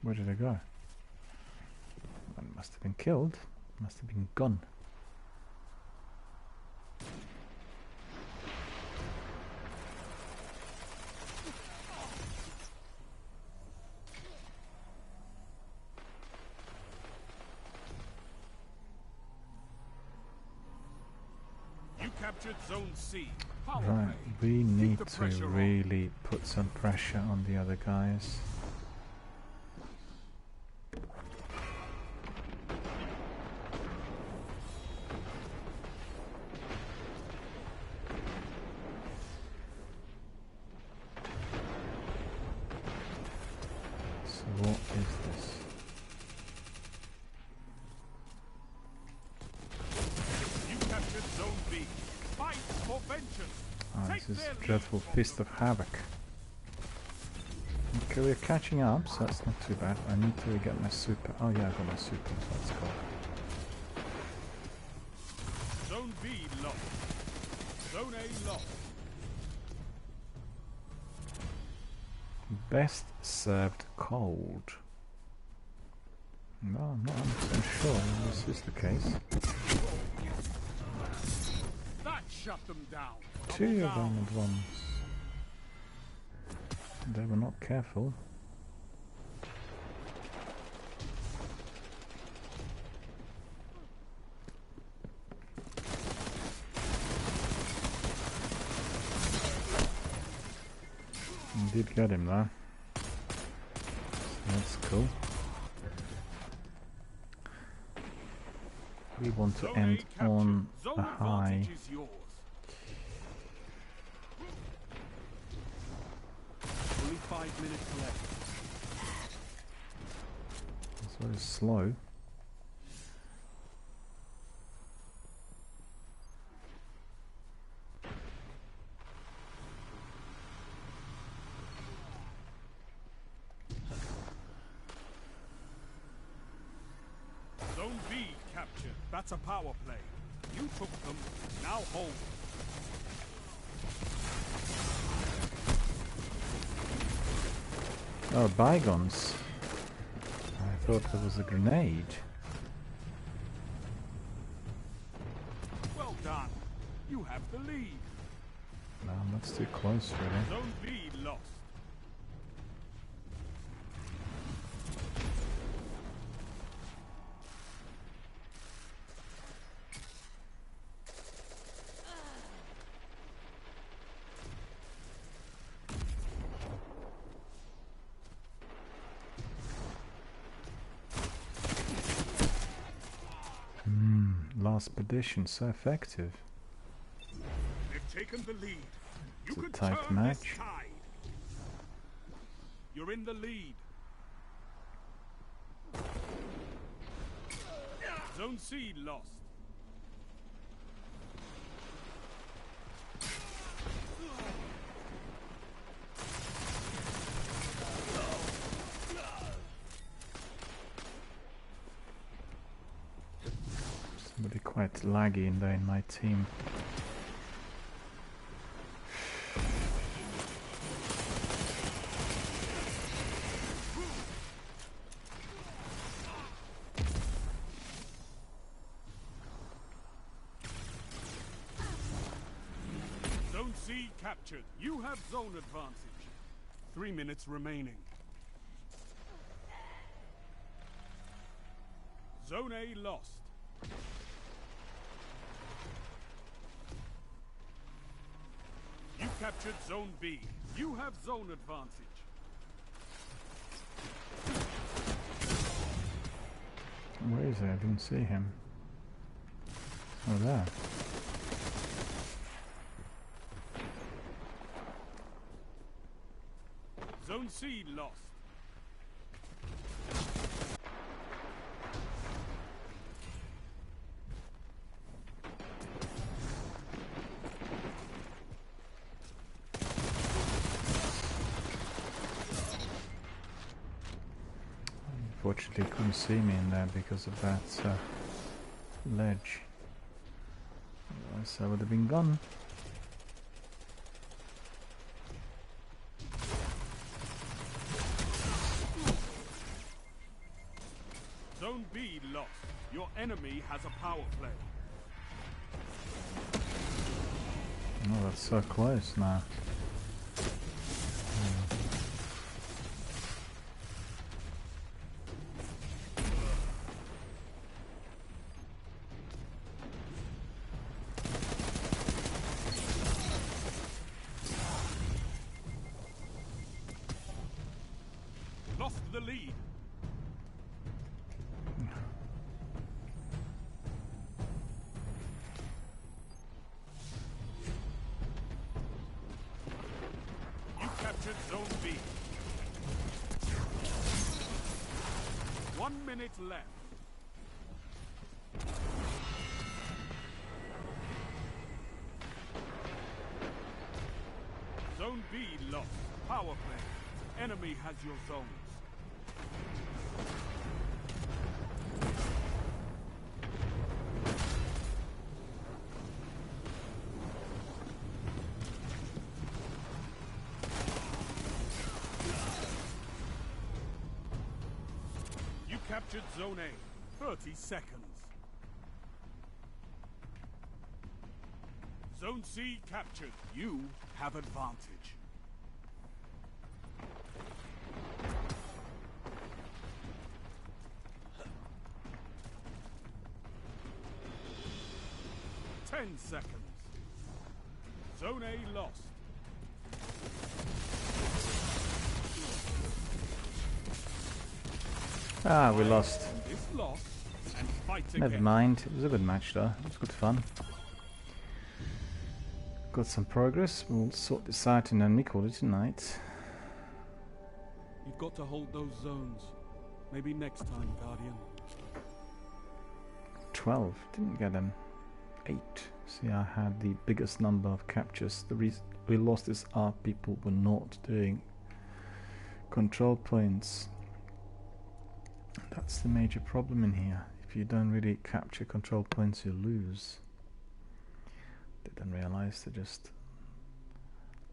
Where did I go? One must have been killed. Must have been gone. Captured Zone C. Right, we need to really put some pressure on the other guys. So what is this? This is dreadful Fist of Havoc. Okay, we're catching up, so that's not too bad. I need to get my super. Oh yeah, I got my super. Let's go. Zone B lost. Zone A lost. Best served cold. No, I'm not 100% sure this is the case. That shut them down. Two of them at once. They were not careful. Did get him there. That's cool. We want to end on a high. Only 5 minutes left. It's very slow. Zone B captured. That's a power play. You took them. Now hold. Oh, bygones. I thought there was a grenade. Well done. You have the lead. No, that's too close, really. Zone B lost. Last position, so effective. They've taken the lead. You It's a could tight turn match. this tide. You're in the lead. Zone C lost. Somebody quite laggy in there in my team. Zone C captured. You have zone advantage. 3 minutes remaining. Zone A lost. You captured Zone B. You have zone advantage. Where is he? I didn't see him. Oh, there. Zone C lost. Unfortunately, couldn't see me in there because of that ledge. Otherwise, I would have been gone. Zone B lost. Your enemy has a power play. Oh, that's so close now. Lost the lead. You captured Zone B. 1 minute left. Zone B lost. Power play. Enemy has your zones. captured Zone A. 30 seconds. Zone C captured. You have advantage. Ten seconds. Zone A lost. Ah, we lost. It's lost and fight again. Never mind. It was a good match though. It was good fun. Got some progress. We'll sort this out and then we call it tonight. You've got to hold those zones. Maybe next time, Guardian. 12. Didn't get them. 8. See, I had the biggest number of captures. The reason we lost is our people were not doing control points. That's the major problem in here. If you don't really capture control points, you lose. Didn't realize they're just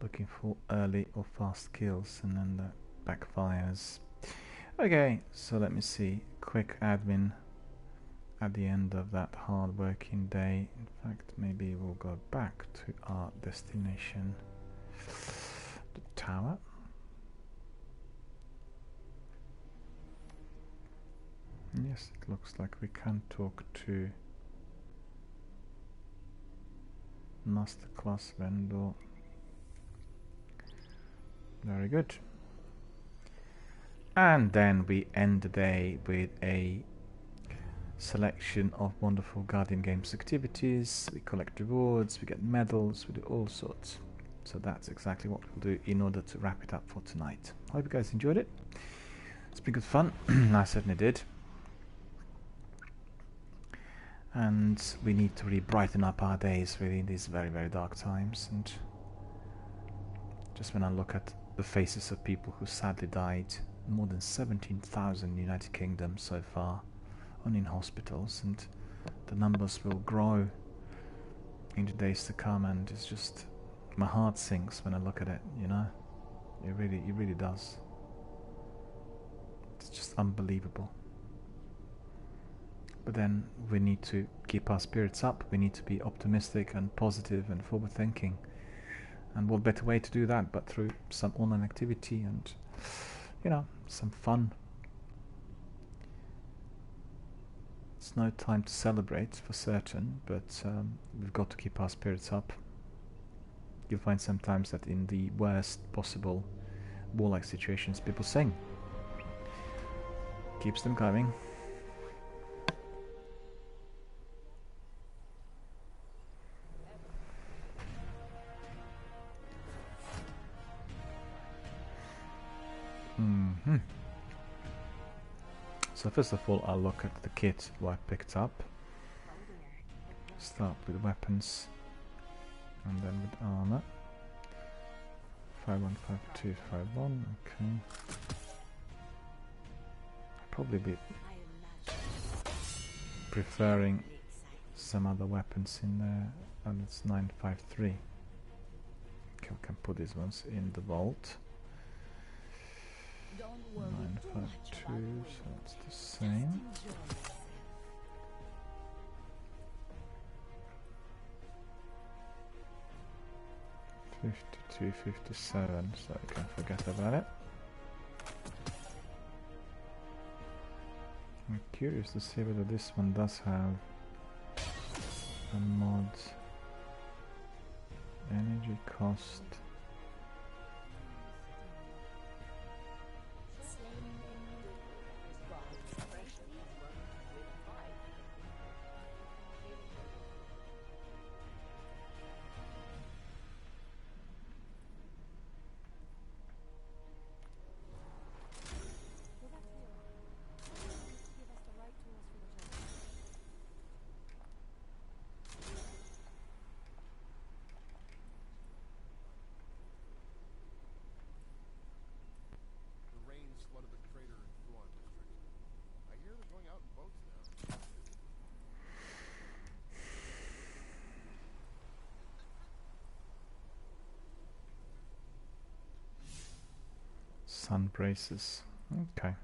looking for early or fast kills and then that backfires. Okay, so let me see. Quick admin at the end of that hard working day. In fact, maybe we'll go back to our destination, the tower. Yes, it looks like we can talk to masterclass vendor. Very good. And then we end the day with a selection of wonderful Guardian Games activities. We collect rewards, we get medals, we do all sorts. So that's exactly what we'll do in order to wrap it up for tonight. Hope you guys enjoyed it. It's been good fun. I certainly did. And we need to really brighten up our days really in these very, very dark times. And just when I look at the faces of people who sadly died, more than 17,000 in the United Kingdom so far, only in hospitals, and the numbers will grow in the days to come, and it's just, my heart sinks when I look at it, you know. It really does. It's just unbelievable. But then we need to keep our spirits up. We need to be optimistic and positive and forward thinking. And what better way to do that but through some online activity and, you know, some fun. It's no time to celebrate for certain, but we've got to keep our spirits up. You'll find sometimes that in the worst possible warlike situations, people sing. Keeps them going. So first of all, I'll look at the kit what I picked up. Start with weapons and then with armor. 515251, okay. Probably be preferring some other weapons in there, and it's 953. Okay, we can put these ones in the vault. 952, so it's the same. $52, $57, so you can forget about it. I'm curious to see whether this one does have a mod. Energy cost. Sun braces. Okay,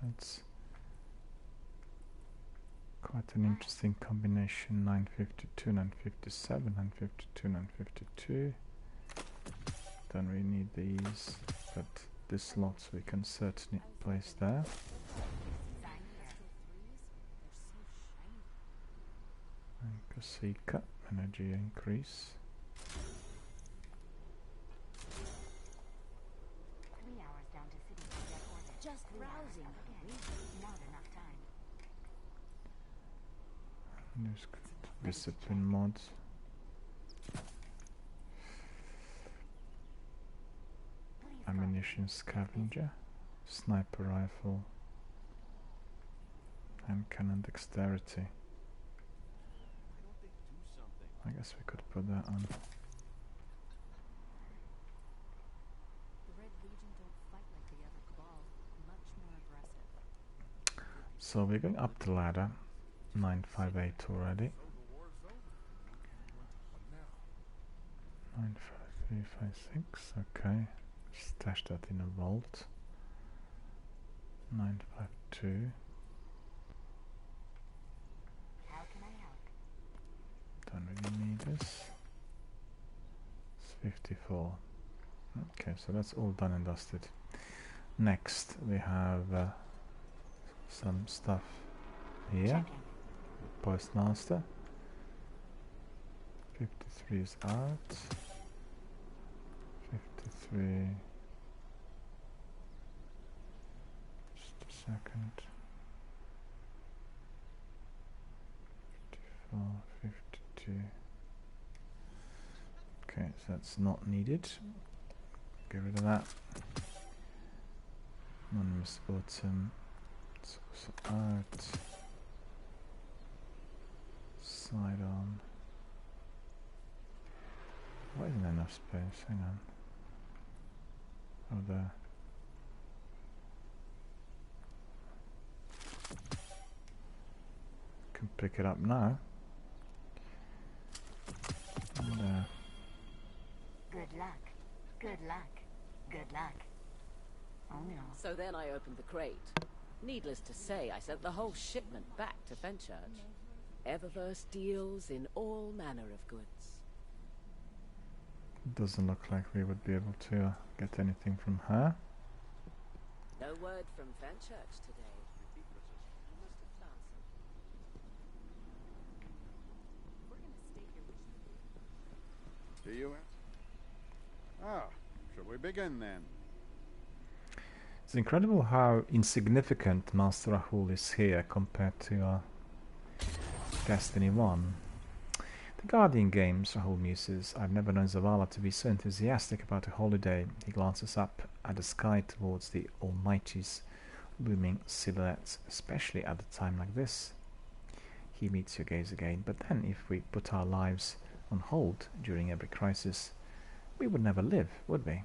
that's Quite an interesting combination. 952, 957, 952, 952. Don't really need these, but this slots we can certainly place there. And Kasika, energy increase. 3 hours down to city to get orbit. Just browsing. Not enough time. There's discipline mods. Ammunition scavenger, sniper rifle, and cannon dexterity. I guess we could put that on. So we're going up the ladder. 958 already. 95356, okay. Stash that in a vault. 952. How can I help? Don't really need this. It's 54. Okay, so that's all done and dusted. Next we have some stuff here. Postmaster. 53 is out. 53. Just a second. 54, 52. Okay, so that's not needed. Get rid of that. Anonymous autumn. It's also out. Sidearm. Why isn't there enough space? Hang on. Oh, there. Can pick it up now. And, Good luck. Good luck. Good luck. Oh no. So then I opened the crate. Needless to say, I sent the whole shipment back to Fenchurch. Eververse deals in all manner of goods. doesn't look like we would be able to get anything from her. No word from Fenchurch today. You must have found something. We're gonna stay here. Do you? Ah, shall we begin then? It's incredible how insignificant Master Rahul is here compared to Destiny 1. The Guardian games, Rahul muses, I've never known Zavala to be so enthusiastic about a holiday. He glances up at the sky towards the Almighty's looming silhouettes, especially at a time like this. He meets your gaze again, but then if we put our lives on hold during every crisis, we would never live, would we?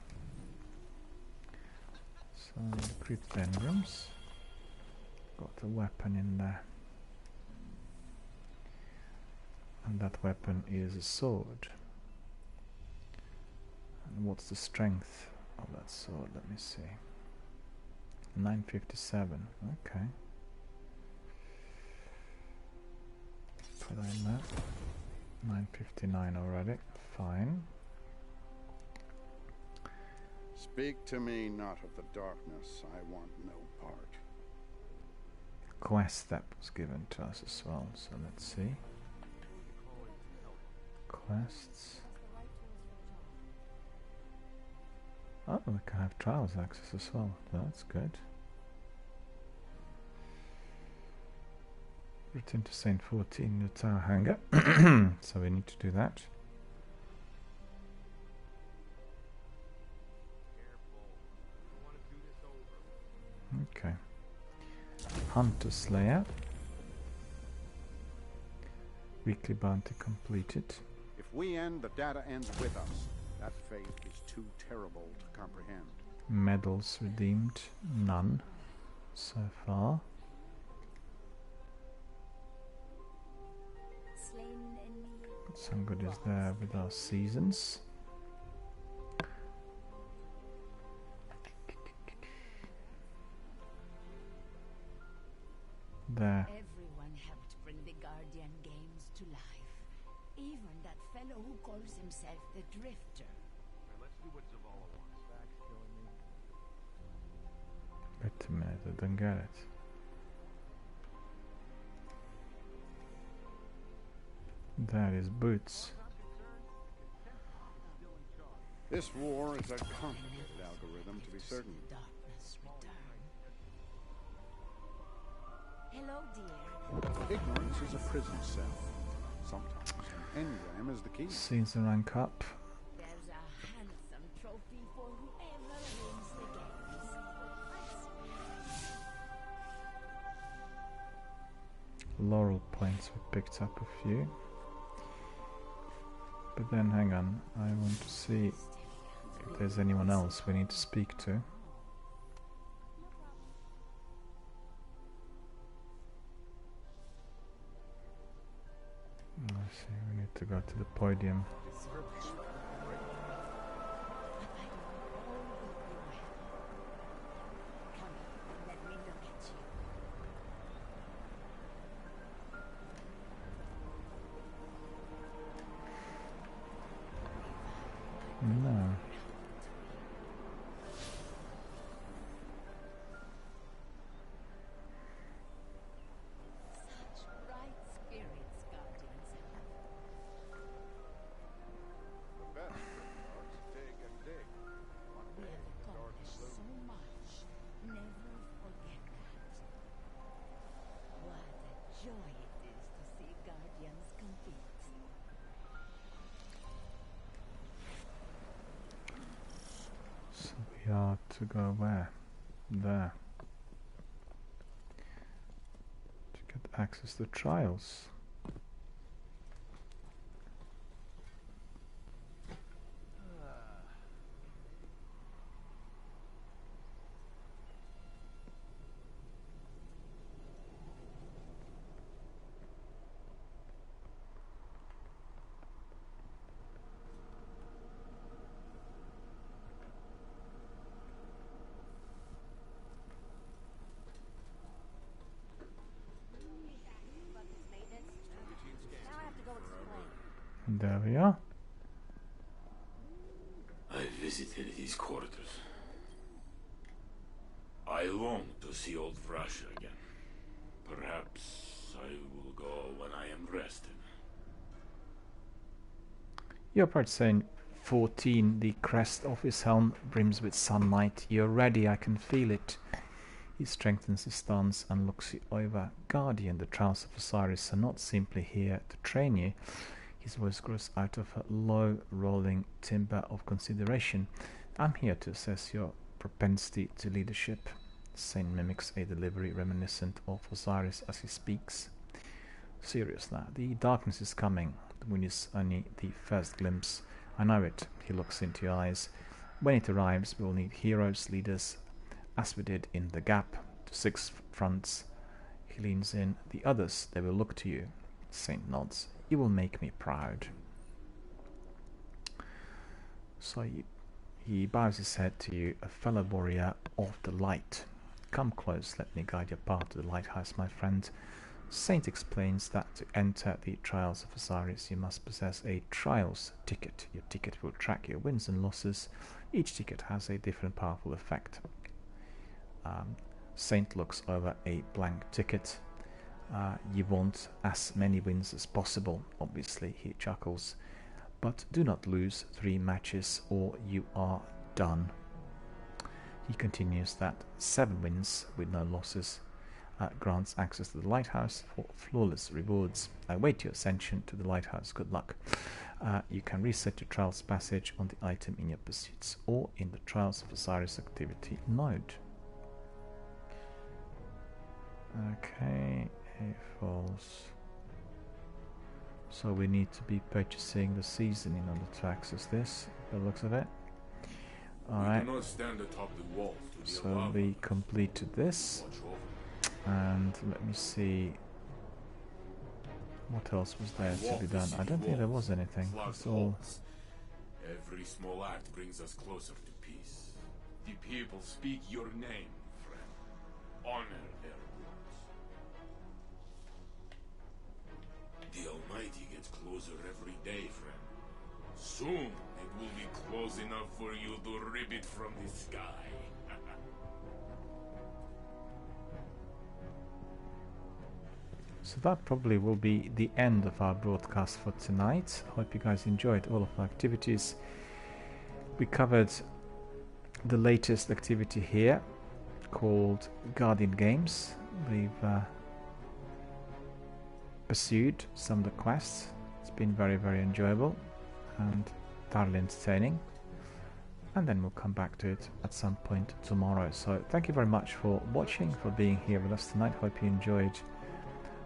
So, crypt engrams. Got a weapon in there. And that weapon is a sword. And what's the strength of that sword? Let me see. 957. Okay. Put that in there. 959 already. Fine. Speak to me not of the darkness. I want no part. Quest that was given to us as well. So let's see. Quests. Oh, we can have trials access as well. That's good. Return to Saint 14, the tower hangar. So we need to do that. Okay. Hunter Slayer. Weekly bounty completed. If we end, the data ends with us. That fate is too terrible to comprehend. Medals redeemed. None so far. Some goodies there with our seasons. There. Everyone helped bring that fellow who calls himself the Drifter. Let's do what Zavala wants. Back's killing me. Wait a minute, I don't get it. That is Boots. This war is a complicated algorithm, to be certain. Darkness return. Hello, dear. Ignorance is a prison cell. Sometimes an engram is the key. Scenes and rank up. There's a handsome trophy for whoever wins the games. Laurel points, we picked up a few. But then hang on, I want to see if there's anyone else we need to speak to. I see, we need to go to the podium. No. Such bright spirits Guardians have. The best cryptarchs dig and dig. One We day, have dark accomplished blue. so much. Never forget that. What a joy it is to see Guardians compete. So we are to go where? There. To get access to trials. Now I have to go explain. There we are. I visited his quarters. I long to see old Russia again. Perhaps I will go when I am rested. Your part saying 14, the crest of his helm brims with sunlight. You're ready, I can feel it. He strengthens his stance and looks you over. Guardian, the trials of Osiris are not simply here to train you. His voice grows out of a low, rolling timbre of consideration. I'm here to assess your propensity to leadership. Saint mimics a delivery reminiscent of Osiris as he speaks. Serious now. The darkness is coming. The moon is only the first glimpse. I know it. He looks into your eyes. When it arrives, we will need heroes, leaders, as we did in the Gap, to 6 fronts. He leans in. The others, they will look to you. Saint nods. You will make me proud. So he bows his head to you, a fellow warrior of the light. Come close, let me guide your path to the lighthouse, my friend. Saint explains that to enter the Trials of Osiris you must possess a Trials ticket. Your ticket will track your wins and losses. Each ticket has a different powerful effect. Saint looks over a blank ticket. You want as many wins as possible, obviously, he chuckles. But do not lose 3 matches or you are done. He continues that 7 wins with no losses grants access to the lighthouse for flawless rewards. Await your ascension to the lighthouse. Good luck. You can reset your Trials passage on the item in your pursuits or in the Trials of Osiris activity node. Okay, A falls. So we need to be purchasing the season in order to access this, by the looks of it. Alright, so we completed this, and let me see what else was there to be done. I don't think there was anything. It's all... Every small act brings us closer to peace. The people speak your name, friend. Honor their The Almighty gets closer every day, friend. Soon, it will be close enough for you to rip it from the sky. So that probably will be the end of our broadcast for tonight. Hope you guys enjoyed all of our activities. We covered the latest activity here called Guardian Games. We've pursued some of the quests. It's been very, very enjoyable and thoroughly entertaining. And then we'll come back to it at some point tomorrow. So thank you very much for watching, for being here with us tonight. Hope you enjoyed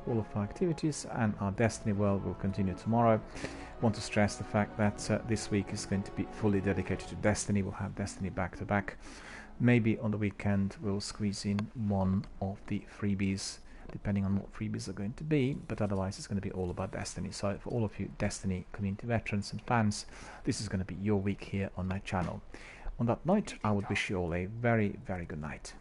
all of our activities, and our Destiny world will continue tomorrow. Want to stress the fact that this week is going to be fully dedicated to Destiny. We'll have Destiny back to back. Maybe on the weekend we'll squeeze in one of the freebies, depending on what freebies are going to be, but otherwise it's going to be all about Destiny. So for all of you Destiny community veterans and fans, this is going to be your week here on my channel. On that note, I would wish you all a very, very good night.